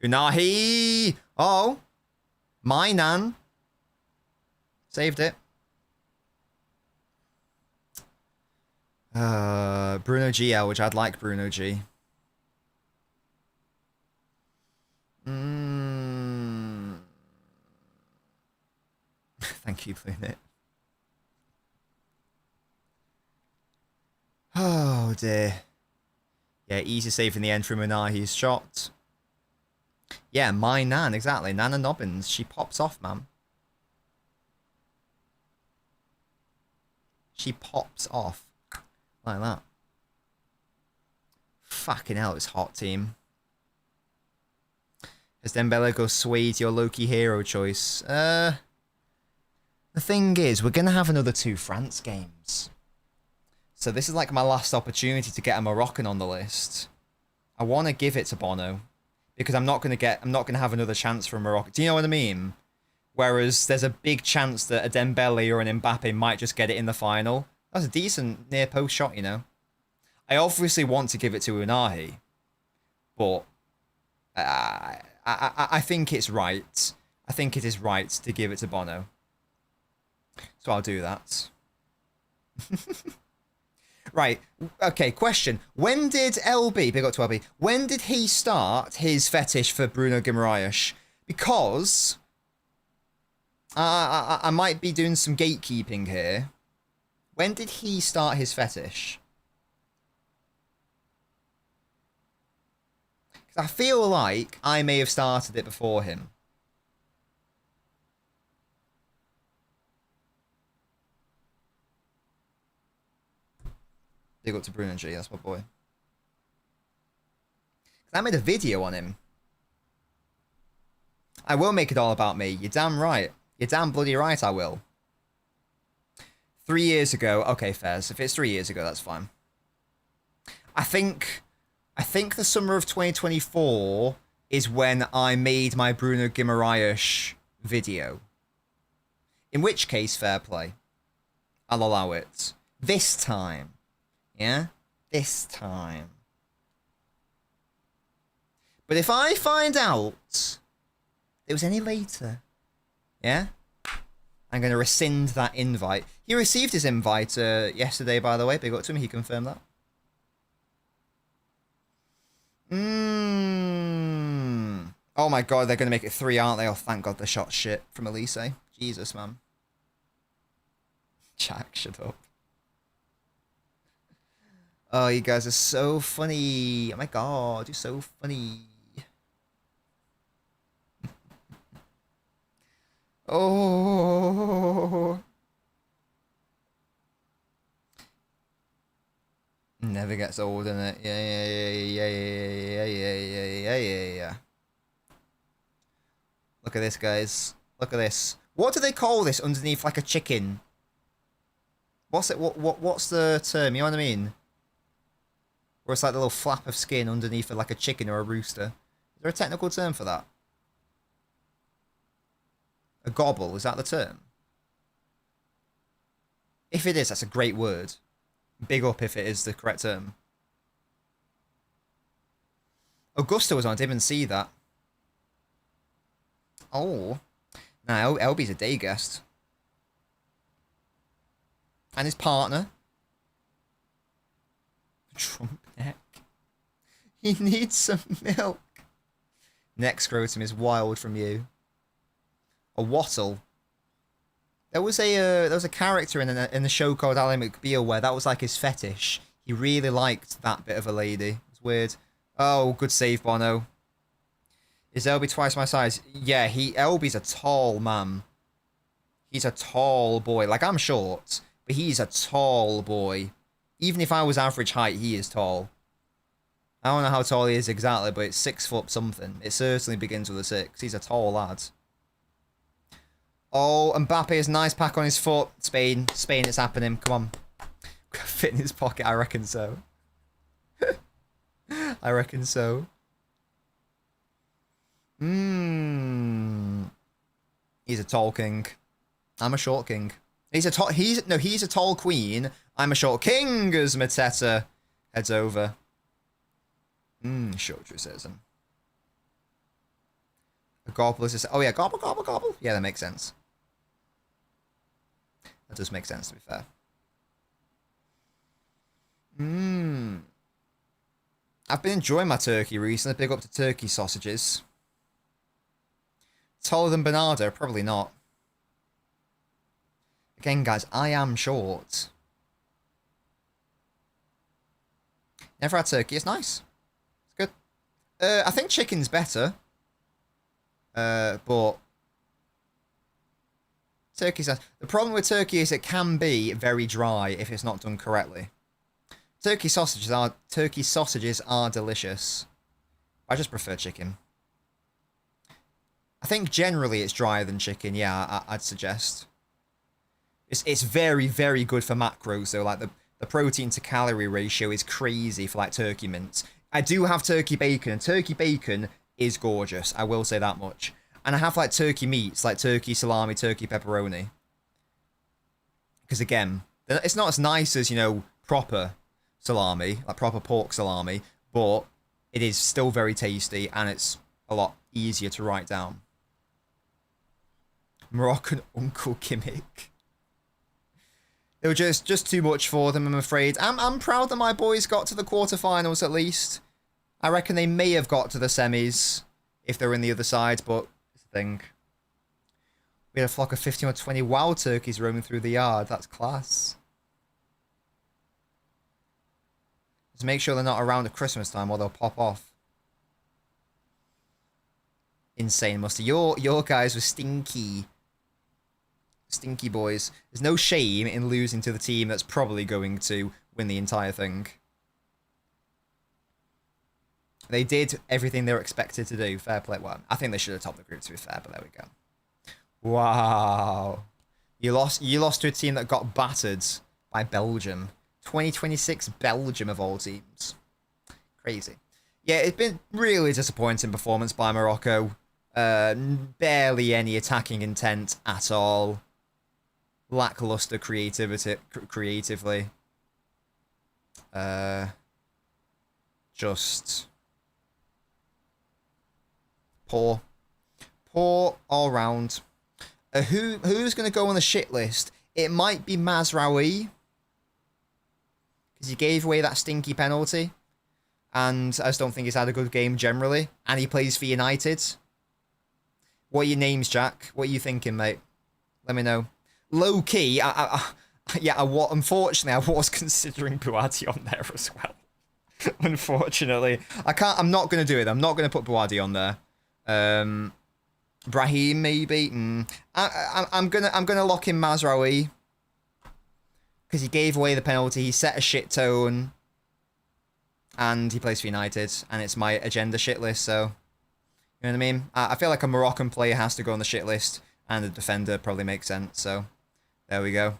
B: Unahi, oh, my nan, saved it. Bruno GL, which I'd like Bruno G. Thank you, Planet. Oh dear. Yeah, easy save in the end from Unahi's shot. Yeah, my nan, exactly. Nana Nobbins. She pops off, man. She pops off. Like that. Fucking hell, it's hot, team. Has Dembele go swayed your Loki hero choice? The thing is, we're going to have another 2 France games. So this is like my last opportunity to get a Moroccan on the list. I want to give it to Bono. Because I'm not going to have another chance for a Moroccan. Do you know what I mean? Whereas there's a big chance that a Dembele or an Mbappe might just get it in the final. That's a decent near post shot, you know. I obviously want to give it to Unahi. But I think it's right. I think it is right to give it to Bono. So I'll do that. Right. Okay, question. When did LB, big up to LB, when did he start his fetish for Bruno Guimaraes? Because I might be doing some gatekeeping here. When did he start his fetish? Because I feel like I may have started it before him. Big up to Bruno G, that's my boy. I made a video on him. I will make it all about me. You're damn right. You're damn bloody right I will. 3 years ago. Okay, Fez. If it's 3 years ago, that's fine. I think the summer of 2024 is when I made my Bruno Guimaraes video. In which case, fair play. I'll allow it. This time. Yeah? This time. But if I find out it was any later, yeah? I'm going to rescind that invite. He received his invite yesterday, by the way. Big up to him. He confirmed that. Oh my god, they're going to make it 3, aren't they? Oh, thank god the shot shit from Elise. Jesus, man. Jack, shut up. Oh, you guys are so funny. Oh my god, you're so funny. Oh. Never gets old, innit? Yeah. Look at this, guys. Look at this. What do they call this underneath like a chicken? What's it? What's the term? You know what I mean? Where it's like the little flap of skin underneath it, like a chicken or a rooster. Is there a technical term for that? A gobble, is that the term? If it is, that's a great word. Big up if it is the correct term. Augusta was on, I didn't even see that. Oh. Nah, LB's a day guest. And his partner. Trump neck. He needs some milk. Neck scrotum is wild from you. A wattle. There was a character in the show called Ally McBeal where that was like his fetish. He really liked that bit of a lady. It's weird. Oh, good save, Bono. Is LB twice my size? Yeah, LB's a tall man. He's a tall boy. Like, I'm short, but he's a tall boy. Even if I was average height, he is tall. I don't know how tall he is exactly, but it's 6 foot something. It certainly begins with a 6. He's a tall lad. Oh, Mbappe has a nice pack on his foot. Spain, it's happening. Come on. Fit in his pocket, I reckon so. I reckon so. He's a tall king. I'm a short king. He's a tall queen. I'm a short king as Mateta heads over. Short truism. A gobble is oh yeah, gobble, gobble, gobble. Yeah, that makes sense. That does make sense, to be fair. I've been enjoying my turkey recently. Big up to turkey sausages. Taller than Bernardo? Probably not. Again, guys, I am short. Never had turkey. It's nice. It's good. I think chicken's better. But turkey's... The problem with turkey is it can be very dry if it's not done correctly. Turkey sausages are delicious. I just prefer chicken. I think generally it's drier than chicken. Yeah, I'd suggest. It's very, very good for macros though. Like the protein to calorie ratio is crazy for like turkey mince. I do have turkey bacon, and turkey bacon is gorgeous. I will say that much. And I have like turkey meats, like turkey salami, turkey pepperoni. Because again, it's not as nice as, you know, proper salami, like proper pork salami, but it is still very tasty and it's a lot easier to write down. Moroccan uncle gimmick. It was just too much for them, I'm afraid. I'm proud that my boys got to the quarterfinals at least. I reckon they may have got to the semis if they're in the other side, but it's the thing. We had a flock of 15 or 20 wild turkeys roaming through the yard. That's class. Just make sure they're not around at Christmas time or they'll pop off. Insane, Muster. Your guys were stinky. Stinky boys. There's no shame in losing to the team that's probably going to win the entire thing. They did everything they were expected to do. Fair play. Well, I think they should have topped the group, to be fair, but there we go. Wow. You lost to a team that got battered by Belgium. 2026 Belgium of all teams. Crazy. Yeah, it's been really disappointing performance by Morocco. Barely any attacking intent at all. Lackluster creatively. Just poor all round. Who's going to go on the shit list? It might be Mazraoui, because he gave away that stinky penalty, and I just don't think he's had a good game generally, and he plays for United. What are your names, Jack? What are you thinking, mate? Let me know. Low key, Yeah, unfortunately, I was considering Buadi on there as well. Unfortunately. I'm not going to do it. I'm not going to put Buadi on there. Brahim, maybe. I'm gonna lock in Mazraoui. Because he gave away the penalty, he set a shit tone. And he plays for United. And it's my agenda shit list, so... You know what I mean? I feel like a Moroccan player has to go on the shit list. And a defender probably makes sense, so... There we go.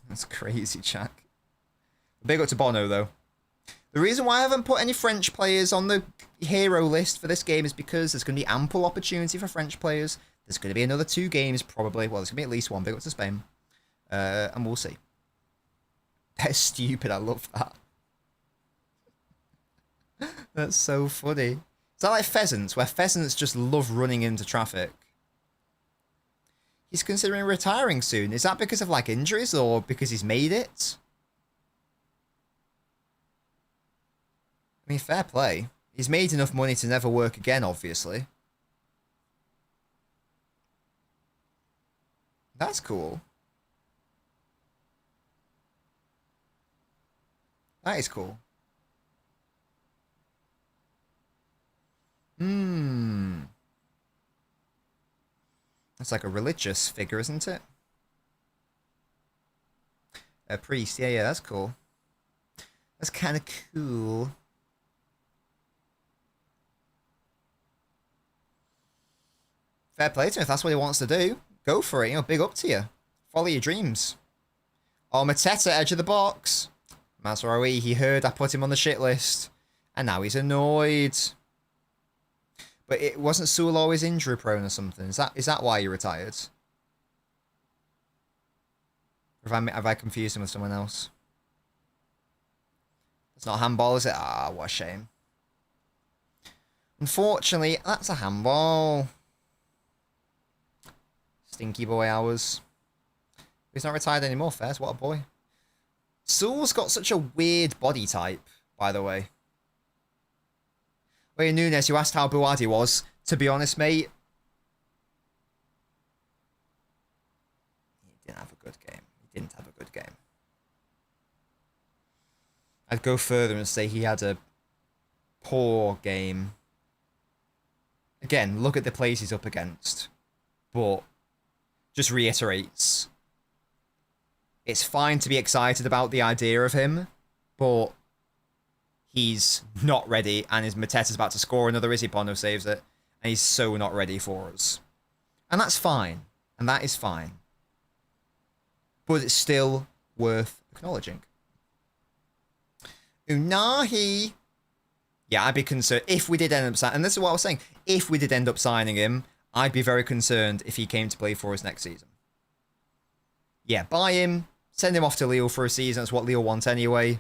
B: That's crazy, Jack. Big up to Bono, though. The reason why I haven't put any French players on the hero list for this game is because there's going to be ample opportunity for French players. There's going to be another 2 games, probably. Well, there's going to be at least one. Big up to Spain. And we'll see. That's stupid. I love that. That's so funny. Is that like pheasants, where pheasants just love running into traffic? He's considering retiring soon. Is that because of, like, injuries or because he's made it? I mean, fair play. He's made enough money to never work again, obviously. That's cool. That is cool. That's like a religious figure, isn't it? A priest. Yeah, that's cool. That's kind of cool. Fair play to him. If that's what he wants to do, go for it. You know, big up to you. Follow your dreams. Oh, Mateta, edge of the box. Mazraoui, he heard I put him on the shit list. And now he's annoyed. But it wasn't Sewell always injury prone or something? Is that why he retired? Or have I confused him with someone else? It's not a handball, is it? Ah, what a shame. Unfortunately, that's a handball. Stinky boy hours. He's not retired anymore, Fairs. What a boy. Sewell's got such a weird body type, by the way. Wait, Nunes, you asked how Buadi was. To be honest, mate, he didn't have a good game. He didn't have a good game. I'd go further and say he had a poor game. Again, look at the plays he's up against. But just reiterates, it's fine to be excited about the idea of him, but he's not ready, and his Mateta's about to score another. Izzy Bono saves it, and he's so not ready for us. And that's fine, and that is fine. But it's still worth acknowledging. Unahi. Yeah, I'd be concerned if we did end up signing, and this is what I was saying, if we did end up signing him, I'd be very concerned if he came to play for us next season. Yeah, buy him, send him off to Lille for a season, that's what Lille wants anyway,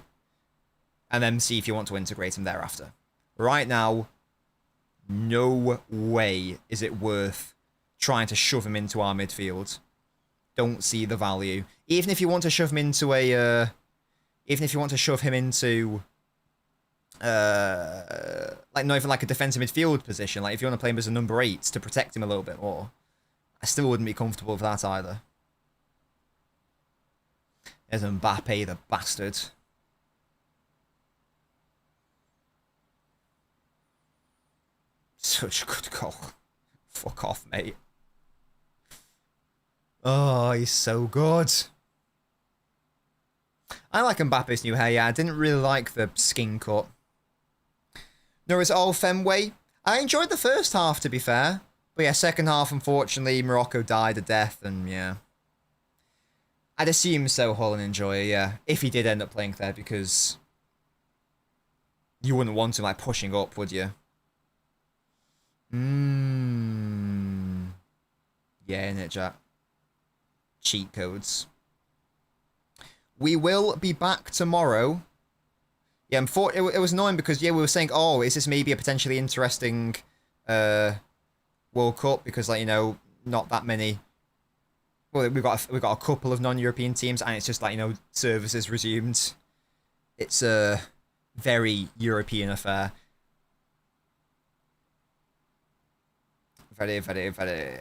B: and then see if you want to integrate him thereafter. Right now, no way is it worth trying to shove him into our midfield. Don't see the value. Even if you want to shove him into a... even if you want to shove him into... like not even like a defensive midfield position, like if you want to play him as a number 8 to protect him a little bit more, I still wouldn't be comfortable with that either. There's Mbappe, the bastard. Such a good goal. Fuck off, mate. Oh, he's so good. I like Mbappe's new hair, yeah. I didn't really like the skin cut. Nor is it all Fenway. I enjoyed the first half, to be fair. But yeah, second half, unfortunately, Morocco died a death, and yeah. I'd assume so, Hull and Enjoy, yeah. If he did end up playing there, because you wouldn't want him, like, pushing up, would you? Yeah, innit, Jack? Cheat codes. We will be back tomorrow. Yeah, it was annoying because, yeah, we were saying, oh, is this maybe a potentially interesting World Cup? Because, like, you know, not that many... Well, we've got a couple of non-European teams, and it's just, like, you know, services resumed. It's a very European affair. Very, very, very...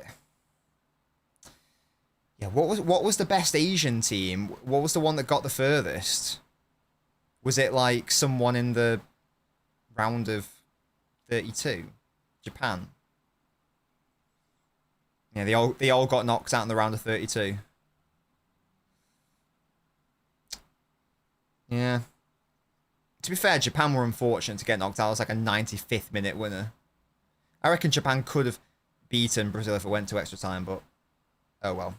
B: Yeah, what was the best Asian team? What was the one that got the furthest? Was it like someone in the round of 32? Japan. Yeah, they all got knocked out in the round of 32. Yeah. To be fair, Japan were unfortunate to get knocked out. It was like a 95th minute winner. I reckon Japan could have beaten Brazil if it went to extra time, but oh well.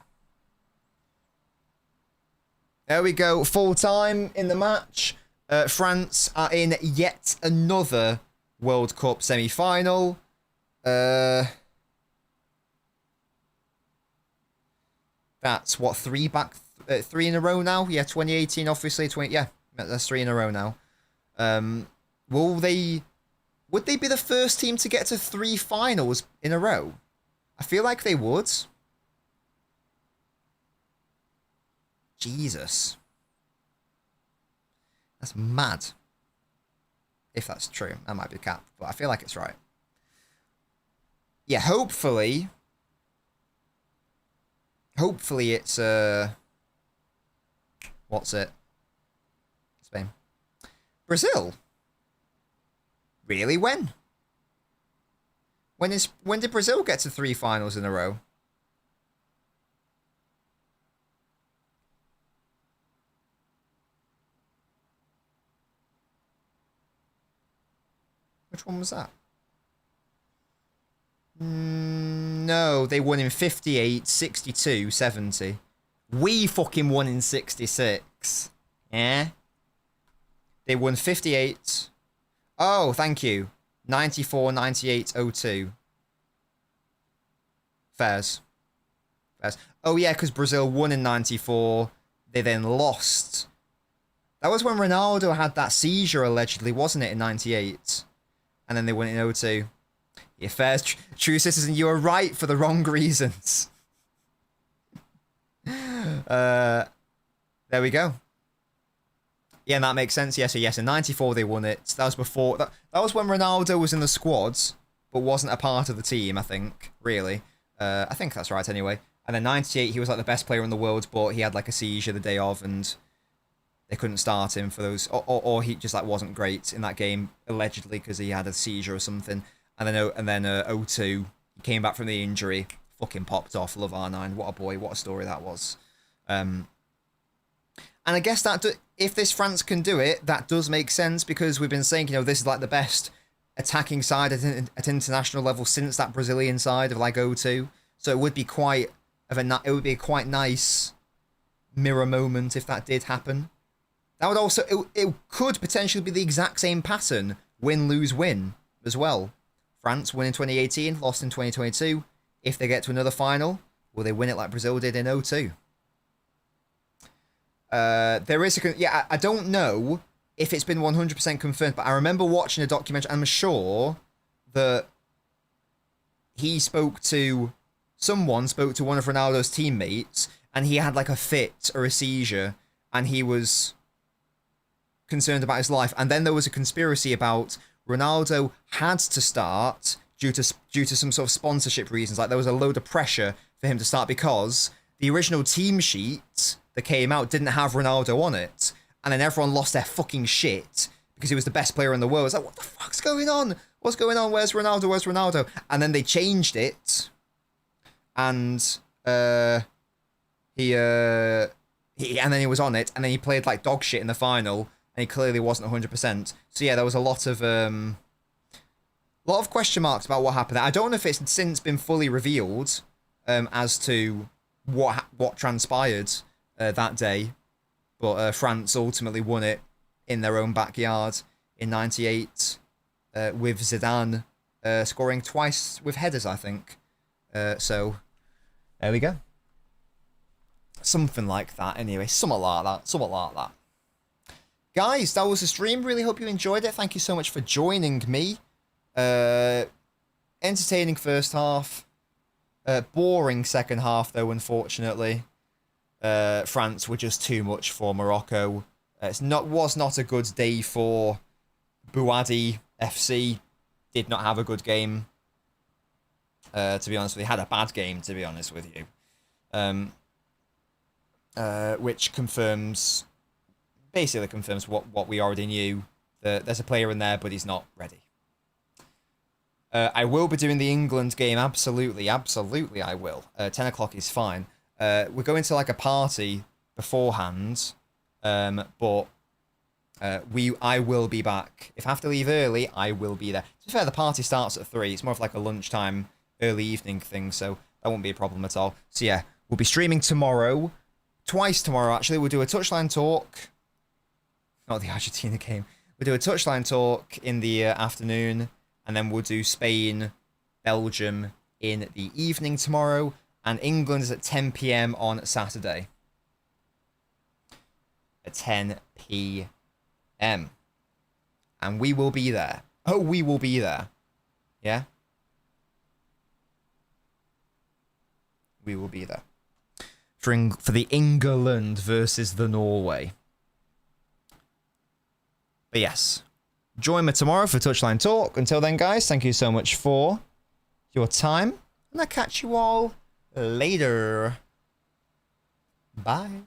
B: There we go. Full time in the match. France are in yet another World Cup semi-final. That's what, three in a row now? Yeah, 2018 obviously. Yeah, that's 3 in a row now. Would they be the first team to get to 3 finals in a row? I feel like they would. Jesus. That's mad. If that's true. That might be a cap, but I feel like it's right. Yeah, hopefully it's, what's it? Spain. Brazil? Really? When? When did Brazil get to 3 finals in a row? Which one was that? No, they won in 58, 62, 70. We fucking won in 66. Yeah? They won 58. Oh, thank you. 94, 98, 02. Fairs. Oh, yeah, because Brazil won in 94. They then lost. That was when Ronaldo had that seizure, allegedly, wasn't it, in 98? And then they won in 02. Yeah, fairs. True citizen, you are right for the wrong reasons. There we go. Yeah, and that makes sense. Yeah, so yes, in 94 they won it. That was before... That was when Ronaldo was in the squads, but wasn't a part of the team, I think, really. I think that's right, anyway. And then 98, he was like the best player in the world, but he had like a seizure the day of, and they couldn't start him for those... Or he just like wasn't great in that game, allegedly, because he had a seizure or something. And then 02, he came back from the injury, fucking popped off. Love R9. What a boy. What a story that was. And I guess that if this France can do it, that does make sense, because we've been saying, you know, this is like the best attacking side at international level since that Brazilian side of like 02. So it would be quite a quite nice mirror moment if that did happen. That would also it could potentially be the exact same pattern, win lose win as well. France win in 2018, lost in 2022. If they get to another final, will they win it like Brazil did in 02? There is I don't know if it's been 100% confirmed, but I remember watching a documentary. I'm sure that someone spoke to one of Ronaldo's teammates, and he had like a fit or a seizure, and he was concerned about his life. And then there was a conspiracy about Ronaldo had to start due to some sort of sponsorship reasons. Like there was a load of pressure for him to start because the original team sheet that came out didn't have Ronaldo on it, and then everyone lost their fucking shit because he was the best player in the world. It's like, what the fuck's going on? What's going on? Where's Ronaldo? Where's Ronaldo? And then they changed it, and and then he was on it, and then he played like dog shit in the final, and he clearly wasn't 100%. So yeah, there was a lot of question marks about what happened. I don't know if it's since been fully revealed as to what transpired that day, but France ultimately won it in their own backyard in 98 with Zidane scoring twice with headers, I think. So there we go. Something like that, anyway. Something like that. Guys, that was the stream. Really hope you enjoyed it. Thank you so much for joining me. Entertaining first half. Boring second half, though, unfortunately. France were just too much for Morocco. Was not a good day for Bouadi FC. Did not have a good game. To be honest with you, had a bad game, to be honest with you. which basically confirms what we already knew. That there's a player in there, but he's not ready. I will be doing the England game, absolutely I will. 10 o'clock is fine. We're going to like a party beforehand, but I will be back. If I have to leave early, I will be there. To be fair, the party starts at 3. It's more of like a lunchtime, early evening thing, so that won't be a problem at all. So yeah, we'll be streaming tomorrow. Twice tomorrow, actually. We'll do a touchline talk. Not the Argentina game. We'll do a touchline talk in the afternoon, and then we'll do Spain, Belgium in the evening tomorrow, and England is at 10 p.m. on Saturday. At 10 p.m. And we will be there. Oh, we will be there. Yeah? We will be there. For the England versus the Norway. But yes. Join me tomorrow for Touchline Talk. Until then, guys, thank you so much for your time. And I'll catch you all later. Bye.